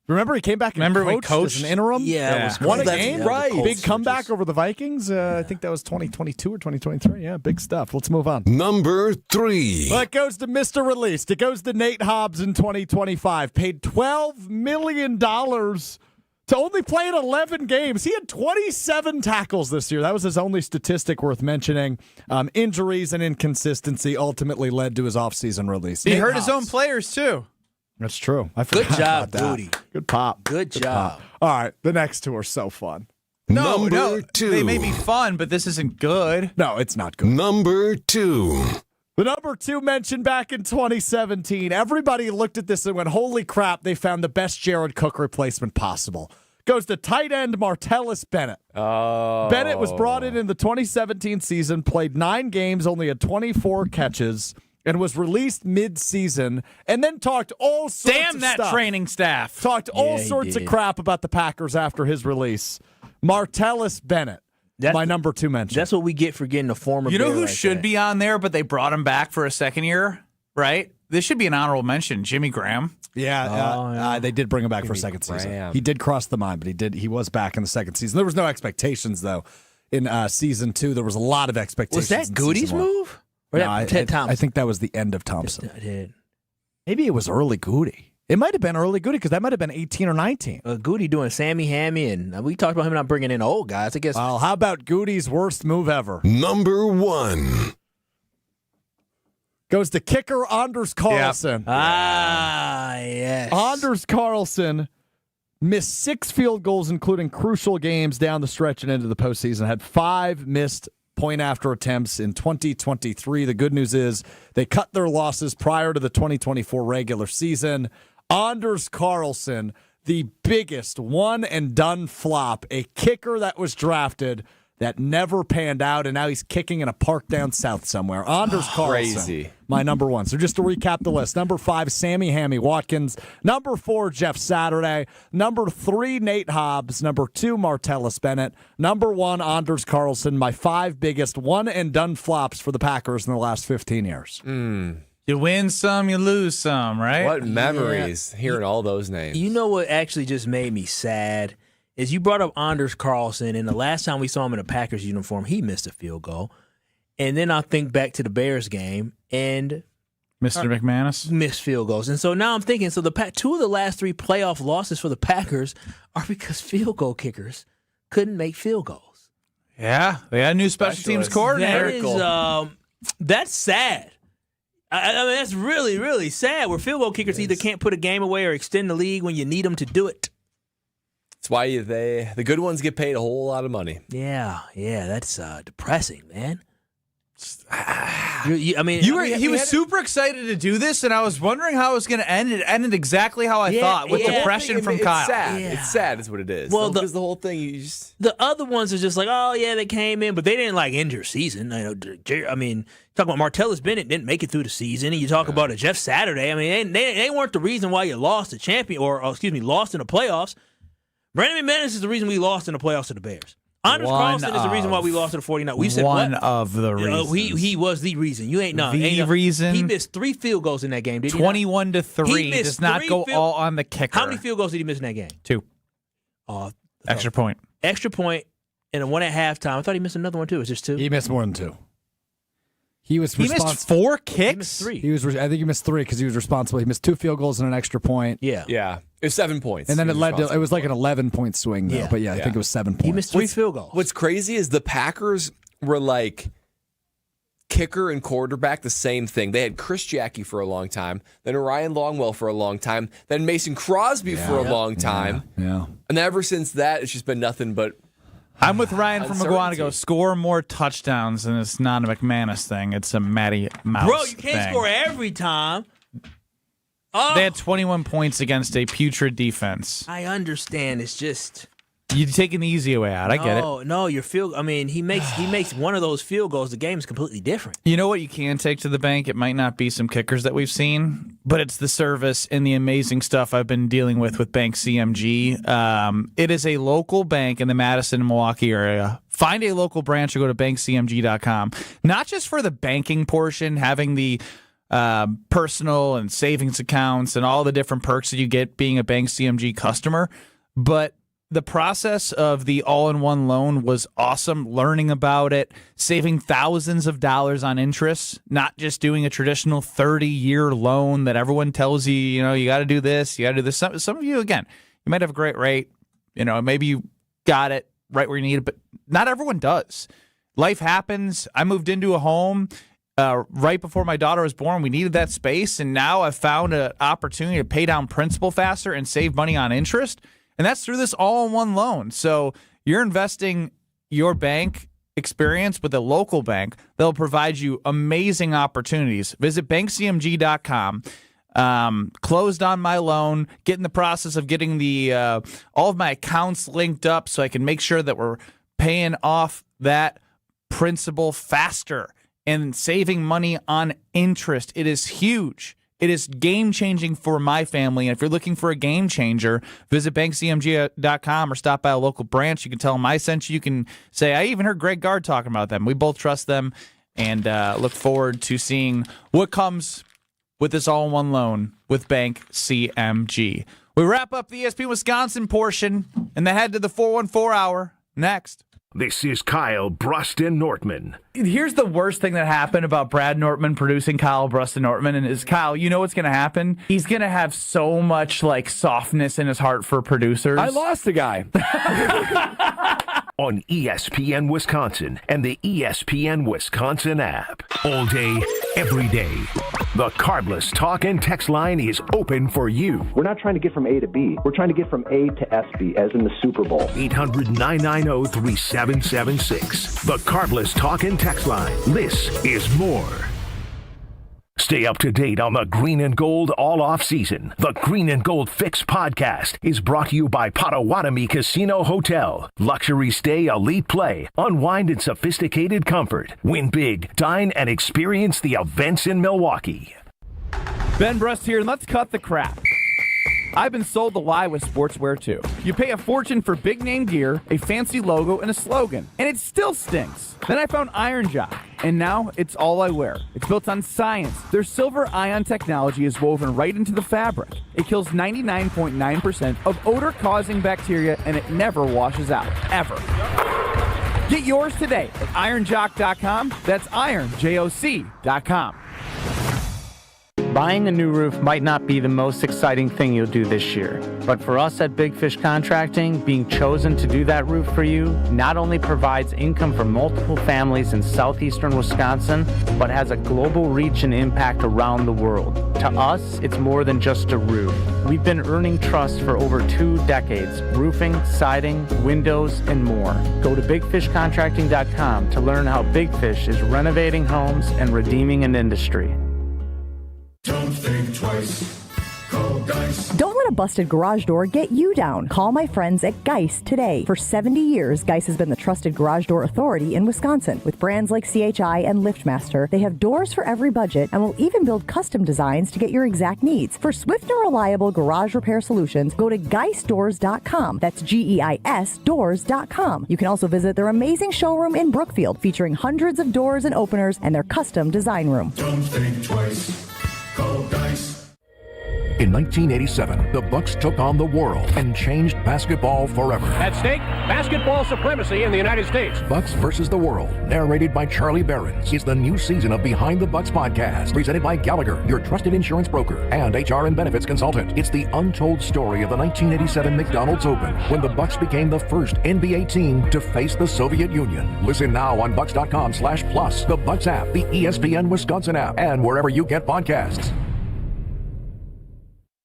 Remember he came back and coached as an interim? Yeah. It was Won a That's game? right. Big comeback over the Vikings. I think that was 2022 or 2023. Yeah, big stuff. Let's move on. Number 3. Well, it goes to Mr. Released. It goes to Nate Hobbs in 2025. Paid $12 million to only play in 11 games. He had 27 tackles this year. That was his only statistic worth mentioning. Injuries and inconsistency ultimately led to his offseason release. He hurt his own players, too. That's true. I Good forgot job, about that. Booty. Good pop. Good job. Pop. All right, the next two are so fun. No, two. They may be fun, but this isn't good. No, it's not good. Number 2. The number 2 mentioned back in 2017. Everybody looked at this and went, holy crap, they found the best Jared Cook replacement possible. Goes to tight end Martellus Bennett. Oh. Bennett was brought in the 2017 season, played 9 games, only had 24 catches, and was released mid-season, and then talked all sorts Damn of that stuff. training staff. Talked all sorts of crap about the Packers after his release. Martellus Bennett, my number 2 mention. That's what we get for getting a former You know Bear who right should there. be on there, but they brought him back for a second year, right? This should be an honorable mention. Jimmy Graham. Yeah, they did bring him back for a second season. He did cross the mind, but he was back in the second season. There was no expectations, though. In season 2, there was a lot of expectations. Was that Goody's move? Or that Ted Thompson? I think that was the end of Thompson. I did. Maybe it was early Goody. It might have been early Goody because that might have been 18 or 19. Goody doing Sammy Hammy, and we talked about him not bringing in old guys. I guess. Well, how about Goody's worst move ever? Number 1. Goes to kicker Anders Carlson. Yes. Anders Carlson missed 6 field goals, including crucial games down the stretch and into the postseason. Had 5 missed point-after attempts in 2023. The good news is they cut their losses prior to the 2024 regular season. Anders Carlson, the biggest one-and-done flop, a kicker that was drafted that never panned out, and now he's kicking in a park down south somewhere. Anders Carlson, Crazy. my number 1. So just to recap the list, number 5, Sammy Hammy Watkins. Number 4, Jeff Saturday. Number 3, Nate Hobbs. Number 2, Martellus Bennett. Number 1, Anders Carlson. My 5 biggest one-and-done flops for the Packers in the last 15 years. You win some, you lose some, right? What memories hearing all those names. You know what actually just made me sad is you brought up Anders Carlson, and the last time we saw him in a Packers uniform, he missed a field goal. And then I think back to the Bears game, and Mr. McManus missed field goals. And so now I'm thinking, so the 2 of the last 3 playoff losses for the Packers are because field goal kickers couldn't make field goals. Yeah, they had a new special teams coordinator. That is, that's sad. I mean, that's really, really sad where field goal kickers either can't put a game away or extend the league when you need them to do it. That's why the good ones get paid a whole lot of money. Yeah, that's depressing, man. He was super excited to do this, and I was wondering how it was going to end. It ended exactly how I thought, with depression from Kyle. Sad. Yeah. It's sad is what it is. Well, because the whole thing, the other ones are just like, oh, yeah, they came in, but they didn't, end your season. I mean, talk about Martellus Bennett didn't make it through the season, and you talk about a Jeff Saturday. I mean, they weren't the reason why you lost lost in the playoffs. Brandon McManus is the reason we lost in the playoffs to the Bears. Anders Carlson is the reason why we lost to the 49ers. We said one of the reasons. He was the reason. You ain't no reason. He missed 3 field goals in that game. Did he 21-3 does not go all on the kicker. How many field goals did he miss in that game? 2. Extra point. Extra point and a 1 at halftime. I thought he missed another one too. It's just 2. He missed more than 2. He missed 4 kicks. He missed 3. I think he missed 3 because he was responsible. He missed 2 field goals and an extra point. Yeah. It was 7 points. And then it was like an 11-point swing, though. Yeah. But I think it was 7 points. He missed 3 field goals. What's crazy is the Packers were like kicker and quarterback the same thing. They had Chris Jackie for a long time, then Ryan Longwell for a long time, then Mason Crosby for a long time. Yeah. And ever since that, it's just been nothing but. I'm with Ryan from McGuanago. Score more touchdowns, and it's not a McManus thing. It's a Matty Mouse Bro, you can't thing. score every time. They had 21 points against a putrid defense. I understand. It's just you're taking the easy way out. I get it. No, your field. I mean, he makes one of those field goals. The game's completely different. You know what you can take to the bank? It might not be some kickers that we've seen, but it's the service and the amazing stuff I've been dealing with Bank CMG. It is a local bank in the Madison and Milwaukee area. Find a local branch or go to bankcmg.com. Not just for the banking portion, having the personal and savings accounts and all the different perks that you get being a Bank CMG customer, but the process of the all-in-one loan was awesome. Learning about it, saving thousands of dollars on interest, not just doing a traditional 30-year loan that everyone tells you, you got to do this, you got to do this. Some of you, again, you might have a great rate, maybe you got it right where you need it, but not everyone does. Life happens. I moved into a home right before my daughter was born. We needed that space, and now I've found an opportunity to pay down principal faster and save money on interest, and that's through this all-in-one loan. So you're investing your bank experience with a local bank. They'll provide you amazing opportunities. Visit bankcmg.com. Closed on my loan, get in the process of getting the all of my accounts linked up so I can make sure that we're paying off that principal faster and saving money on interest. It is huge. It is game-changing for my family. And if you're looking for a game changer, visit bankcmg.com or stop by a local branch. You can tell them I sent you. You can say, I even heard Greg Gard talking about them. We both trust them and look forward to seeing what comes with this all-in-one loan with Bank CMG. We wrap up the ESPN Wisconsin portion and then head to the 414 hour next. This is Kyle, Brust, and Nortman. Here's the worst thing that happened about Brad Nortman producing Kyle, Brust, and Nortman, and is Kyle, you know what's going to happen? He's going to have so much like softness in his heart for producers. I lost the guy. On ESPN Wisconsin and the ESPN Wisconsin app. All day, every day. The Carbless talk and text line is open for you. We're not trying to get from A to B. We're trying to get from A to SB, as in the Super Bowl. 800-990-3776. The Carbless talk and text line. This is more. Stay up to date on the Green and Gold all off season. The Green and Gold Fix podcast is brought to you by Potawatomi Casino Hotel. Luxury stay, elite play, unwind in sophisticated comfort. Win big, dine, and experience the events in Milwaukee. Ben Brust here, and let's cut the crap. I've been sold the lie with sportswear, too. You pay a fortune for big-name gear, a fancy logo, and a slogan, and it still stinks. Then I found Iron Jock, and now it's all I wear. It's built on science. Their silver ion technology is woven right into the fabric. It kills 99.9% of odor-causing bacteria, and it never washes out, ever. Get yours today at ironjock.com. That's ironjoc.com. Buying a new roof might not be the most exciting thing you'll do this year, but for us at Big Fish Contracting, being chosen to do that roof for you not only provides income for multiple families in southeastern Wisconsin, but has a global reach and impact around the world. To us, it's more than just a roof. We've been earning trust for over 2 decades, roofing, siding, windows, and more. Go to bigfishcontracting.com to learn how Big Fish is renovating homes and redeeming an industry. Don't think twice. Call Geist. Don't let a busted garage door get you down. Call my friends at Geist today. For 70 years, Geist has been the trusted garage door authority in Wisconsin. With brands like CHI and LiftMaster, they have doors for every budget and will even build custom designs to get your exact needs. For swift and reliable garage repair solutions, go to geistdoors.com. That's GEIS doors.com. You can also visit their amazing showroom in Brookfield, featuring hundreds of doors and openers and their custom design room. Don't think twice. Call Geist. In 1987, the Bucks took on the world and changed basketball forever. At stake, basketball supremacy in the United States. Bucks versus the World, narrated by Charlie Behrens, is the new season of Behind the Bucks podcast, presented by Gallagher, your trusted insurance broker and HR and benefits consultant. It's the untold story of the 1987 McDonald's Open, when the Bucks became the first NBA team to face the Soviet Union. Listen now on bucks.com/plus, the Bucks app, the ESPN Wisconsin app, and wherever you get podcasts.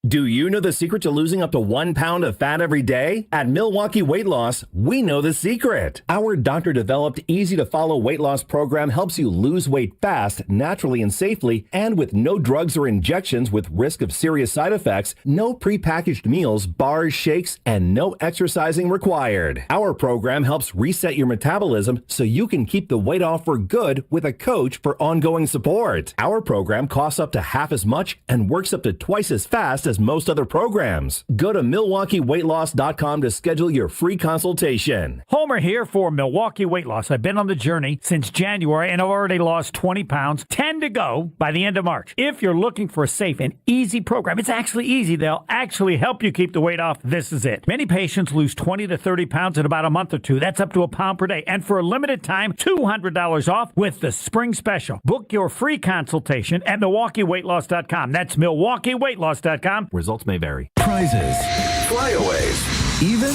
Do you know the secret to losing up to 1 pound of fat every day? At Milwaukee Weight Loss, we know the secret. Our doctor-developed, easy-to-follow weight loss program helps you lose weight fast, naturally and safely, and with no drugs or injections with risk of serious side effects, no prepackaged meals, bars, shakes, and no exercising required. Our program helps reset your metabolism so you can keep the weight off for good with a coach for ongoing support. Our program costs up to half as much and works up to twice as fast as most other programs. Go to MilwaukeeWeightLoss.com to schedule your free consultation. Homer here for Milwaukee Weight Loss. I've been on the journey since January and I've already lost 20 pounds, 10 to go by the end of March. If you're looking for a safe and easy program, it's actually easy. They'll actually help you keep the weight off. This is it. Many patients lose 20 to 30 pounds in about a month or two. That's up to a pound per day. And for a limited time, $200 off with the spring special. Book your free consultation at MilwaukeeWeightLoss.com. That's MilwaukeeWeightLoss.com. Results may vary. Prizes, flyaways, even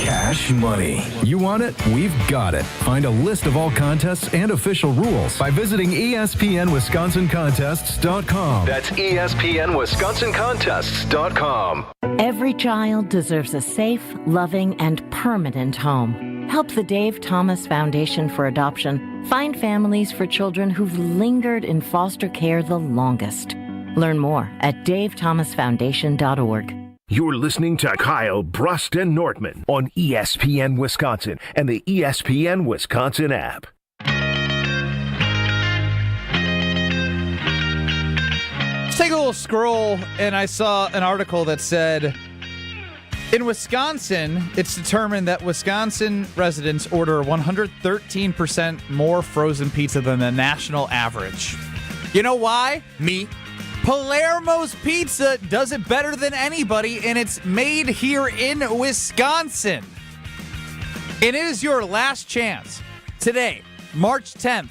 cash money. You want it? We've got it. Find a list of all contests and official rules by visiting ESPNWisconsinContests.com. That's ESPNWisconsinContests.com. Every child deserves a safe, loving, and permanent home. Help the Dave Thomas Foundation for Adoption find families for children who've lingered in foster care the longest. Learn more at davethomasfoundation.org. You're listening to Kyle, Brust, and Nortman on ESPN Wisconsin and the ESPN Wisconsin app. Let's take a little scroll, and I saw an article that said, in Wisconsin, it's determined that Wisconsin residents order 113% more frozen pizza than the national average. You know why? Me. Palermo's Pizza does it better than anybody, and it's made here in Wisconsin. And it is your last chance today, March 10th.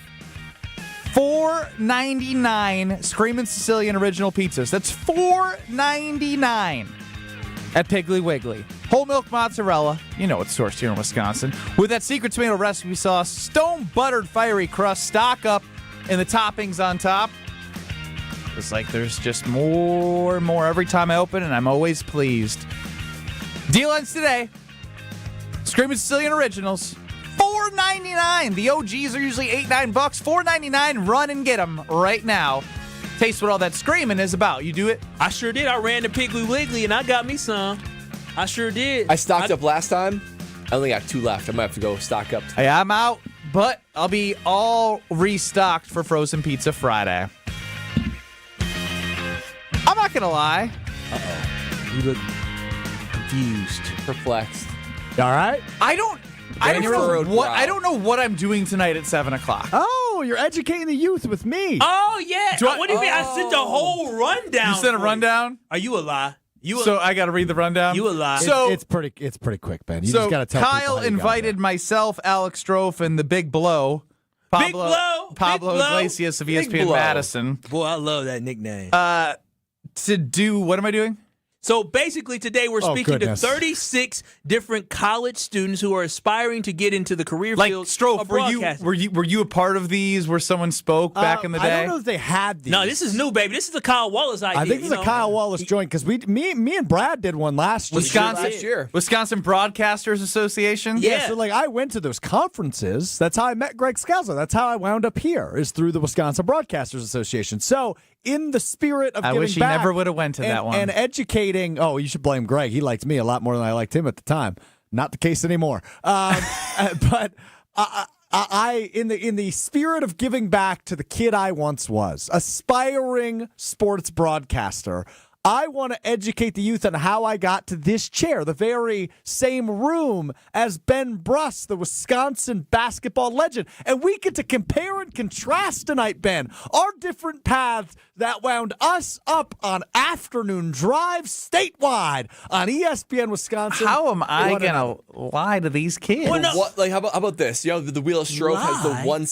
$4.99 Screamin' Sicilian Original Pizzas. That's $4.99 at Piggly Wiggly. Whole milk mozzarella, you know it's sourced here in Wisconsin, with that secret tomato recipe sauce, stone buttered fiery crust, stock up, and the toppings on top. It's like there's just more and more every time I open, and I'm always pleased. Deal ends today. Screamin' Sicilian Originals, $4.99. The OGs are usually $8-9. $4.99. Run and get them right now. Taste what all that screaming is about. You do it? I sure did. I ran to Piggly Wiggly and I got me some. I sure did. I stocked up last time. I only got 2 left. I might have to go stock up. Hey, I'm out, but I'll be all restocked for Frozen Pizza Friday. I'm not going to lie. Uh-oh. You look confused. Perplexed. All right? I don't know what I'm doing tonight at 7 o'clock. Oh, you're educating the youth with me. Oh, yeah. What do you mean? I sent the whole rundown. You sent a rundown? Are you a lie? So I got to read the rundown? You a lie. So it's pretty quick, Ben. You just got to tell Kyle invited myself, Alex Strofe, and the Big Blow. Pablo Iglesias of ESPN Madison. Boy, I love that nickname. To do, what am I doing? So basically today we're speaking to 36 different college students who are aspiring to get into the career field of broadcasting. Were you a part of these where someone spoke back in the day? I don't know if they had these. No, this is new, baby. This is the Kyle Wallace idea. I think this is a Kyle Wallace joint because me and Brad did one last year. Wisconsin Broadcasters Association? Yeah, so I went to those conferences. That's how I met Greg Scalzo. That's how I wound up here, is through the Wisconsin Broadcasters Association. So in the spirit of I giving wish he back never would have went to that one. And educating. Oh, you should blame Greg. He liked me a lot more than I liked him at the time. Not the case anymore. But I in the spirit of giving back to the kid I once was, aspiring sports broadcaster, I want to educate the youth on how I got to this chair, the very same room as Ben Brust, the Wisconsin basketball legend. And we get to compare and contrast tonight, Ben, our different paths that wound us up on afternoon drives statewide on ESPN Wisconsin. How am I going to lie to these kids? Well, no. How about this? You know, the Wheel of Stro has the one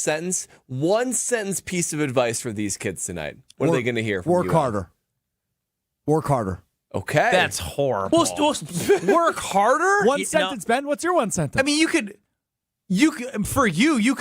sentence piece of advice for these kids tonight. What are they going to hear from Work you? harder. Work harder. Okay. That's horrible. Work harder? One sentence, Ben. What's your one sentence? I mean, you could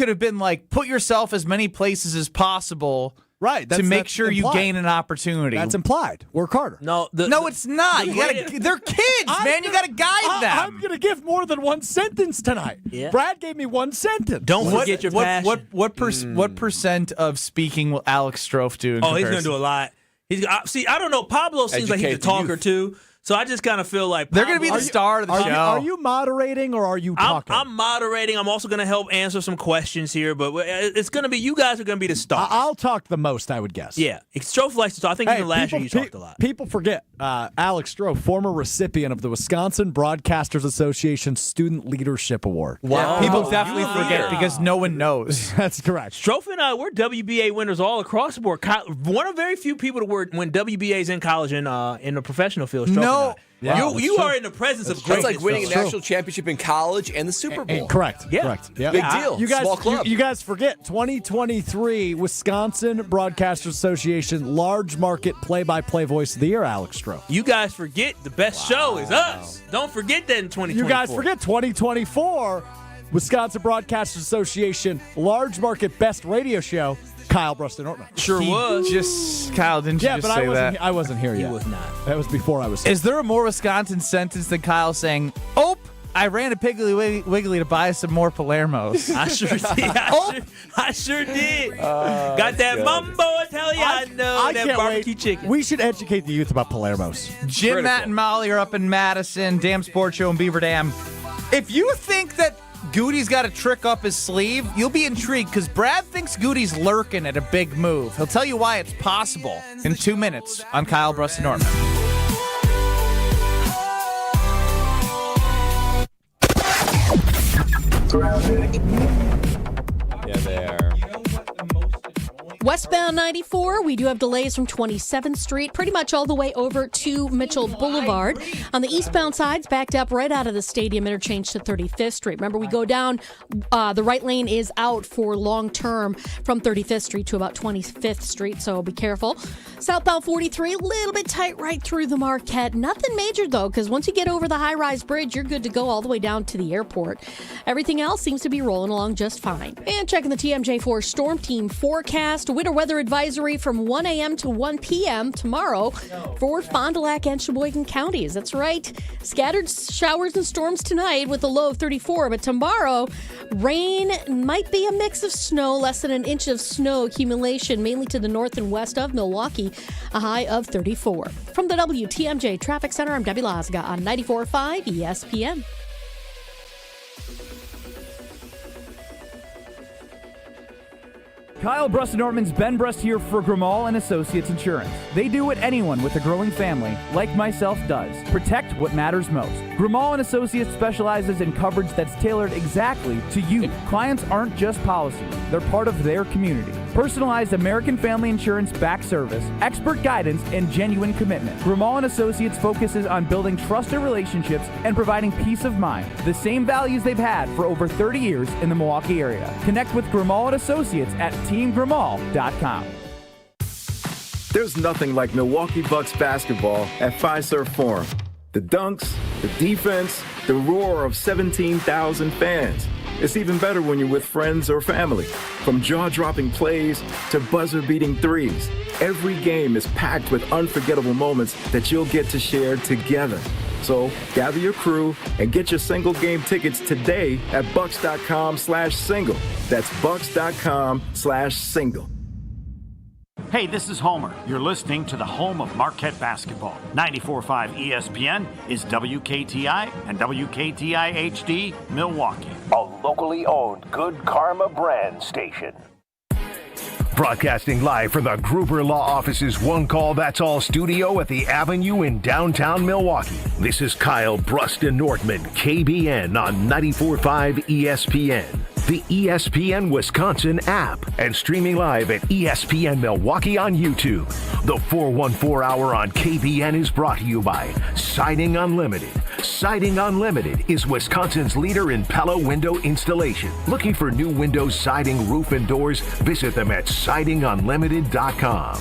have been like, put yourself as many places as possible. Right. To make sure you gain an opportunity. That's implied. Work harder. No, it's not. They're kids, man. You got to guide them. I'm going to give more than one sentence tonight. Yeah. Brad gave me one sentence. Don't forget your passion. What percent of speaking will Alex Strofe do? He's going to do a lot. I don't know. Pablo seems like he's a talker too. So I just kind of feel like they're going to be the star of the show. Are you moderating or are you talking? I'm moderating. I'm also going to help answer some questions here, but it's going to be you guys are going to be the stars. I'll talk the most, I would guess. Yeah, Strofe likes to talk. I think even last year you talked a lot. People forget Alex Strofe, former recipient of the Wisconsin Broadcasters Association Student Leadership Award. Wow. People definitely forget because no one knows. That's correct. Strofe and I, we're WBA winners all across the board. One of very few people to win WBAs in college and in the professional field. Strofe you are in the presence of greatness. It's like winning a national championship in college and the Super Bowl. Correct. Yeah. Correct. Yeah. Big deal. Small club. You guys forget 2023 Wisconsin Broadcasters Association large market play-by-play voice of the year, Alex Strofe. You guys forget the best show is us. Don't forget that in 2024. You guys forget 2024 Wisconsin Broadcasters Association large market best radio show. Kyle, Brust, and Nortman. Sure was. Kyle, didn't you just say that? I wasn't here yet. He was not. That was before I was here. Is there a more Wisconsin sentence than Kyle saying, "Oh, I ran to Piggly Wiggly to buy some more Palermos. I sure did. I sure did. Got that good. Mambo Italiano, that barbecue chicken. We should educate the youth about Palermos. Jim, Matt, and Molly are up in Madison, Dam Sports Show in Beaver Dam. If you think that Goody's got a trick up his sleeve, you'll be intrigued because Brad thinks Goody's lurking at a big move. He'll tell you why it's possible in 2 minutes on Kyle Brust Nortman. Yeah, they are. Westbound 94, we do have delays from 27th Street, pretty much all the way over to Mitchell Boulevard. On the eastbound side, it's backed up right out of the stadium interchange to 35th Street. Remember, we go down, the right lane is out for long term from 35th Street to about 25th Street, so be careful. Southbound 43, a little bit tight right through the Marquette. Nothing major, though, because once you get over the high-rise bridge, you're good to go all the way down to the airport. Everything else seems to be rolling along just fine. And checking the TMJ4 Storm Team forecast. Winter weather advisory from 1 a.m. to 1 p.m. tomorrow for Fond du Lac and Sheboygan counties. That's right. Scattered showers and storms tonight with a low of 34. But tomorrow, rain might be a mix of snow, less than an inch of snow accumulation, mainly to the north and west of Milwaukee, a high of 34. From the WTMJ Traffic Center, I'm Debbie Lasga on 94.5 ESPN. Kyle Brust Nortman's Ben Brust here for Grimal and Associates Insurance. They do what anyone with a growing family, like myself, does. Protect what matters most. Grimal and Associates specializes in coverage that's tailored exactly to you. Clients aren't just policies, they're part of their community. Personalized American Family Insurance back service, expert guidance, and genuine commitment. Grimal and Associates focuses on building trusted relationships and providing peace of mind. The same values they've had for over 30 years in the Milwaukee area. Connect with Grimal and Associates at teamgrimal.com. There's nothing like Milwaukee Bucks basketball at Fiserv Forum. The dunks, the defense, the roar of 17,000 fans. It's even better when you're with friends or family. From jaw-dropping plays to buzzer-beating threes, every game is packed with unforgettable moments that you'll get to share together. So gather your crew and get your single game tickets today at bucks.com/single. That's bucks.com/single. Hey, this is Homer. You're listening to the home of Marquette basketball. 94.5 ESPN is WKTI and WKTI HD Milwaukee. A locally owned Good Karma brand station. Broadcasting live from the Gruber Law Office's One Call That's All studio at the Avenue in downtown Milwaukee. This is Kyle Brust Nortman, KBN on 94.5 ESPN. The ESPN Wisconsin app, and streaming live at ESPN Milwaukee on YouTube. The 414 Hour on KBN is brought to you by Siding Unlimited. Siding Unlimited is Wisconsin's leader in Pella window installation. Looking for new windows, siding, roof, and doors? Visit them at sidingunlimited.com.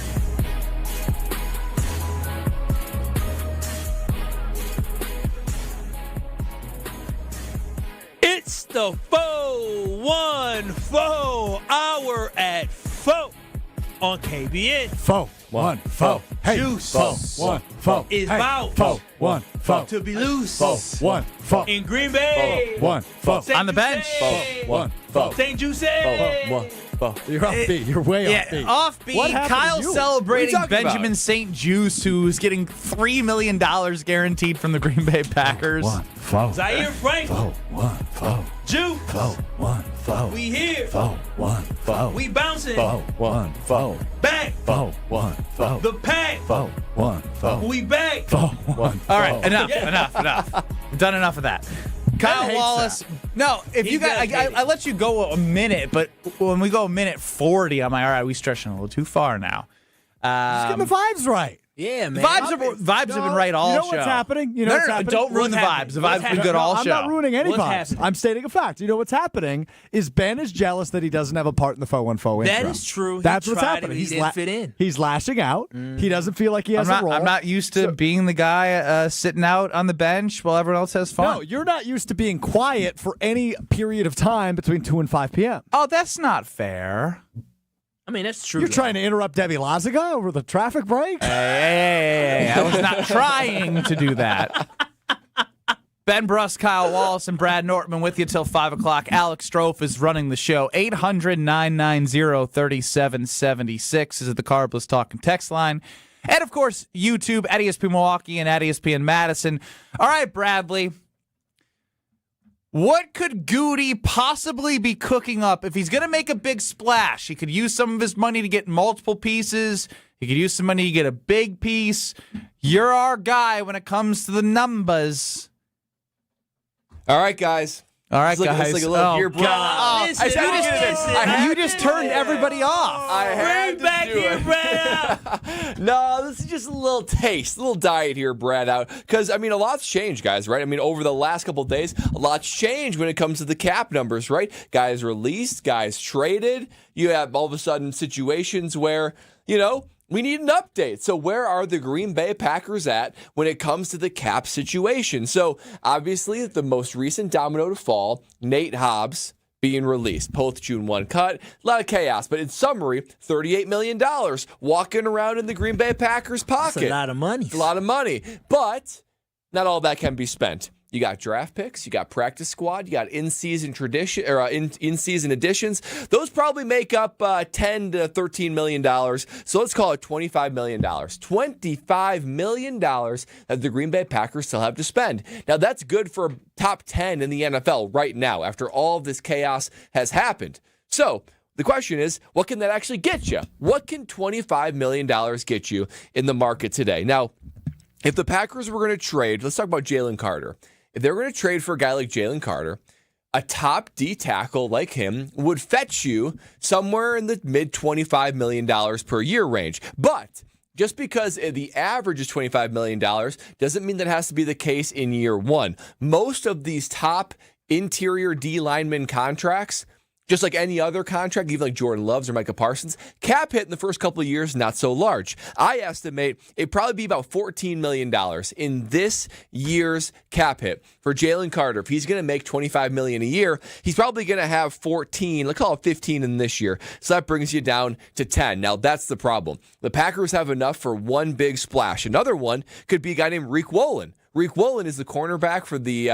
It's the 414 Hour at 4 on KBN. 414. Hey, Juice. 414. Is hey, about 414. to be loose 414. in Green Bay. 414. On the bench. 414. St-Juste. You're offbeat. You're way offbeat. Offbeat. What happened Kyle to you? celebrating What are you talking Benjamin about? St-Juste, who's getting $3 million guaranteed from the Green Bay Packers. Zaire Franklin. Juice. We here. We bouncing. Back. The pack. We back. All right, enough. We've done enough of that. Kyle Wallace. No, if you guys, I let you go a minute, but when we go a minute 40, I'm like, all right, we stretching a little too far now. Just get the vibes right. Yeah, man. Vibes have been right all show. You know what's happening? You know what's happening? Don't ruin the vibes. The vibes have been good all show. I'm not ruining any What's vibes. happening? I'm stating a fact. You know what's happening is Ben is jealous that he doesn't have a part in the 414 That intro. is true. That's He what's tried happening. it, he didn't fit in. He's lashing out. He doesn't feel like he has a role. I'm not used to being the guy sitting out on the bench while everyone else has fun. No, you're not used to being quiet for any period of time between 2 and 5 p.m. Oh, that's not fair. I mean, that's true. You're trying to interrupt Debbie Lazaga over the traffic break? Hey, I was not trying to do that. Ben Brust, Kyle Wallace, and Brad Nortman with you till 5 o'clock. Alex Strofe is running the show. 800-990-3776 is the Carbless Talking text line. And, of course, YouTube at ESPN Milwaukee and at ESPN Madison. All right, Bradley. What could Goody possibly be cooking up if he's going to make a big splash? He could use some of his money to get multiple pieces. He could use some money to get a big piece. You're our guy when it comes to the numbers. All right, guys. All right, guys. It's like a little beer brawl. You just turned everybody off. I had Bring back your Brad out. No, this is just a little taste, a little diet here, Brad out. Because, I mean, a lot's changed, guys, right? I mean, over the last couple of days, a lot's changed when it comes to the cap numbers, right? Guys released, guys traded. You have all of a sudden situations where, we need an update. So where are the Green Bay Packers at when it comes to the cap situation? So obviously the most recent domino to fall, Nate Hobbs being released. Post June 1 cut. A lot of chaos. But in summary, $38 million walking around in the Green Bay Packers' pocket. That's a lot of money. It's a lot of money. But not all that can be spent. You got draft picks, you got practice squad, you got in-season in-season additions. Those probably make up $10 to $13 million. So let's call it $25 million. $25 million that the Green Bay Packers still have to spend. Now that's good for top 10 in the NFL right now after all of this chaos has happened. So the question is, what can that actually get you? What can $25 million get you in the market today? Now, if the Packers were going to trade, let's talk about Jalen Carter. If they're going to trade for a guy like Jalen Carter, a top D tackle like him would fetch you somewhere in the mid $25 million per year range. But just because the average is $25 million doesn't mean that has to be the case in year one. Most of these top interior D lineman contracts, just like any other contract, even like Jordan Love's or Micah Parsons, cap hit in the first couple of years, not so large. I estimate it'd probably be about $14 million in this year's cap hit for Jalen Carter. If he's going to make $25 million a year, he's probably going to have 14, let's call it 15 in this year. So that brings you down to 10. Now that's the problem. The Packers have enough for one big splash. Another one could be a guy named Reek Wolin. Reek Wolin is the cornerback for the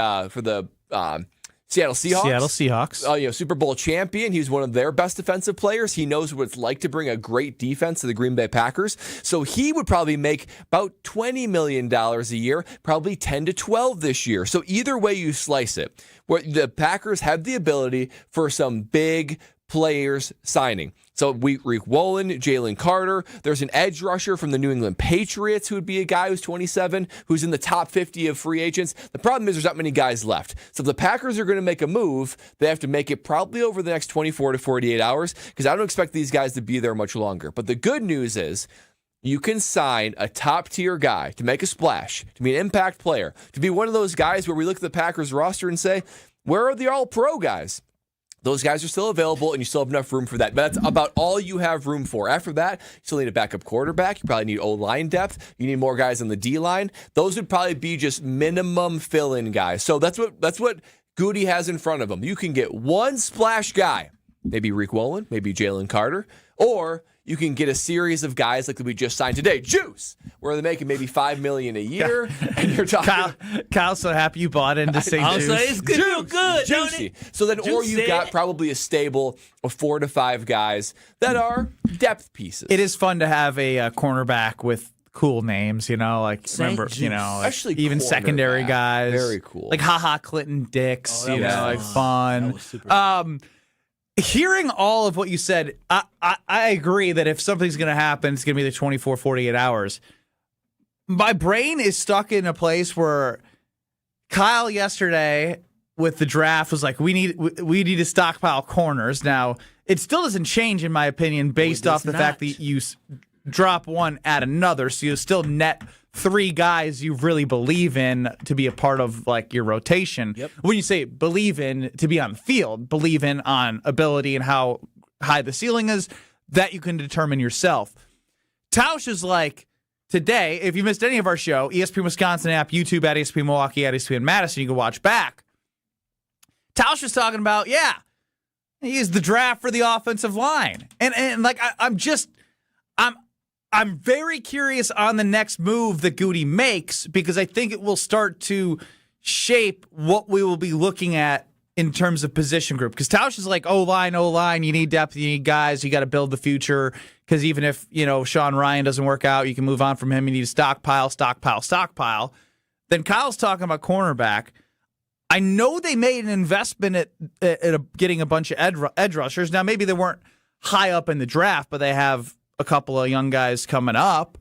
Seattle Seahawks. Oh, Super Bowl champion. He was one of their best defensive players. He knows what it's like to bring a great defense to the Green Bay Packers. So he would probably make about $20 million a year, probably 10 to 12 this year. So either way you slice it, where the Packers have the ability for some big players signing. So Reek Wolin, Jalen Carter. There's an edge rusher from the New England Patriots who would be a guy who's 27, who's in the top 50 of free agents. The problem is there's not many guys left. So if the Packers are going to make a move, they have to make it probably over the next 24 to 48 hours because I don't expect these guys to be there much longer. But the good news is you can sign a top-tier guy to make a splash, to be an impact player, to be one of those guys where we look at the Packers roster and say, where are the all-pro guys? Those guys are still available, and you still have enough room for that. But that's about all you have room for. After that, you still need a backup quarterback. You probably need O-line depth. You need more guys on the D-line. Those would probably be just minimum fill-in guys. So that's what Goody has in front of him. You can get one splash guy, maybe Reek Wolin, maybe Jalen Carter, or you can get a series of guys like we just signed today, Juice, where they're making maybe $5 million a year, and you're talking. Kyle's so happy you bought into St-Juste. It's gonna feel good, Juicy. So then, or you've got probably a stable of 4 to 5 guys that are depth pieces. It is fun to have a cornerback with cool names, remember, especially even secondary guys. Very cool. Like Clinton Dix, like fun. That was super Hearing all of what you said, I agree that if something's going to happen, it's going to be the 24, 48 hours. My brain is stuck in a place where Kyle yesterday with the draft was like, we need to stockpile corners. Now, it still doesn't change, in my opinion, based off the fact that you drop one, add another, so you still net 3 guys you really believe in to be a part of like your rotation. Yep. When you say believe in to be on the field, believe in on ability and how high the ceiling is, that you can determine yourself. Tauscher is like, today, if you missed any of our show, ESPN Wisconsin app, YouTube at ESPN Milwaukee, at ESPN Madison, you can watch back. Tauscher's talking about, he's the draft for the offensive line. And like, I'm very curious on the next move that Goody makes because I think it will start to shape what we will be looking at in terms of position group. Because Tauscher is like, O-line, you need depth, you need guys, you got to build the future. Because even if, Sean Ryan doesn't work out, you can move on from him. You need a stockpile. Then Kyle's talking about cornerback. I know they made an investment at getting a bunch of edge rushers. Now, maybe they weren't high up in the draft, but they have a couple of young guys coming up.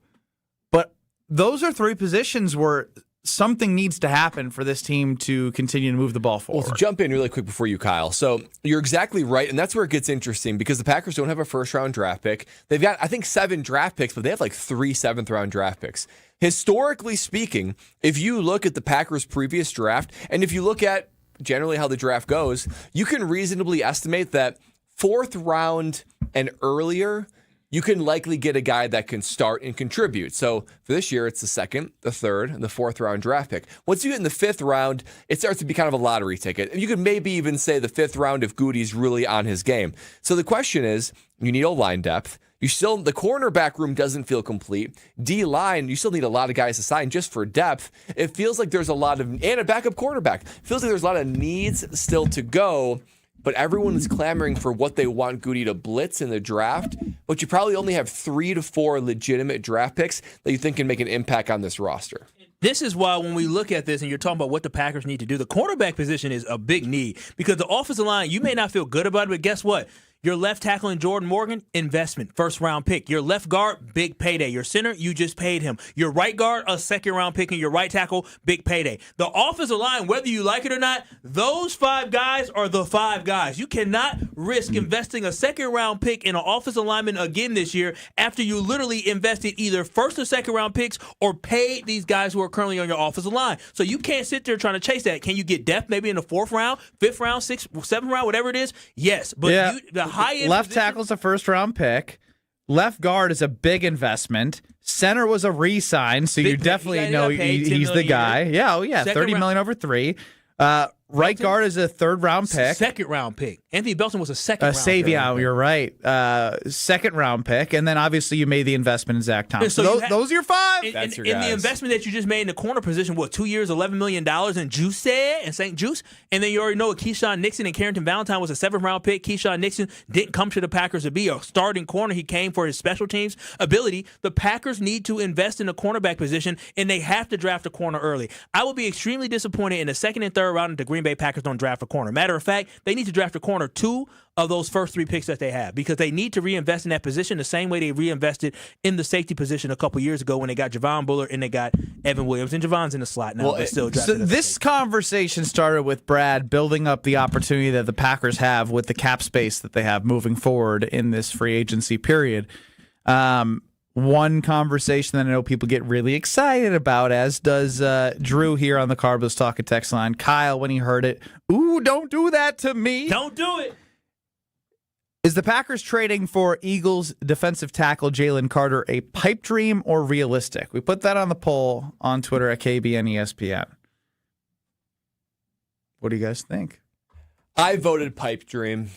But those are three positions where something needs to happen for this team to continue to move the ball forward. Well, to jump in really quick before you, Kyle. So you're exactly right, and that's where it gets interesting because the Packers don't have a first-round draft pick. They've got, I think, 7 draft picks, but they have like 3 seventh-round draft picks. Historically speaking, if you look at the Packers' previous draft, and if you look at generally how the draft goes, you can reasonably estimate that 4th round and earlier, you can likely get a guy that can start and contribute. So for this year, it's the 2nd, the 3rd, and the 4th round draft pick. Once you get in the 5th round, it starts to be kind of a lottery ticket. And you could maybe even say the 5th round if Goody's really on his game. So the question is, you need O-line depth. The cornerback room doesn't feel complete. D-line, you still need a lot of guys to sign just for depth. It feels like there's a lot of, and a backup quarterback. It feels like there's a lot of needs still to go. But everyone is clamoring for what they want Goody to blitz in the draft. But you probably only have 3 to 4 legitimate draft picks that you think can make an impact on this roster. This is why when we look at this and you're talking about what the Packers need to do, the cornerback position is a big need because the offensive line, you may not feel good about it, but guess what? Your left tackle in Jordan Morgan, investment, first-round pick. Your left guard, big payday. Your center, you just paid him. Your right guard, a second-round pick, and your right tackle, big payday. The offensive line, whether you like it or not, those 5 guys are the 5 guys. You cannot risk investing a second-round pick in an offensive lineman again this year after you literally invested either first or second-round picks or paid these guys who are currently on your offensive line. So you can't sit there trying to chase that. Can you get depth maybe in the 4th round, 5th round, 6th, 7th round, whatever it is? Yes. But the high-end left tackle's a first-round pick. Left guard is a big investment. Center was a re-sign, so you definitely know he's the guy. Yeah, $30 million over 3. Right guard is a 3rd-round pick. 2nd-round pick. Anthony Belton was a 2nd-round pick. Savion, you're right. 2nd-round pick. And then, obviously, you made the investment in Zach Thompson. So those are your 5. That's your guys. In the investment that you just made in the corner position, 2 years, $11 million in Juste and St-Juste? And then you already know Keyshawn Nixon and Carrington Valentine was a 7th-round pick. Keyshawn Nixon didn't come to the Packers to be a starting corner. He came for his special teams ability. The Packers need to invest in the cornerback position, and they have to draft a corner early. I would be extremely disappointed in the 2nd and 3rd round if the Green Bay Packers don't draft a corner. Matter of fact, they need to draft a corner 2 of those first 3 picks that they have because they need to reinvest in that position the same way they reinvested in the safety position a couple years ago when they got Javon Bullard and they got Evan Williams. And Javon's in the slot now, but still drafted. So this conversation started with Brad building up the opportunity that the Packers have with the cap space that they have moving forward in this free agency period. One conversation that I know people get really excited about, as does Drew here on the Carbless Talk and Text line. Kyle, when he heard it, ooh, don't do that to me. Don't do it. Is the Packers trading for Eagles defensive tackle Jalen Carter a pipe dream or realistic? We put that on the poll on Twitter at KBNESPN. What do you guys think? I voted pipe dream.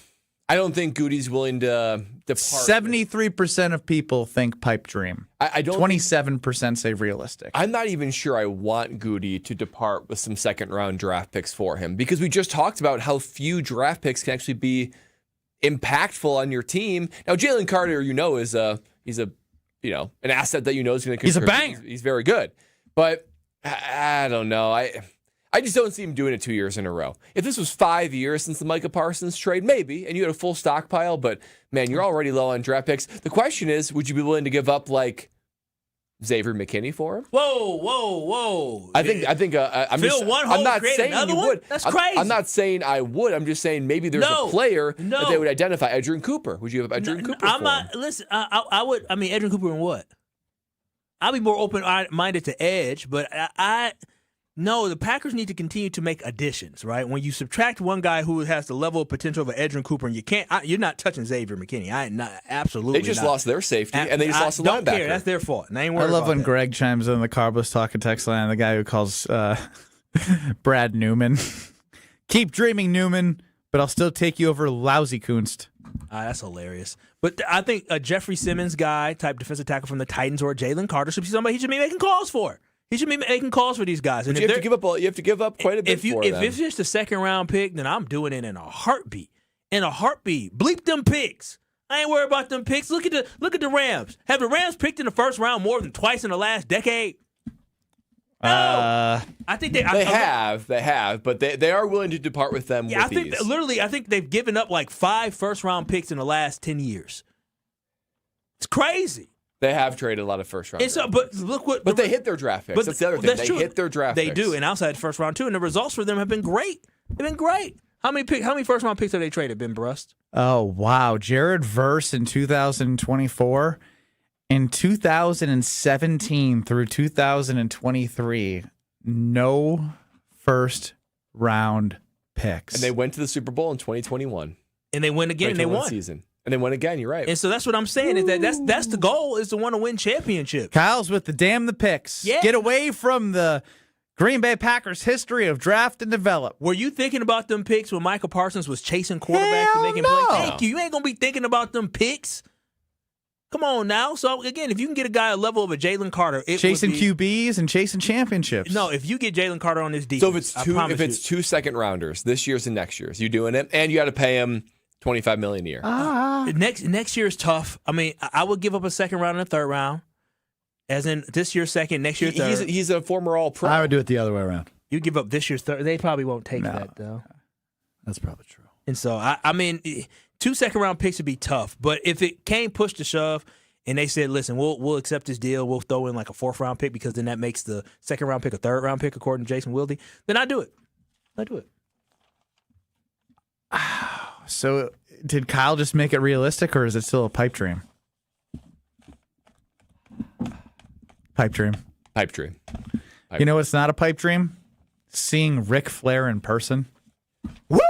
I don't think Goody's willing to depart. 73% of people think pipe dream. I don't. 27% say realistic. I'm not even sure I want Goody to depart with some 2nd-round draft picks for him because we just talked about how few draft picks can actually be impactful on your team. Now, Jalen Carter, is he's an asset that is going to contribute. He's a banger. He's very good, but I don't know. I just don't see him doing it 2 years in a row. If this was 5 years since the Micah Parsons trade, maybe, and you had a full stockpile, but, man, you're already low on draft picks. The question is, would you be willing to give up, Xavier McKinney for him? Whoa. I'm not saying you would. That's crazy. I'm not saying I would. I'm just saying maybe there's a player that they would identify. Adrian Cooper. Would you have Adrian Cooper I'm not. Listen, I would. I mean, Adrian Cooper and what? I'd be more open-minded to edge, but No, the Packers need to continue to make additions, right? When you subtract one guy who has the level of potential of an Adrian Cooper, and you're not touching Xavier McKinney. Absolutely. They just lost their safety, and they just lost a linebacker. Don't care. That's their fault. I love when Greg chimes in the Carbless Talk and Text line, the guy who calls Brad Newman. Keep dreaming, Newman, but I'll still take you over lousy Kunst. That's hilarious. But I think a Jeffrey Simmons guy, type defensive tackle from the Titans, or Jalen Carter should be somebody he should be making calls for. He should be making calls for these guys. And you have to give up quite a bit for them. If it's just a second-round pick, then I'm doing it in a heartbeat. In a heartbeat. Bleep them picks. I ain't worried about them picks. Look at the Rams. Have the Rams picked in the first round more than twice in the last decade? No. I think they have, but they are willing to depart with them. Yeah, I think they've given up like 5 first-round picks in the last 10 years. It's crazy. They have traded a lot of first round. But they hit their draft picks. That's the other thing. They hit their draft picks. They do, and outside the first round too. And the results for them have been great. They've been great. How many first round picks have they traded, Ben Brust? Oh wow, Jared Verse in 2024, in 2017 through 2023, no first round picks. And they went to the Super Bowl in 2021. And they win again. And they won. Season. And they won again. You're right. And so that's what I'm saying. Is that's the goal, is to want to win championships. Kyle's with the damn the picks. Yeah. Get away from the Green Bay Packers history of draft and develop. Were you thinking about them picks when Michael Parsons was chasing quarterbacks and making plays? Thank you. You ain't gonna be thinking about them picks. Come on now. So again, if you can get a guy a level of a Jalen Carter, chasing QBs and chasing championships. No, if you get Jalen Carter on this defense, so if it's two second rounders, this year's and next year's, you doing it, and you got to pay him $25 million a year. Next year is tough. I mean, I would give up a second round and a third round. As in this year's second, next year's third. He's a former All-Pro. I would do it the other way around. You give up this year's third. They probably won't take that, though. That's probably true. And so, I mean, 2 second-round picks would be tough. But if it came push to shove and they said, listen, we'll accept this deal, we'll throw in like a 4th-round pick because then that makes the second-round pick a 3rd-round pick, according to Jason Wilde, then I'd do it. I'd do it. So did Kyle just make it realistic, or is it still a pipe dream? Pipe dream. You know what's not a pipe dream? Seeing Ric Flair in person. Woo!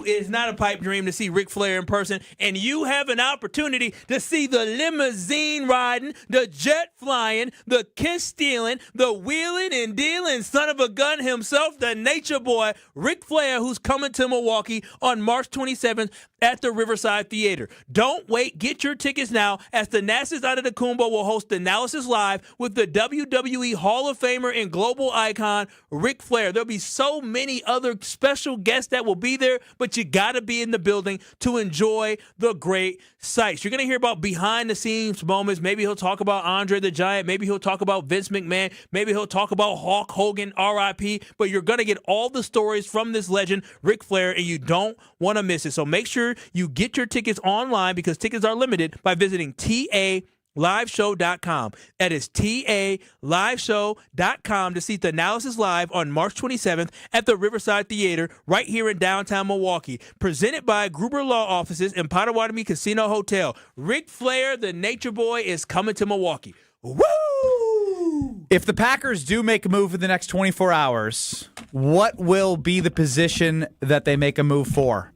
It's not a pipe dream to see Ric Flair in person, and you have an opportunity to see the limousine riding, the jet flying, the kiss stealing, the wheeling and dealing son of a gun himself, the nature boy, Ric Flair, who's coming to Milwaukee on March 27th at the Riverside Theater. Don't wait. Get your tickets now, as the Nassus Antetokounmpo will host Analysis Live with the WWE Hall of Famer and global icon, Ric Flair. There'll be so many other special guests that will be there, but you got to be in the building to enjoy the great sights. You're going to hear about behind-the-scenes moments. Maybe he'll talk about Andre the Giant. Maybe he'll talk about Vince McMahon. Maybe he'll talk about Hulk Hogan, R.I.P. But you're going to get all the stories from this legend, Ric Flair, and you don't want to miss it. So make sure you get your tickets online, because tickets are limited, by visiting TALiveshow.com. That is TALiveshow.com to see the Analysis Live on March 27th at the Riverside Theater right here in downtown Milwaukee. Presented by Gruber Law Offices and Potawatomi Casino Hotel. Ric Flair, the nature boy, is coming to Milwaukee. Woo! If the Packers do make a move in the next 24 hours, what will be the position that they make a move for?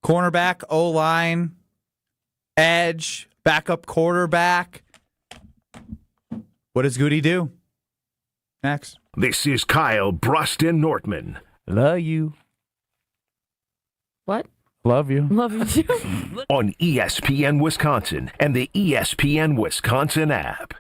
Cornerback, O-line, edge, backup quarterback. What does Goody do? Next. This is Kyle, Brust, and Nortman. Love you. What? Love you. Love you too. On ESPN Wisconsin and the ESPN Wisconsin app.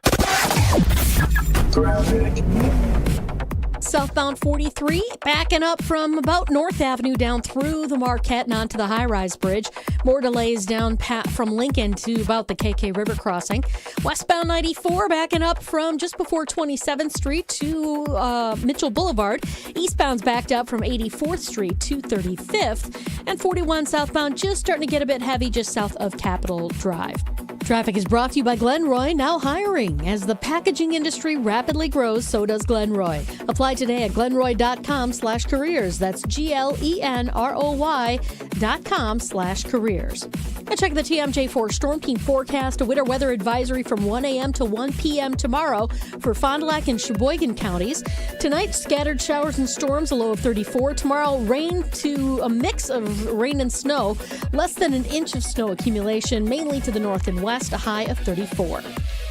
Southbound 43, backing up from about North Avenue down through the Marquette and onto the high-rise bridge. More delays down from Lincoln to about the KK River crossing. Westbound 94, backing up from just before 27th Street to Mitchell Boulevard. Eastbound's backed up from 84th Street to 35th. And 41 southbound just starting to get a bit heavy just south of Capitol Drive. Traffic is brought to you by Glenroy, now hiring. As the packaging industry rapidly grows, so does Glenroy. Apply today at glenroy.com/careers. That's GLENROY.com/careers. And check the TMJ4 Storm Team forecast. A winter weather advisory from 1 a.m. to 1 p.m. tomorrow for Fond du Lac and Sheboygan counties. Tonight, scattered showers and storms, a low of 34. Tomorrow, rain to a mix of rain and snow. Less than an inch of snow accumulation, mainly to the north and west, a high of 34.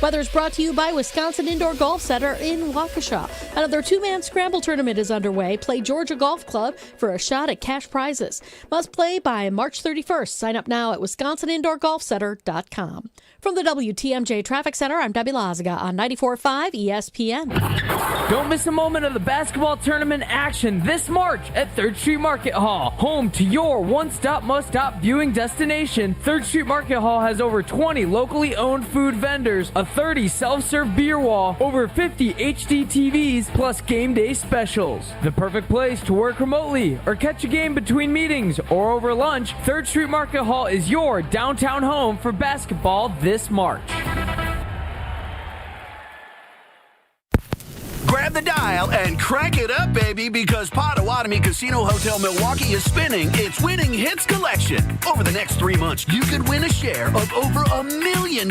Weather is brought to you by Wisconsin Indoor Golf Center in Waukesha. Another two-man scramble tournament is underway. Play Georgia Golf Club for a shot at cash prizes. Must play by March 31st. Sign up now at wisconsinindoorgolfcenter.com. From the WTMJ Traffic Center, I'm Debbie Lazaga on 94.5 ESPN. Don't miss a moment of the basketball tournament action this March at 3rd Street Market Hall. Home to your one-stop, must-stop viewing destination. 3rd Street Market Hall has over 20 locally owned food vendors, a 30 self-serve beer wall, over 50 HD TVs, plus game day specials. The perfect place to work remotely or catch a game between meetings or over lunch. 3rd Street Market Hall is your downtown home for basketball this March. Grab the dial and crank it up, baby, because Potawatomi Casino Hotel Milwaukee is spinning its Winning Hits collection. Over the next 3 months, you could win a share of over $1 million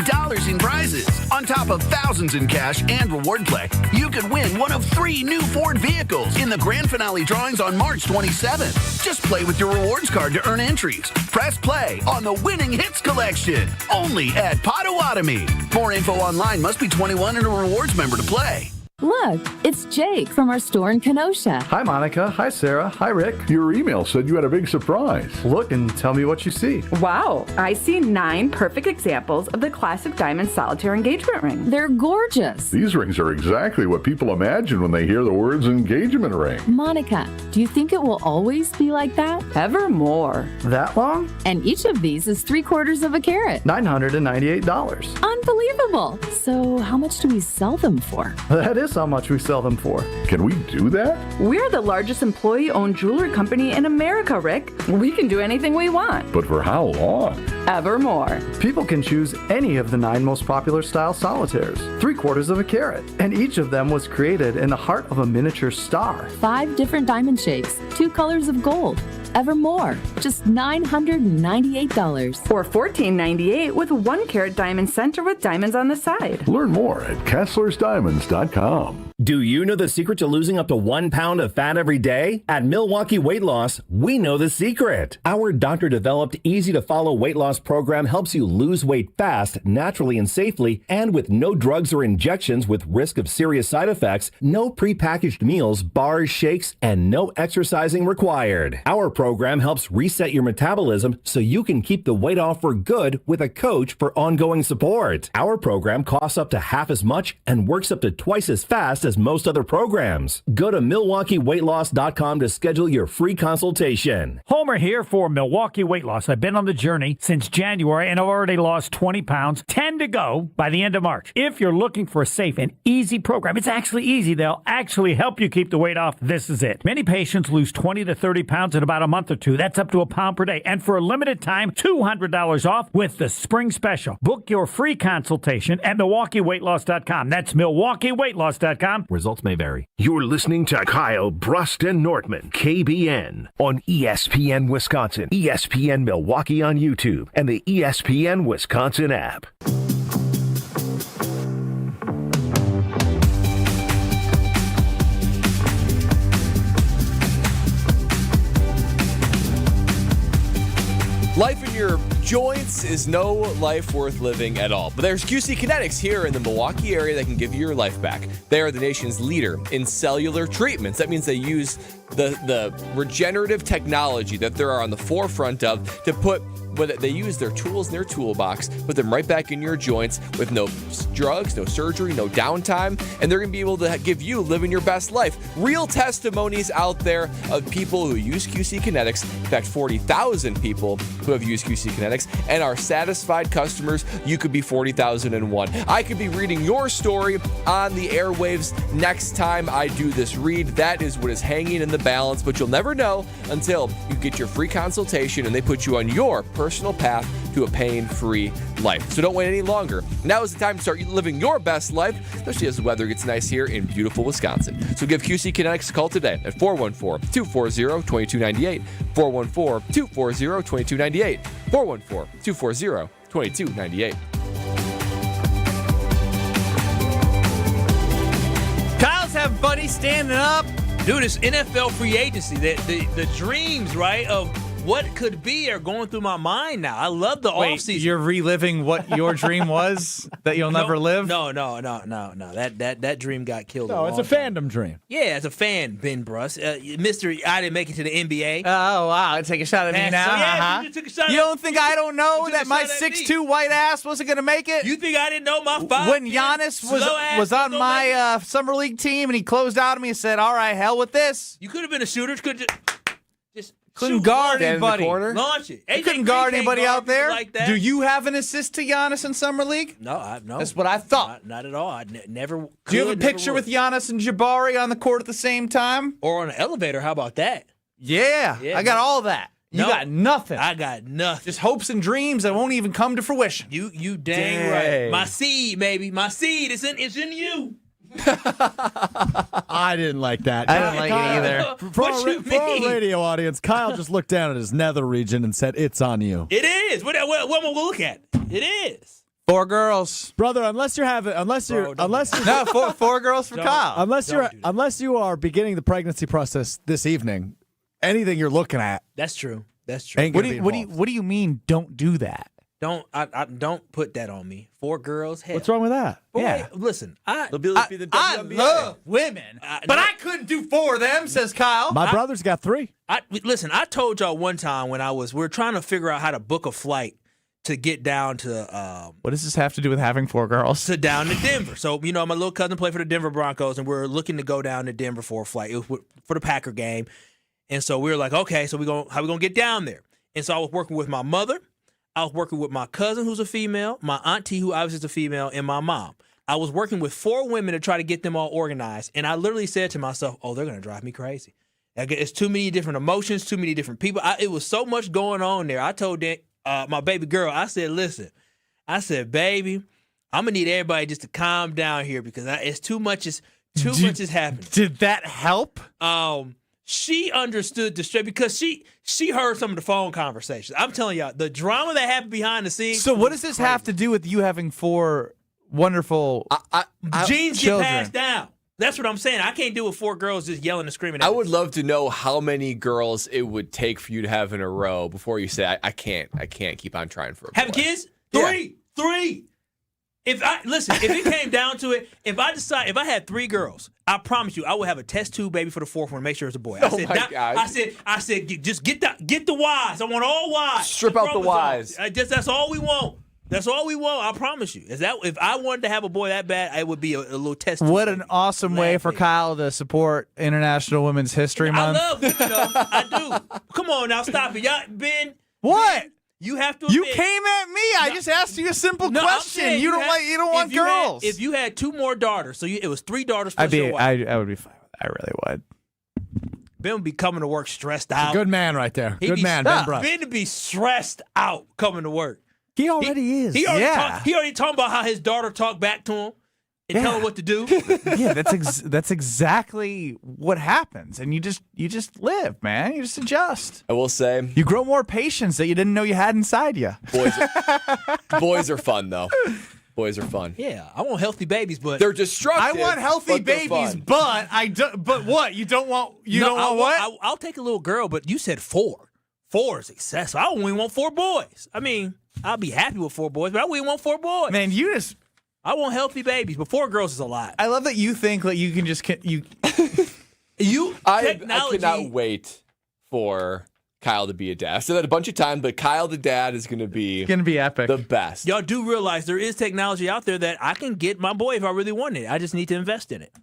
in prizes. On top of thousands in cash and reward play, you could win one of 3 new Ford vehicles in the grand finale drawings on March 27th. Just play with your rewards card to earn entries. Press play on the Winning Hits collection, only at Potawatomi. More info online. Must be 21 and a rewards member to play. Look, it's Jake from our store in Kenosha. Hi, Monica. Hi, Sarah. Hi, Rick. Your email said you had a big surprise. Look and tell me what you see. Wow, I see 9 perfect examples of the classic diamond solitaire engagement ring. They're gorgeous. These rings are exactly what people imagine when they hear the words engagement ring. Monica, do you think it will always be like that? Ever more. That long? And each of these is 3/4 of a carat. $998. Unbelievable. So how much do we sell them for? That is how much we sell them for. Can we do that? We're the largest employee-owned jewelry company in America, Rick. We can do anything we want. But for how long? Evermore. People can choose any of the 9 most popular style solitaires, 3/4 of a carat, and each of them was created in the heart of a miniature star. 5 different diamond shapes, 2 colors of gold. Evermore. Just $998. Or $1498 with a 1-carat diamond center with diamonds on the side. Learn more at KesslersDiamonds.com. Do you know the secret to losing up to 1 pound of fat every day? At Milwaukee Weight Loss, we know the secret. Our doctor-developed, easy-to-follow weight loss program helps you lose weight fast, naturally and safely, and with no drugs or injections with risk of serious side effects, no prepackaged meals, bars, shakes, and no exercising required. Our program helps reset your metabolism so you can keep the weight off for good with a coach for ongoing support. Our program costs up to half as much and works up to twice as fast as most other programs. Go to MilwaukeeWeightLoss.com to schedule your free consultation. Homer here for Milwaukee Weight Loss. I've been on the journey since January and I've already lost 20 pounds, 10 to go by the end of March. If you're looking for a safe and easy program, it's actually easy. They'll actually help you keep the weight off. This is it. Many patients lose 20 to 30 pounds in about a month or two. That's up to a pound per day. And for a limited time, $200 off with the spring special. Book your free consultation at MilwaukeeWeightLoss.com. That's MilwaukeeWeightLoss.com. Results may vary. You're listening to Kyle, Brust, and Nortman, KBN, on ESPN Wisconsin, ESPN Milwaukee on YouTube, and the ESPN Wisconsin app. Life in your joints is no life worth living at all. But there's QC Kinetics here in the Milwaukee area that can give you your life back. They are the nation's leader in cellular treatments. That means they use the regenerative technology that they are on the forefront of to put, but they use their tools in their toolbox, put them right back in your joints with no drugs, no surgery, no downtime, and they're going to be able to give you living your best life. Real testimonies out there of people who use QC Kinetics. In fact, 40,000 people who have used QC Kinetics and are satisfied customers. You could be 40,001. I could be reading your story on the airwaves next time I do this read. That is what is hanging in the balance, but you'll never know until you get your free consultation and they put you on your personal path to a pain-free life. So don't wait any longer. Now is the time to start living your best life, especially as the weather gets nice here in beautiful Wisconsin. So give QC Kinetics a call today at 414-240-2298, 414-240-2298, 414-240-2298. Kyle's having buddies standing up. Dude, it's NFL free agency. The dreams, right, of what could be are going through my mind now. I love the offseason. You're reliving what your dream was that you'll never live? No. That dream got killed. No, it's a fandom dream. Yeah, as a fan, Ben Brust. Mr. I didn't make it to the NBA. Oh, wow. Take a shot at me now. So, yeah, you took a shot You at don't think I don't know that my 6'2" white ass wasn't going to make it? You think I didn't know my 5'10" When Giannis was on my summer league team and he closed out on me and said, all right, hell with this. You could have been a shooter. Couldn't guard anybody. Launch it. You couldn't guard anybody out there. Like that. Do you have an assist to Giannis in summer league? No, no. That's what I thought. Not at all. I never. Do you have a picture with Giannis and Jabari on the court at the same time? Or on an elevator? How about that? Yeah, I got all that. You got nothing. I got nothing. Just hopes and dreams that won't even come to fruition. You dang right. My seed, baby. My seed is in you. I didn't like that. I didn't like it either. For our radio audience, Kyle just looked down at his nether region and said, "It's on you." It is. What am I going to look at? It is. 4 girls, brother. Unless you're no 4 girls for Kyle. Unless you are beginning the pregnancy process this evening, anything you're looking at. That's true. What do you mean? Don't do that. Don't put that on me. 4 girls. Hell. What's wrong with that? Boy, yeah. Listen, I love women, but I couldn't do 4 of them, says Kyle. My brother's got 3. Listen, I told y'all one time when we were trying to figure out how to book a flight to get down to. What does this have to do with having 4 girls? Down to Denver. So, my little cousin played for the Denver Broncos, and we're looking to go down to Denver for a flight. It was for the Packer game. And so we were like, okay, so how we going to get down there? And so I was working with my mother. I was working with my cousin, who's a female, my auntie, who obviously is a female, and my mom. I was working with 4 women to try to get them all organized. And I literally said to myself, oh, they're going to drive me crazy. It's too many different emotions, too many different people. It was so much going on there. I told my baby girl, I said, listen, baby, I'm going to need everybody just to calm down here because it's too much is happening. Did that help? She understood the straight because she heard some of the phone conversations. I'm telling y'all, the drama that happened behind the scenes. So what does this have to do with you having 4 wonderful genes children? Get passed down? That's what I'm saying. I can't deal with 4 girls just yelling and screaming. I would love to know how many girls it would take for you to have in a row before you say, I can't keep on trying for a boy. Having kids? 3. If it came down to it, if I had 3 girls, I promise you, I would have a test tube baby for the 4th one to make sure it's a boy. I said, just get the Y's. I want all Y's. Strip out the Y's. That's all we want. That's all we want. I promise you. If I wanted to have a boy that bad, it would be a little test tube. What an awesome way for Kyle to support International Women's History Month. I love it. I do. Come on now, stop it, y'all. Ben. What? You have to. You came at me. I just asked you a simple question. You don't want girls. If you had 2 more daughters, so it was 3 daughters plus your wife. I would be fine with that. I really would. Ben would be coming to work stressed out. Good man right there. Good man, Ben Brust. Ben to be stressed out coming to work. He already is. He already talking about how his daughter talked back to him and tell him what to do. Yeah, that's exactly what happens, and you just live, man. You just adjust. I will say, you grow more patience that you didn't know you had inside you. Boys are fun though. Boys are fun. Yeah, I want healthy babies, but they're destructive. I want healthy babies, but But what? You don't want? Don't want what? I'll take a little girl, but you said 4. 4 is excessive. I only want 4 boys. I mean, I'll be happy with 4 boys, but I only want 4 boys. Man, I want healthy babies, but 4 girls is a lot. I love that you think that you can just I cannot wait for Kyle to be a dad. I've said that a bunch of times, but Kyle the dad is going to be epic, the best. Y'all do realize there is technology out there that I can get my boy if I really want it. I just need to invest in it.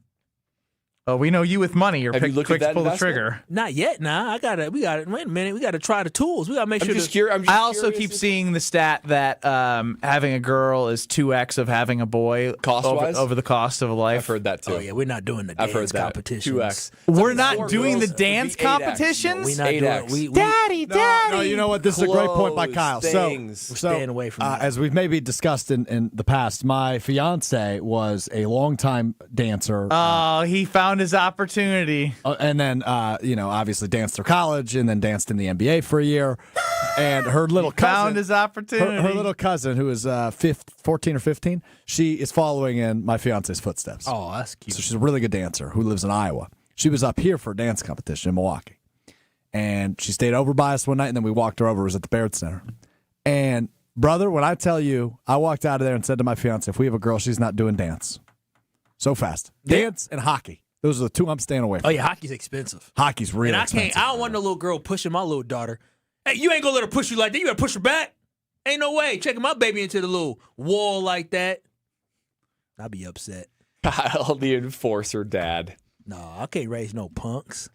Oh, we know you with money. You're quick to pull the trigger. Not yet. Nah, we got it. Wait a minute. We got to try the tools. We got to make sure. I also keep seeing the stat that having a girl is 2x of having a boy cost-wise over the cost of a life. I've heard that too. Oh yeah, we're not doing the dance competitions. 2x. We're not doing the dance competitions. No, we're not doing. Daddy. No, you know what? This is a great point by Kyle. We're staying away from that. As we've maybe discussed in the past, my fiance was a longtime dancer. Oh, he found his opportunity. And then, obviously danced through college and then danced in the NBA for a year. And her little cousin found his opportunity. Her little cousin, who is 14 or 15, she is following in my fiance's footsteps. Oh, that's cute. So she's a really good dancer who lives in Iowa. She was up here for a dance competition in Milwaukee. And she stayed over by us one night, and then we walked her over. It was at the Barrett Center. And, brother, when I tell you, I walked out of there and said to my fiance, if we have a girl, she's not doing dance. So fast. Dance and hockey. Those are the two I'm staying away from. Oh, yeah, hockey's expensive. Hockey's real and expensive. I don't want no little girl pushing my little daughter. Hey, you ain't going to let her push you like that. You better push her back. Ain't no way. Checking my baby into the little wall like that. I'd be upset. Kyle, the enforcer dad. No, I can't raise no punks.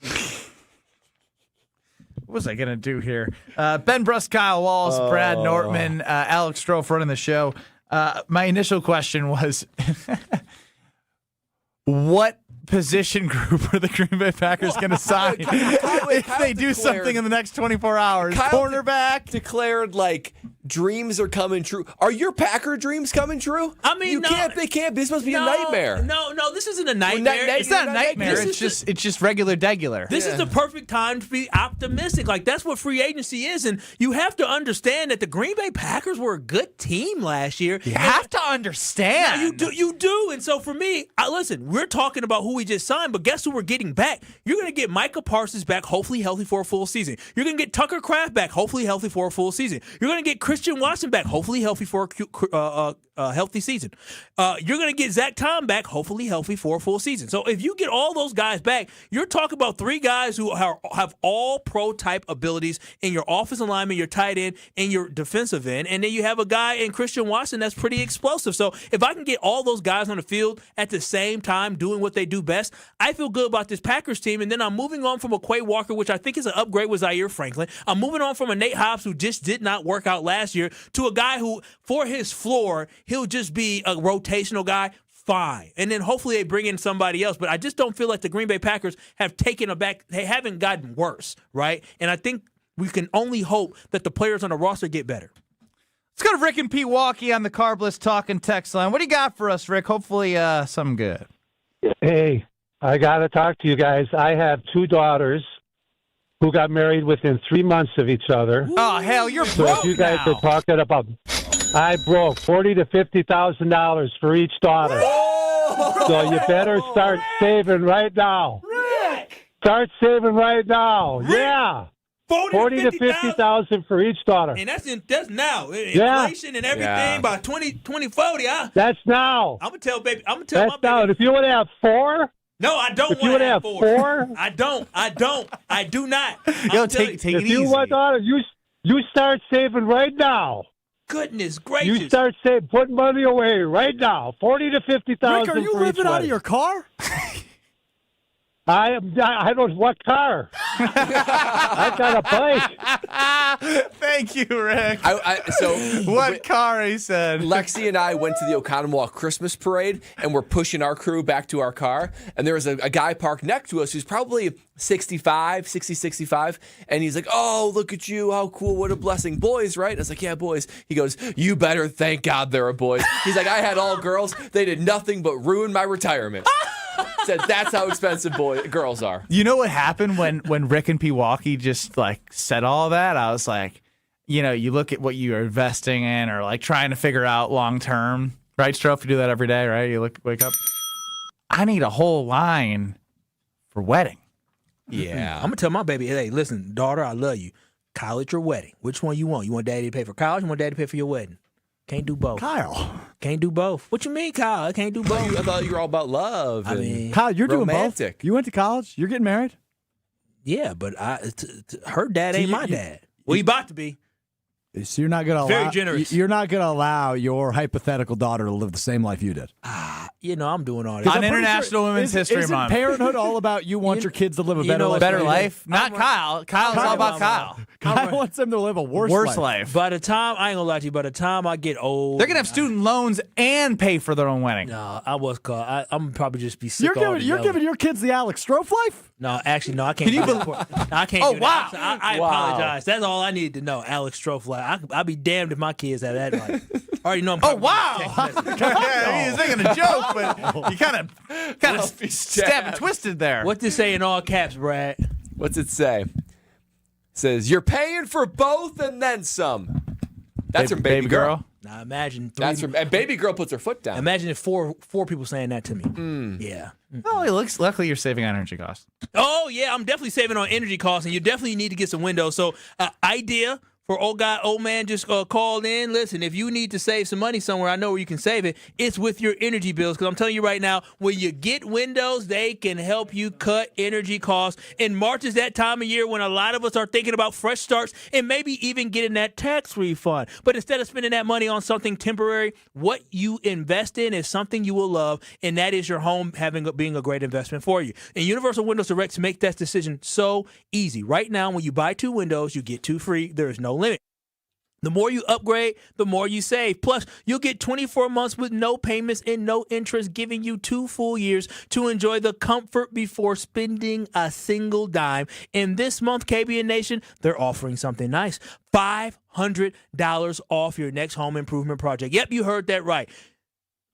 What was I going to do here? Ben Brust, Kyle Wallace, Brad Nortman, Alex Stroh running the show. My initial question was, what position group are the Green Bay Packers going to sign if they do something in the next 24 hours? Cornerback? Declared, like, dreams are coming true. Are your Packer dreams coming true? I mean, they can't. This must be a nightmare. No, this isn't a nightmare. It's not a nightmare. It's just regular degular. This is the perfect time to be optimistic. Like, that's what free agency is. And you have to understand that the Green Bay Packers were a good team last year. You have to understand. No, you do. And so for me, listen, we're talking about who we just signed, but guess who we're getting back? You're going to get Micah Parsons back, hopefully healthy for a full season. You're going to get Tucker Kraft back, hopefully healthy for a full season. You're going to get Christian Watson back, hopefully healthy for a healthy season. You're going to get Zach Tom back, hopefully healthy for a full season. So if you get all those guys back, you're talking about three guys who have all pro-type abilities in your offensive lineman, your tight end, and your defensive end. And then you have a guy in Christian Watson that's pretty explosive. So if I can get all those guys on the field at the same time doing what they do best, I feel good about this Packers team. And then I'm moving on from a Quay Walker, which I think is an upgrade with Zaire Franklin. I'm moving on from a Nate Hobbs, who just did not work out last year, to a guy who, for his floor, he'll just be a rotational guy. Fine. And then hopefully they bring in somebody else. But I just don't feel like the Green Bay Packers have taken a back. They haven't gotten worse, right? And I think we can only hope that the players on the roster get better. Let's go to Rick and Pete Walkie on the Carbless talking text line. What do you got for us, Rick? Hopefully something good. Hey, I got to talk to you guys. I have two daughters who got married within 3 months of each other. Oh, hell, you're so broke if you guys now. are talking about, I broke $40,000 to $50,000 for each daughter. Oh! So you better start saving right now. Rick! Start saving right now. Rick! Yeah. 40 to 50,000 for each daughter. And that's now. Yeah. Inflation and everything by 2040. That's now. I'm gonna tell my baby. Now. If you would have four. No, I don't if you want to have four. I don't. I do not. Yo, take it easy. If you want daughters, you start saving right now. Goodness gracious! You start putting money away right now. 40 to 50,000. Rick, are you living out of your car? I don't know what car. I've got a bike. Thank you, Rick. So what car, he said. Lexi and I went to the Oconomowoc Christmas parade, and we're pushing our crew back to our car. And there was a guy parked next to us who's probably 65, and he's like, oh, look at you, how cool, what a blessing. Boys, right? I was like, yeah, boys. He goes, you better thank God there are boys. He's like, I had all girls. They did nothing but ruin my retirement. Said that's how expensive girls are. You know what happened when Rick and Pewaukee just said all that? I was like, you look at what you're investing in or trying to figure out long term, right, Stroh? You do that every day, right? You wake up. I need a whole line for wedding. Yeah, I'm gonna tell my baby, hey, listen, daughter, I love you. College or wedding? Which one you want? You want daddy to pay for college? You want daddy to pay for your wedding? Can't do both. Kyle. Can't do both. What you mean, Kyle? I can't do both. I thought you were all about love. Kyle, you're romantic. doing both. You went to college. You're getting married. Yeah, but her dad ain't my dad. Well, he about to be. So you're not gonna very generous. You're not gonna allow your hypothetical daughter to live the same life you did. I'm doing all that. On International Women's History Month. Isn't parenthood all about you want your kids to live a better life? Better life? Not Kyle. Kyle's all about Kyle. Kyle wants them to live a worse life. By the time, I ain't gonna lie to you, by the time I get old, they're gonna have student loans and pay for their own wedding. No, I'm probably just be sick. You're giving your kids the Alex Stroh life? No, actually, no, I can't. I can't. Oh, do wow. That. I apologize. That's all I need to know. Alex Stroh life. I'd be damned if my kids had that life. I already know. Oh, wow. Yeah, he was making a joke, but you kind of stabbed and twisted there. What's this say in all caps, Brad? What's it say? It says, you're paying for both and then some. That's her baby girl. Now imagine and baby girl puts her foot down. Imagine if four people saying that to me. Yeah. Oh, luckily you're saving on energy costs. Oh yeah, I'm definitely saving on energy costs, and you definitely need to get some windows. So idea for old man just called in. Listen, if you need to save some money somewhere, I know where you can save it. It's with your energy bills, because I'm telling you right now, when you get windows, they can help you cut energy costs. And March is that time of year when a lot of us are thinking about fresh starts and maybe even getting that tax refund. But instead of spending that money on something temporary, what you invest in is something you will love, and that is your home being a great investment for you. And Universal Windows Direct makes that decision so easy. Right now, when you buy 2 windows, you get 2 free. There is no limit. The more you upgrade, the more you save. Plus, you'll get 24 months with no payments and no interest, giving you 2 full years to enjoy the comfort before spending a single dime. And this month, KBN Nation, they're offering something nice. $500 off your next home improvement project. Yep, you heard that right.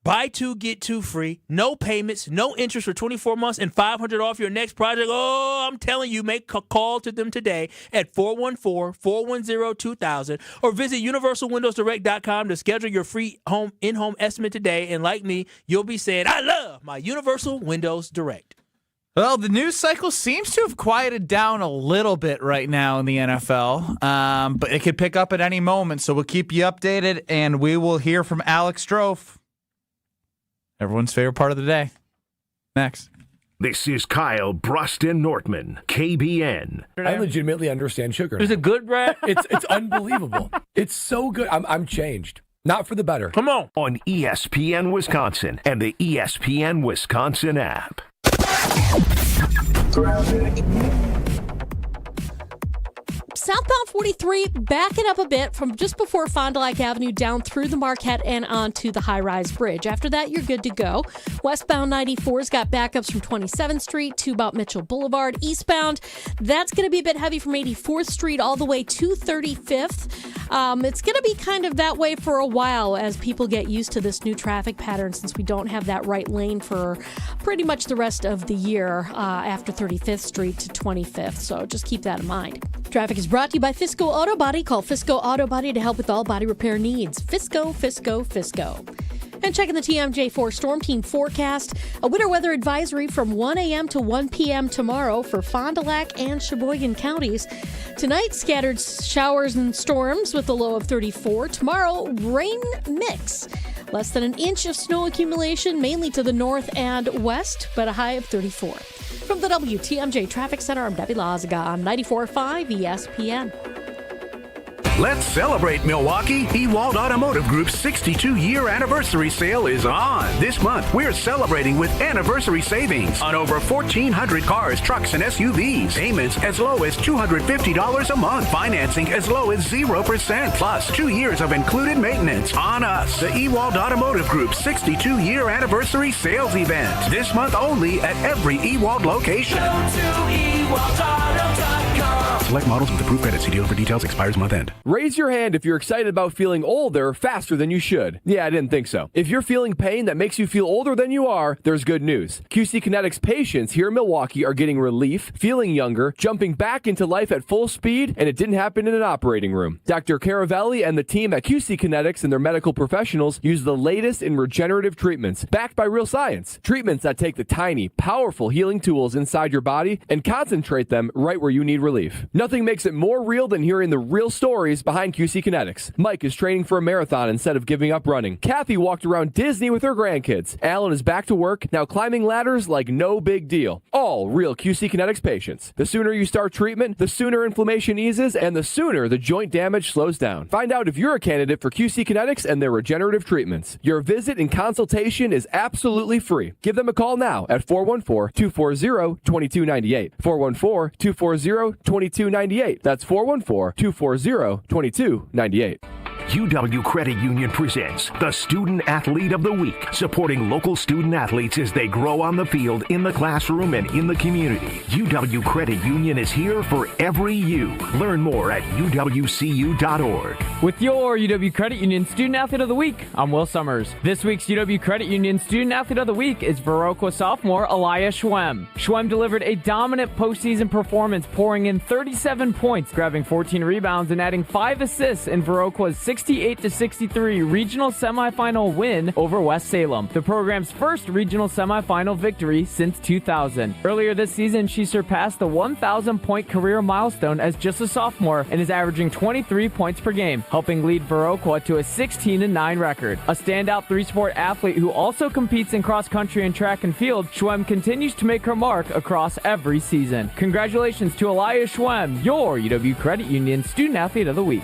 Buy 2, get 2 free, no payments, no interest for 24 months, and $500 off your next project. Oh, I'm telling you, make a call to them today at 414-410-2000 or visit universalwindowsdirect.com to schedule your free in-home estimate today. And like me, you'll be saying, I love my Universal Windows Direct. Well, the news cycle seems to have quieted down a little bit right now in the NFL, but it could pick up at any moment, so we'll keep you updated, and we will hear from Alex Strofe. Everyone's favorite part of the day. Next. This is Kyle, Brust, and Nortman, KBN. I legitimately understand sugar. Is it good, Brad? It's unbelievable. It's so good. I'm changed. Not for the better. Come on. On ESPN Wisconsin and the ESPN Wisconsin app. Southbound 43, backing up a bit from just before Fond du Lac Avenue down through the Marquette and onto the high-rise bridge. After that, you're good to go. Westbound 94's got backups from 27th Street to about Mitchell Boulevard. Eastbound, that's going to be a bit heavy from 84th Street all the way to 35th. It's going to be kind of that way for a while as people get used to this new traffic pattern, since we don't have that right lane for pretty much the rest of the year after 35th Street to 25th. So just keep that in mind. Traffic is brought to you by Fisco Auto Body. Call Fisco Auto Body to help with all body repair needs. Fisco, Fisco, Fisco. And checking the TMJ4 Storm Team forecast, a winter weather advisory from 1 a.m. to 1 p.m. tomorrow for Fond du Lac and Sheboygan counties. Tonight, scattered showers and storms with a low of 34. Tomorrow, rain mix. Less than an inch of snow accumulation, mainly to the north and west, but a high of 34. From the WTMJ Traffic Center, I'm Debbie Lazaga on 94.5 ESPN. Let's celebrate Milwaukee. Ewald Automotive Group's 62-year anniversary sale is on. This month, we're celebrating with anniversary savings on over 1,400 cars, trucks, and SUVs. Payments as low as $250 a month. Financing as low as 0%. Plus, 2 years of included maintenance on us. The Ewald Automotive Group's 62-year anniversary sales event. This month only at every Ewald location. Go to EwaldAuto.com. Select models with approved credit. See dealer for details. Expires month end. Raise your hand if you're excited about feeling older faster than you should. Yeah, I didn't think so. If you're feeling pain that makes you feel older than you are, there's good news. QC Kinetics patients here in Milwaukee are getting relief, feeling younger, jumping back into life at full speed, and it didn't happen in an operating room. Dr. Caravelli and the team at QC Kinetics and their medical professionals use the latest in regenerative treatments, backed by real science. Treatments that take the tiny, powerful healing tools inside your body and concentrate them right where you need relief. Nothing makes it more real than hearing the real stories behind QC Kinetics. Mike is training for a marathon instead of giving up running. Kathy walked around Disney with her grandkids. Alan is back to work, now climbing ladders like no big deal. All real QC Kinetics patients. The sooner you start treatment, the sooner inflammation eases, and the sooner the joint damage slows down. Find out if you're a candidate for QC Kinetics and their regenerative treatments. Your visit and consultation is absolutely free. Give them a call now at 414-240-2298. 414-240-2298. That's 414-240-2298. UW Credit Union presents the Student Athlete of the Week, supporting local student athletes as they grow on the field, in the classroom, and in the community. UW Credit Union is here for every you. Learn more at uwcu.org. With your UW Credit Union Student Athlete of the Week, I'm Will Summers. This week's UW Credit Union Student Athlete of the Week is Viroqua sophomore Elias Schwem. Schwem delivered a dominant postseason performance, pouring in 37 points, grabbing 14 rebounds, and adding 5 assists in Viroqua's 6 68-63 regional semifinal win over West Salem, the program's first regional semifinal victory since 2000. Earlier this season, she surpassed the 1,000-point career milestone as just a sophomore and is averaging 23 points per game, helping lead Viroqua to a 16-9 record. A standout three-sport athlete who also competes in cross-country and track and field, Schwem continues to make her mark across every season. Congratulations to Elias Schwem, your UW Credit Union Student Athlete of the Week.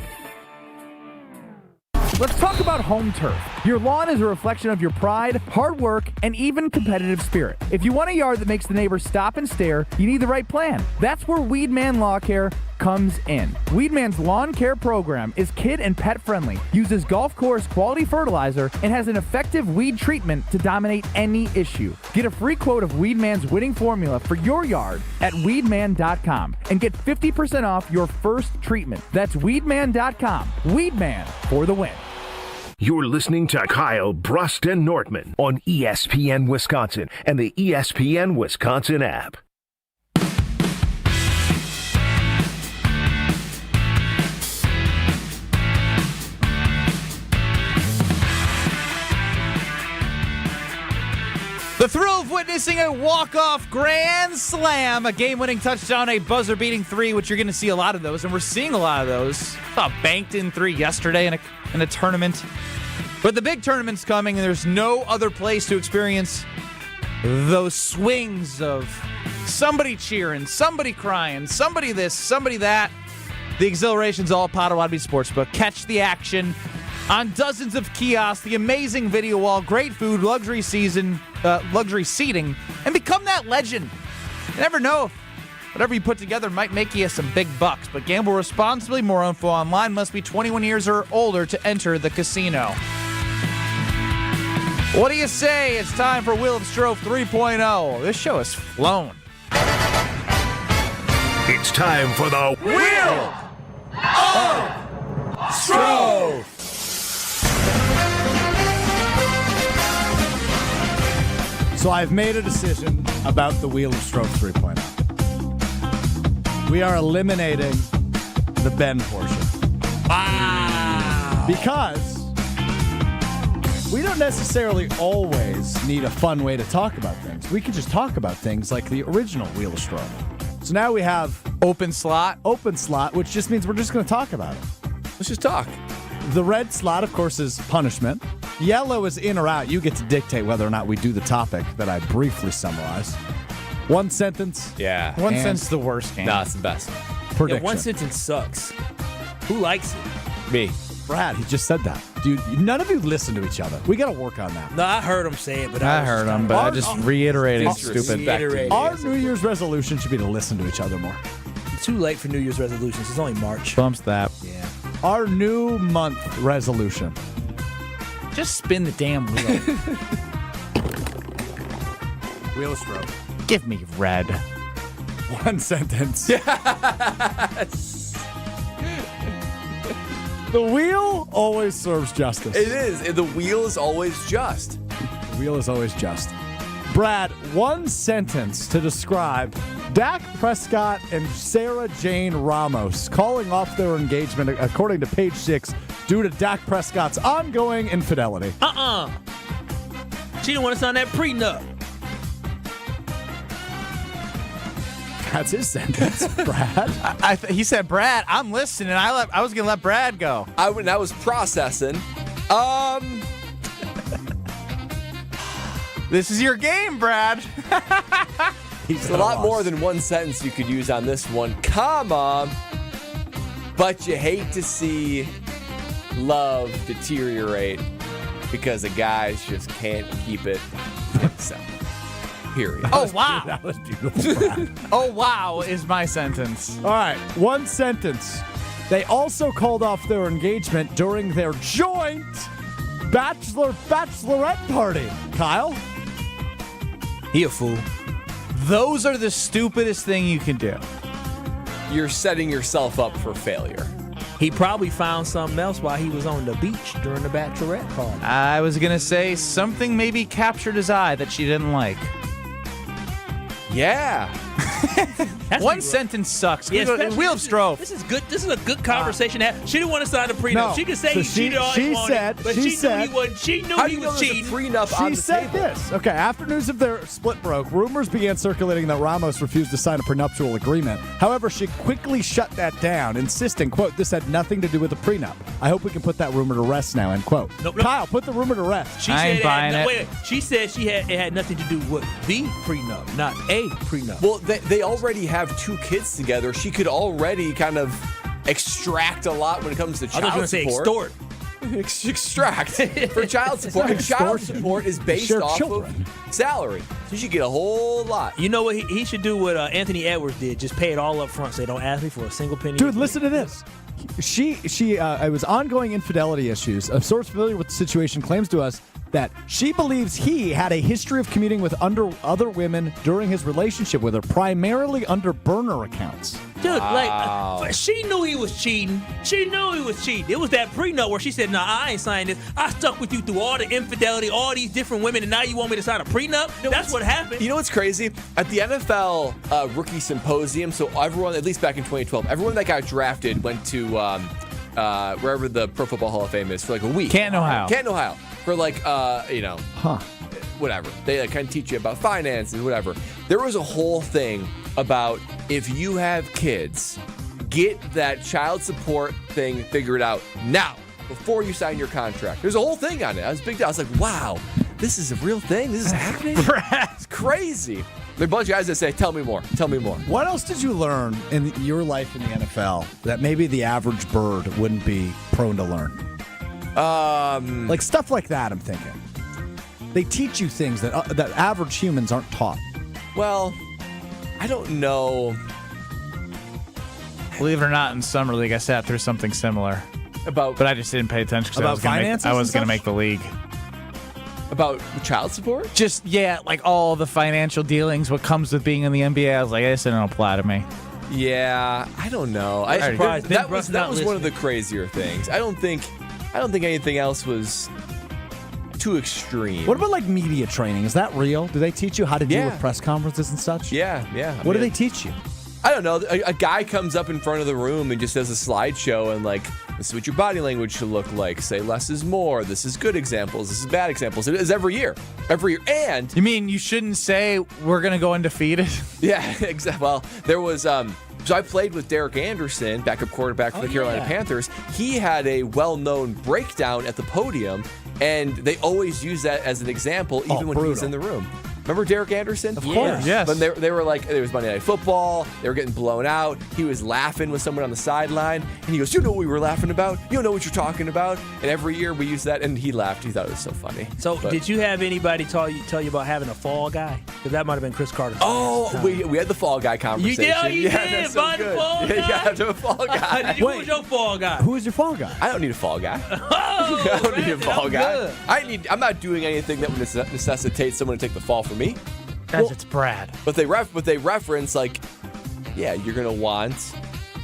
Let's talk about home turf. Your lawn is a reflection of your pride, hard work, and even competitive spirit. If you want a yard that makes the neighbors stop and stare, you need the right plan. That's where Weedman Lawn Care comes in. Weedman's lawn care program is kid and pet friendly, uses golf course quality fertilizer, and has an effective weed treatment to dominate any issue. Get a free quote of Weedman's winning formula for your yard at weedman.com and get 50% off your first treatment. That's weedman.com. Weedman for the win. You're listening to Kyle, Brust, and Nortman on ESPN Wisconsin and the ESPN Wisconsin app. The thrill of witnessing a walk-off grand slam, a game-winning touchdown, a buzzer-beating three, which you're going to see a lot of those, and we're seeing a lot of those. Saw a banked-in three yesterday in a tournament. But the big tournament's coming, and there's no other place to experience those swings of somebody cheering, somebody crying, somebody this, somebody that. The exhilaration's all Potawatomi Sportsbook. Catch the action on dozens of kiosks, the amazing video wall, great food, luxury seating, and become that legend. You never know. Whatever you put together might make you some big bucks, but gamble responsibly. More info online. Must be 21 years or older to enter the casino. What do you say? It's time for Wheel of Stro 3.0. This show has flown. It's time for the Wheel of Stro. So I've made a decision about the Wheel of Stro 3.0. We are eliminating the Ben portion. Wow. Because we don't necessarily always need a fun way to talk about things. We can just talk about things like the original Wheel of Stro. So now we have open slot, which just means we're just going to talk about it. Let's just talk. The red slot, of course, is punishment. Yellow is in or out. You get to dictate whether or not we do the topic that I briefly summarized. One sentence. Yeah. One sentence is the worst game. Nah, it's the best. Prediction. Yeah, one sentence sucks. Who likes it? Me. Brad, he just said that. Dude, none of you listen to each other. We got to work on that. No, I heard him say it, but I heard him, but I just reiterated stupid. Our New Year's resolution should be to listen to each other more. It's too late for New Year's resolutions. It's only March. Bumps that. Yeah. Our new month resolution. Just spin the damn wheel. Wheel of Stro. Give me red. One sentence. Yes. The wheel always serves justice. It is. The wheel is always just. The wheel is always just. Brad, one sentence to describe Dak Prescott and Sarah Jane Ramos calling off their engagement, according to Page 6, due to Dak Prescott's ongoing infidelity. She didn't want to sign that prenup. That's his sentence, Brad. He said, Brad, I'm listening. I was going to let Brad go. I was processing. This is your game, Brad. There's a lot more than one sentence you could use on this one, comma, but you hate to see love deteriorate because the guys just can't keep it himself. Period. Oh, wow. That was beautiful, Brad. Oh, wow is my sentence. All right, one sentence. They also called off their engagement during their joint bachelorette party. Kyle? He a fool. Those are the stupidest thing you can do. You're setting yourself up for failure. He probably found something else while he was on the beach during the bachelorette party. I was going to say something maybe captured his eye that she didn't like. Yeah. One sentence sucks. Yeah, Wheel of Stro. This is good. This is a good conversation to have. She didn't want to sign a prenup. No. She could say So he cheated all he wanted, but she knew he wasn't. She knew he was cheating. She said this. Okay, after news of their split broke, rumors began circulating that Ramos refused to sign a prenuptial agreement. However, she quickly shut that down, insisting, quote, this had nothing to do with the prenup. I hope we can put that rumor to rest now, end quote. Nope. Kyle, put the rumor to rest. She said wait, she said it had nothing to do with the prenup, not a prenup. Well, they already have 2 kids together. She could already kind of extract a lot when it comes to child support. I was going to say extort. Extract for child support. And child support is based off of salary. So you should get a whole lot. You know what? He should do what Anthony Edwards did. Just pay it all up front. Say, don't ask me for a single penny. Dude, listen to this. It was ongoing infidelity issues. A source familiar with the situation claims to us that she believes he had a history of commuting with other women during his relationship with her, primarily under burner accounts. Dude, she knew he was cheating. She knew he was cheating. It was that prenup where she said, nah, I ain't signing this. I stuck with you through all the infidelity, all these different women, and now you want me to sign a prenup? That's what happened. You know what's crazy? At the NFL rookie symposium, so everyone, at least back in 2012, everyone that got drafted went to wherever the Pro Football Hall of Fame is for like a week. Canton, Ohio. For like, whatever. They kind of teach you about finances, whatever. There was a whole thing about if you have kids, get that child support thing figured out now before you sign your contract. There's a whole thing on it. I was big deal. I was like, wow, this is a real thing. This is happening. It's crazy. There are a bunch of guys that say, tell me more. Tell me more. What else did you learn in your life in the NFL that maybe the average bird wouldn't be prone to learn? Like stuff like that, I'm thinking. They teach you things that average humans aren't taught. Well, I don't know. Believe it or not, in Summer League, I sat through something similar. But I just didn't pay attention because about finances I was going to and make the league. About child support? Just, like all the financial dealings, what comes with being in the NBA. I was like, this didn't apply to me. Yeah, I don't know. That was one of the crazier things. I don't think anything else was too extreme. What about like media training? Is that real? Do they teach you how to deal with press conferences and such? Yeah. What do they teach you? I don't know. A guy comes up in front of the room and just does a slideshow and like, this is what your body language should look like. Say less is more. This is good examples. This is bad examples. It is every year. And you mean you shouldn't say we're going to go undefeated? Yeah, exactly. Well, there was so I played with Derek Anderson, backup quarterback for the Carolina Panthers. He had a well-known breakdown at the podium, and they always use that as an example, even when he was in the room. Remember Derek Anderson? Of course, yes. When they were like, there was Monday Night Football, they were getting blown out. He was laughing with someone on the sideline, and he goes, you know what we were laughing about? You don't know what you're talking about? And every year we use that, and he laughed. He thought it was so funny. So did you have anybody tell you about having a fall guy? Because that might have been Chris Carter. Oh, we had the fall guy conversation. You did? That's so fall guy? Yeah, you have to have a fall guy. Who was your fall guy? Who is your fall guy? I don't need a fall guy. Oh, I don't need a fall guy. I'm not doing anything that would necessitate someone to take the fall for me. Guys, it's Brad. But they reference like, yeah, you're gonna want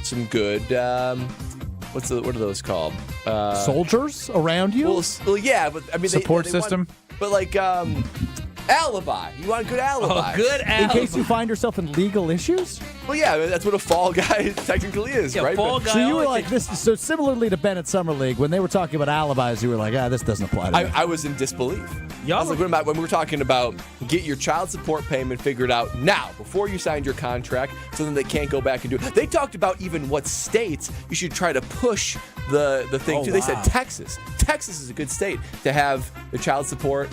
some good. What are those called? Soldiers around you? Well, yeah, but I mean, support they system. But like, alibi. You want a good alibi. Oh, good alibi. In case you find yourself in legal issues? Well, yeah, that's what a fall guy technically is, right? Fall guy. So you were like this. So similarly to Ben at Summer League, when they were talking about alibis, you were like, this doesn't apply to me. I was in disbelief. I was like, when we were talking about get your child support payment figured out now before you signed your contract, so then they can't go back and do it. They talked about even what states you should try to push the thing to. They said Texas. Texas is a good state to have the child support.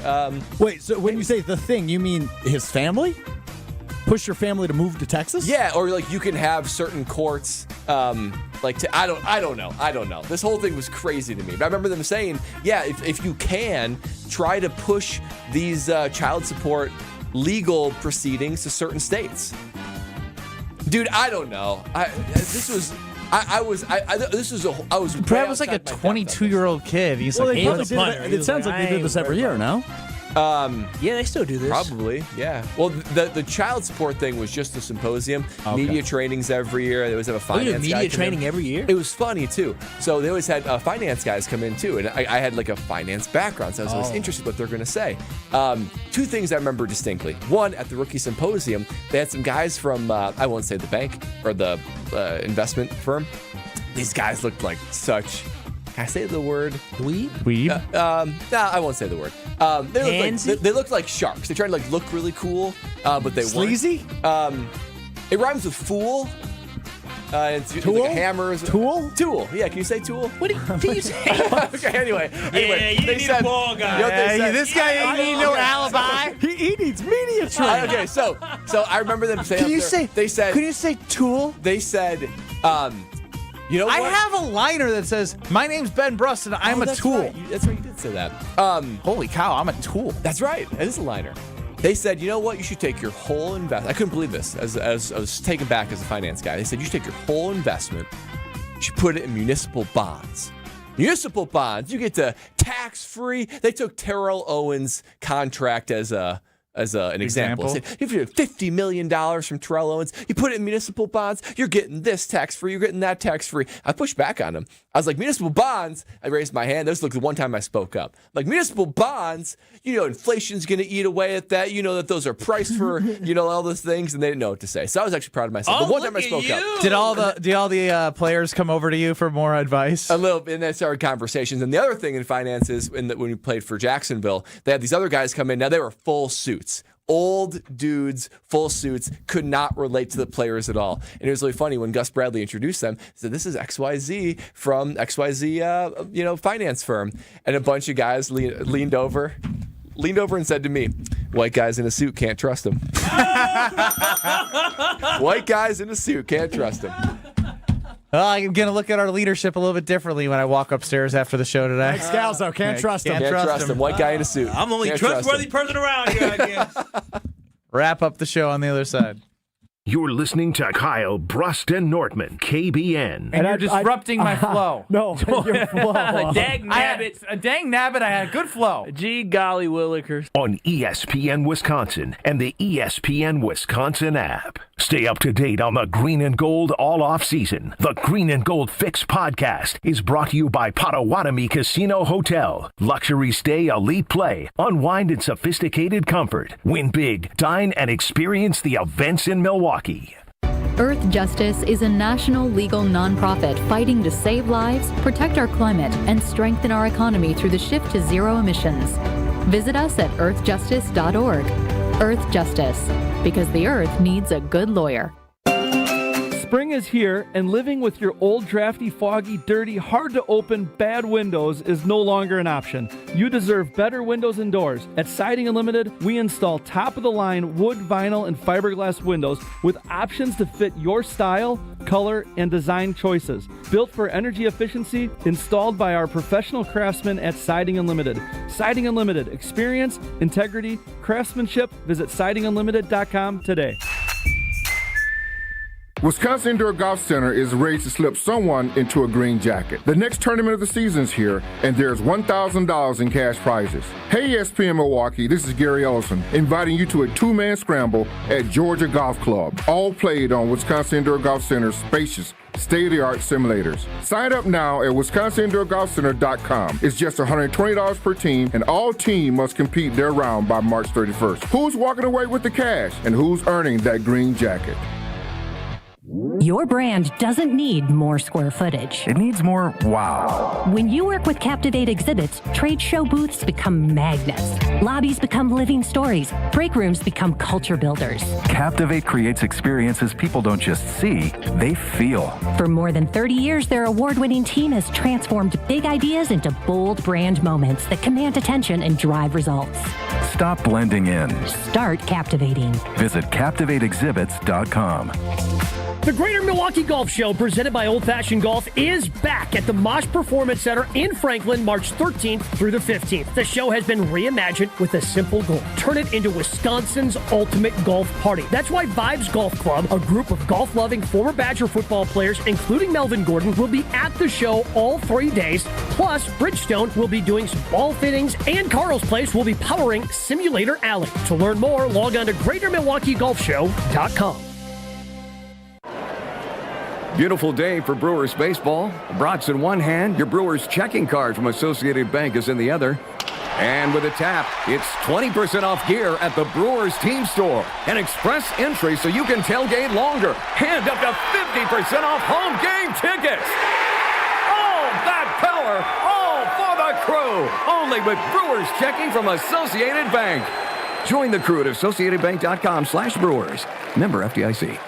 Wait, so when you say the thing, you mean his family? Push your family to move to Texas? Yeah, or like you can have certain courts, I don't know. This whole thing was crazy to me. But I remember them saying, yeah, if you can, try to push these child support legal proceedings to certain states. Dude, I don't know. I was Brad was like a 22-year-old kid. He's like, it sounds like they did this every year, no? Yeah, they still do this. Probably, yeah. Well, the child support thing was just the symposium. Okay. Media trainings every year. They always have a finance guy media come training in. every year? It was funny, too. So they always had finance guys come in, too. And I had like a finance background, so I was always interested in what they're going to say. Two things I remember distinctly. One, at the rookie symposium, they had some guys from, I won't say the bank or the investment firm. These guys looked like such... Can I say the word? Weeb? I won't say the word. They looked like sharks. They tried to like look really cool, but they Sleazy? weren't. It rhymes with fool. It's Tool? like a hammer. Tool? Tool. Yeah, can you say tool? What do you say? Okay, anyway. Yeah, you need a ball guy. You know what they said? This guy ain't need no alibi. He needs media training. Okay, so I remember them saying. Can you say tool? They said, you know what? I have a liner that says, "My name's Ben Brust and I'm a tool." Right. That's right. You did say that. Holy cow, I'm a tool. That's right. That is a liner. They said, you know what? You should take your whole investment. I couldn't believe this as I was taken back as a finance guy. They said, you should take your whole investment, you should put it in municipal bonds. Municipal bonds, you get to tax-free. They took Terrell Owens' contract as an example. They said, if you have $50 million from Terrell Owens, you put it in municipal bonds, you're getting this tax-free, you're getting that tax-free. I pushed back on him. I was like, municipal bonds? I raised my hand. This was like the one time I spoke up. Like, municipal bonds, inflation's going to eat away at that. You know that those are priced for, all those things, and they didn't know what to say. So I was actually proud of myself. But one time I spoke up. Did all the players come over to you for more advice? A little bit, and that started conversations. And the other thing in finance is when we played for Jacksonville, they had these other guys come in. Now they were full suits. Old dudes, full suits, could not relate to the players at all. And it was really funny when Gus Bradley introduced them. He said, this is XYZ from XYZ, finance firm. And a bunch of guys leaned over and said to me, white guys in a suit, can't trust them. White guys in a suit, can't trust them. Well, I'm going to look at our leadership a little bit differently when I walk upstairs after the show today. Like Scalzo, can't trust him. Can't trust him. White guy in a suit. I'm the only trustworthy person around here, I guess. Wrap up the show on the other side. You're listening to Kyle, Brust, and Nortman, KBN. And you're disrupting my flow. No, your flow. Dag nabbit. Dang nabbit, I had a good flow. Gee golly willikers. On ESPN Wisconsin and the ESPN Wisconsin app. Stay up to date on the Green and Gold all off season. The Green and Gold Fix podcast is brought to you by Potawatomi Casino Hotel. Luxury stay, elite play, unwind in sophisticated comfort. Win big, dine, and experience the events in Milwaukee. Earth Justice is a national legal nonprofit fighting to save lives, protect our climate, and strengthen our economy through the shift to zero emissions. Visit us at earthjustice.org. Earth Justice, because the earth needs a good lawyer. Spring is here, and living with your old, drafty, foggy, dirty, hard-to-open, bad windows is no longer an option. You deserve better windows and doors. At Siding Unlimited, we install top-of-the-line wood, vinyl, and fiberglass windows with options to fit your style, color, and design choices. Built for energy efficiency, installed by our professional craftsmen at Siding Unlimited. Siding Unlimited. Experience, integrity, craftsmanship. Visit sidingunlimited.com today. Wisconsin Indoor Golf Center is ready to slip someone into a green jacket. The next tournament of the season is here, and there's $1,000 in cash prizes. Hey ESPN Milwaukee, this is Gary Ellison, inviting you to a two-man scramble at Georgia Golf Club, all played on Wisconsin Indoor Golf Center's spacious, state-of-the-art simulators. Sign up now at wisconsinindoorgolfcenter.com. It's just $120 per team, and all teams must compete their round by March 31st. Who's walking away with the cash, and who's earning that green jacket? Your brand doesn't need more square footage. It needs more wow. When you work with Captivate Exhibits, trade show booths become magnets. Lobbies become living stories. Break rooms become culture builders. Captivate creates experiences people don't just see, they feel. For more than 30 years, their award-winning team has transformed big ideas into bold brand moments that command attention and drive results. Stop blending in. Start captivating. Visit CaptivateExhibits.com. The Greater Milwaukee Golf Show, presented by Old Fashioned Golf, is back at the Mosh Performance Center in Franklin, March 13th through the 15th. The show has been reimagined with a simple goal: turn it into Wisconsin's ultimate golf party. That's why Vibes Golf Club, a group of golf-loving former Badger football players, including Melvin Gordon, will be at the show all 3 days. Plus, Bridgestone will be doing some ball fittings, and Carl's Place will be powering Simulator Alley. To learn more, log on to GreaterMilwaukeeGolfShow.com. Beautiful day for Brewers baseball. Brats in one hand, your Brewers checking card from Associated Bank is in the other. And with a tap, it's 20% off gear at the Brewers team store. An express entry so you can tailgate longer. And up to 50% off home game tickets. All that power, all for the crew. Only with Brewers checking from Associated Bank. Join the crew at AssociatedBank.com/Brewers. Member FDIC.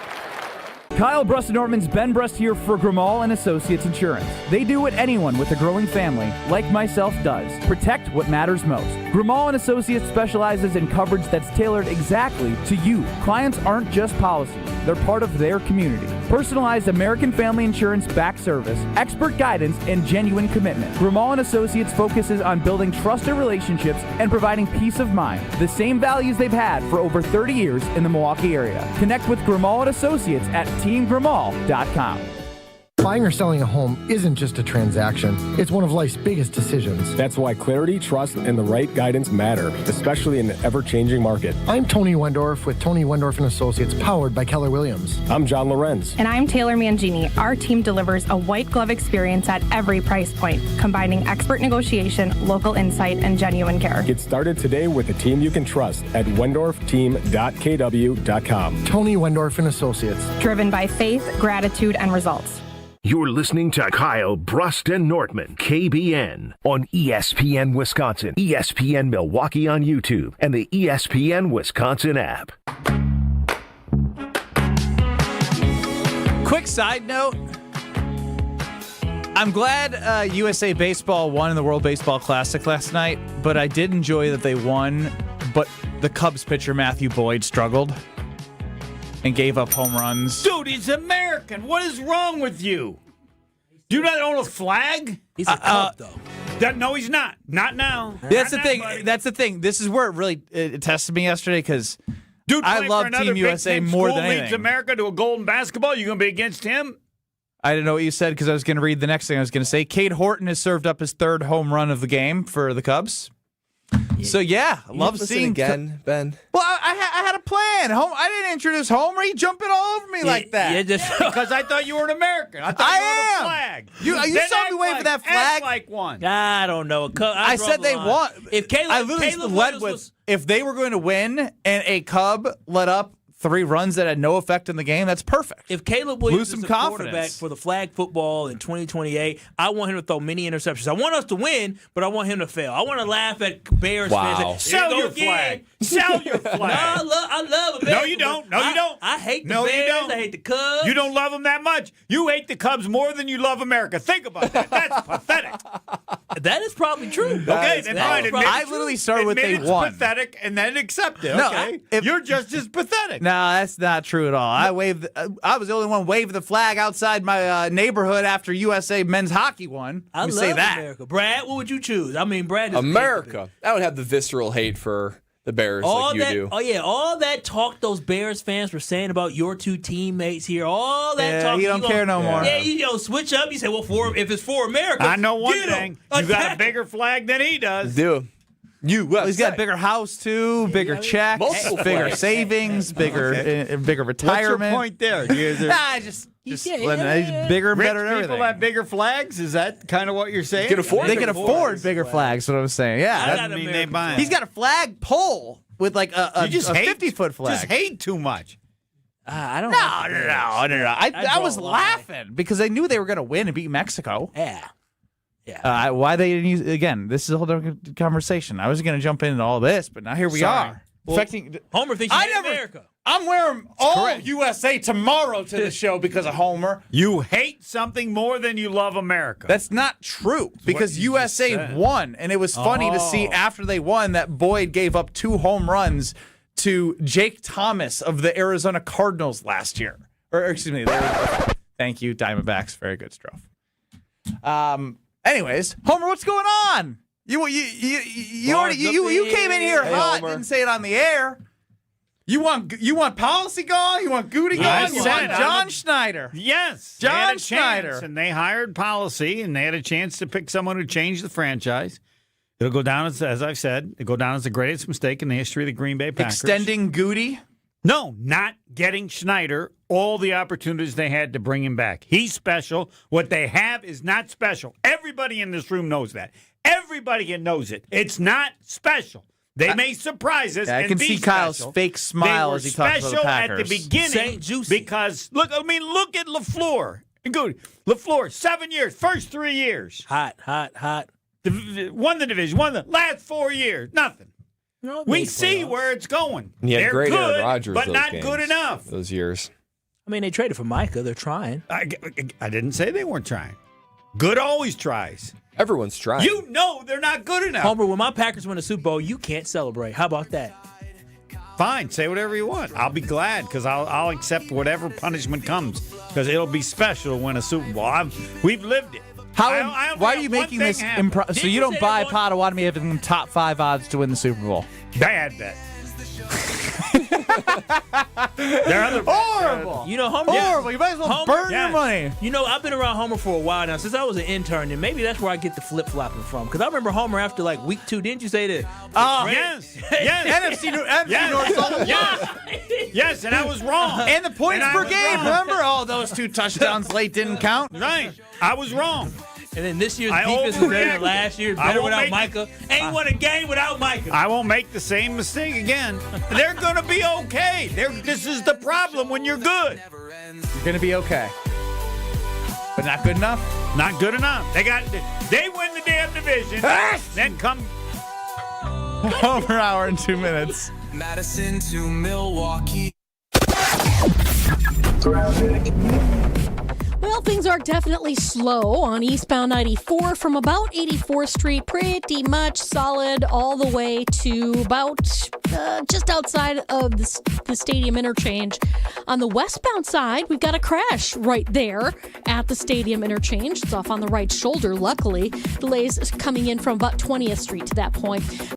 Kyle Brust Nortman's Ben Brust here for Grimal and Associates Insurance. They do what anyone with a growing family, like myself, does. Protect what matters most. Grimal and Associates specializes in coverage that's tailored exactly to you. Clients aren't just policies. They're part of their community. Personalized American Family Insurance back service, expert guidance, and genuine commitment. Grimal and Associates focuses on building trusted relationships and providing peace of mind. The same values they've had for over 30 years in the Milwaukee area. Connect with Grimal and Associates at teamgrimal.com. Buying or selling a home isn't just a transaction. It's one of life's biggest decisions. That's why clarity, trust, and the right guidance matter, especially in an ever-changing market. I'm Tony Wendorf with Tony Wendorf & Associates, powered by Keller Williams. I'm John Lorenz. And I'm Taylor Mangini. Our team delivers a white glove experience at every price point, combining expert negotiation, local insight, and genuine care. Get started today with a team you can trust at wendorfteam.kw.com. Tony Wendorf & Associates. Driven by faith, gratitude, and results. You're listening to Kyle Brust and Nortman, KBN, on ESPN Wisconsin, ESPN Milwaukee on YouTube, and the ESPN Wisconsin app. Quick side note. I'm glad USA Baseball won in the World Baseball Classic last night, but I did enjoy that they won, but the Cubs pitcher Matthew Boyd struggled and gave up home runs. Dude, he's American. What is wrong with you? Do you not own a flag? He's a Cub, though. No, he's not. Not now. That's the thing. Buddy. That's the thing. This is where it really tested me yesterday because I love Team USA more than anything. Leads America to a gold in basketball. You going to be against him? I didn't know what you said because I was going to read the next thing I was going to say. Cade Horton has served up his third home run of the game for the Cubs. So, I love seeing again, Ben. Well, I had a plan. I didn't introduce Homer. He jumping all over me like that. Because I thought you were an American. I thought you were a flag. You saw me wave for that flag. Act like one. I don't know. I said they won. If Caleb led with if they were going to win and a Cub let up 3 runs that had no effect in the game, that's perfect. If Caleb Williams is the quarterback for the flag football in 2028, I want him to throw many interceptions. I want us to win, but I want him to fail. I want to laugh at Bears fans. Sell your flag. Sell your flag. I love America. No, you don't. No, you don't. I hate the Bears. You don't. I hate the Cubs. You don't love them that much. You hate the Cubs more than you love America. Think about that. That's pathetic. That is probably true. Okay, then fine. I literally started with they won. It's pathetic, and then accept it. No, okay, you're just as pathetic. No, that's not true at all. I was the only one waving the flag outside my neighborhood after USA men's hockey won. I love say that. America. Brad, what would you choose? I mean, Brad is America. I would have the visceral hate for the Bears like you do. Oh, yeah. All that talk those Bears fans were saying about your 2 teammates here, all that talk. You don't care no more. Yeah, you switch up. You say, well, if it's for America. I know one thing. You got a bigger flag than he does. Do. He's got a bigger house too, bigger checks, bigger savings, bigger retirement. What's your point there? Just he's bigger and better than everything. People have bigger flags? Is that kind of what you're saying? They can afford bigger flags. What I'm saying. Yeah, that doesn't mean they buy. He's got a flag pole with like a 50-foot flag. Just hate too much. I don't. No. I was laughing because I knew they were going to win and beat Mexico. Yeah. Why they didn't use again? This is a whole different conversation. I was going to jump into all this, but now here we are. Well, Homer thinks you hate America. I'm wearing all USA tomorrow to the show because of Homer. You hate something more than you love America. That's not true because USA won, and it was funny to see after they won that Boyd gave up 2 home runs to Jake Thomas of the Arizona Cardinals last year. Or excuse me. Thank you, Diamondbacks. Very good strophe. Anyways, Homer, what's going on? You came in here hot, Homer. didn't say it on the air. You want policy gone? You want Goody gone? You want John Schneider? Yes. John Schneider. And they hired policy, and they had a chance to pick someone who changed the franchise. It'll go down, as I've said, it'll go down as the greatest mistake in the history of the Green Bay Packers. Extending Goody? No, not getting Schneider all the opportunities they had to bring him back. He's special. What they have is not special. Everybody in this room knows that. Everybody knows it. It's not special. They may surprise us. I can see Kyle's fake smile as he talks about the Packers. At the beginning St-Juste. because look at LaFleur. Good. LaFleur, 7 years, first 3 years. Hot. Won the division, won the last 4 years. Nothing. No, We see where it's going. Yeah, They're great good, Aaron Rodgers, but those not games, good enough. Those years. I mean, they traded for Micah. They're trying. I didn't say they weren't trying. Good always tries. Everyone's trying. You know they're not good enough. Homer, when my Packers win a Super Bowl, you can't celebrate. How about that? Fine, say whatever you want. I'll be glad because I'll accept whatever punishment comes because it'll be special to win a Super Bowl. We've lived it. Why are you making this so you don't buy Potawatomi having top 5 odds to win the Super Bowl? Bad bet. They're other horrible. You know, Homer. Horrible. You might as well burn your money. You know, I've been around Homer for a while now, since I was an intern, and maybe that's where I get the flip flopping from. Because I remember Homer after like week 2. Didn't you say that? Yes. NFC North. Yes, and I was wrong. And the points per game. Remember? Oh, those 2 touchdowns late didn't count. Right. I was wrong. And then this year's defense is better than last year's, better without Micah. Ain't won a game without Micah. I won't make the same mistake again. They're going to be okay. This is the problem when you're good. You're going to be okay. But not good enough? Not good enough. They win the damn division. Then come. Homer Hour in 2 minutes. Madison to Milwaukee. Well, things are definitely slow on eastbound 94 from about 84th Street, pretty much solid all the way to about just outside of the stadium interchange. On the westbound side, we've got a crash right there at the stadium interchange. It's off on the right shoulder, luckily. Delays coming in from about 20th Street to that point.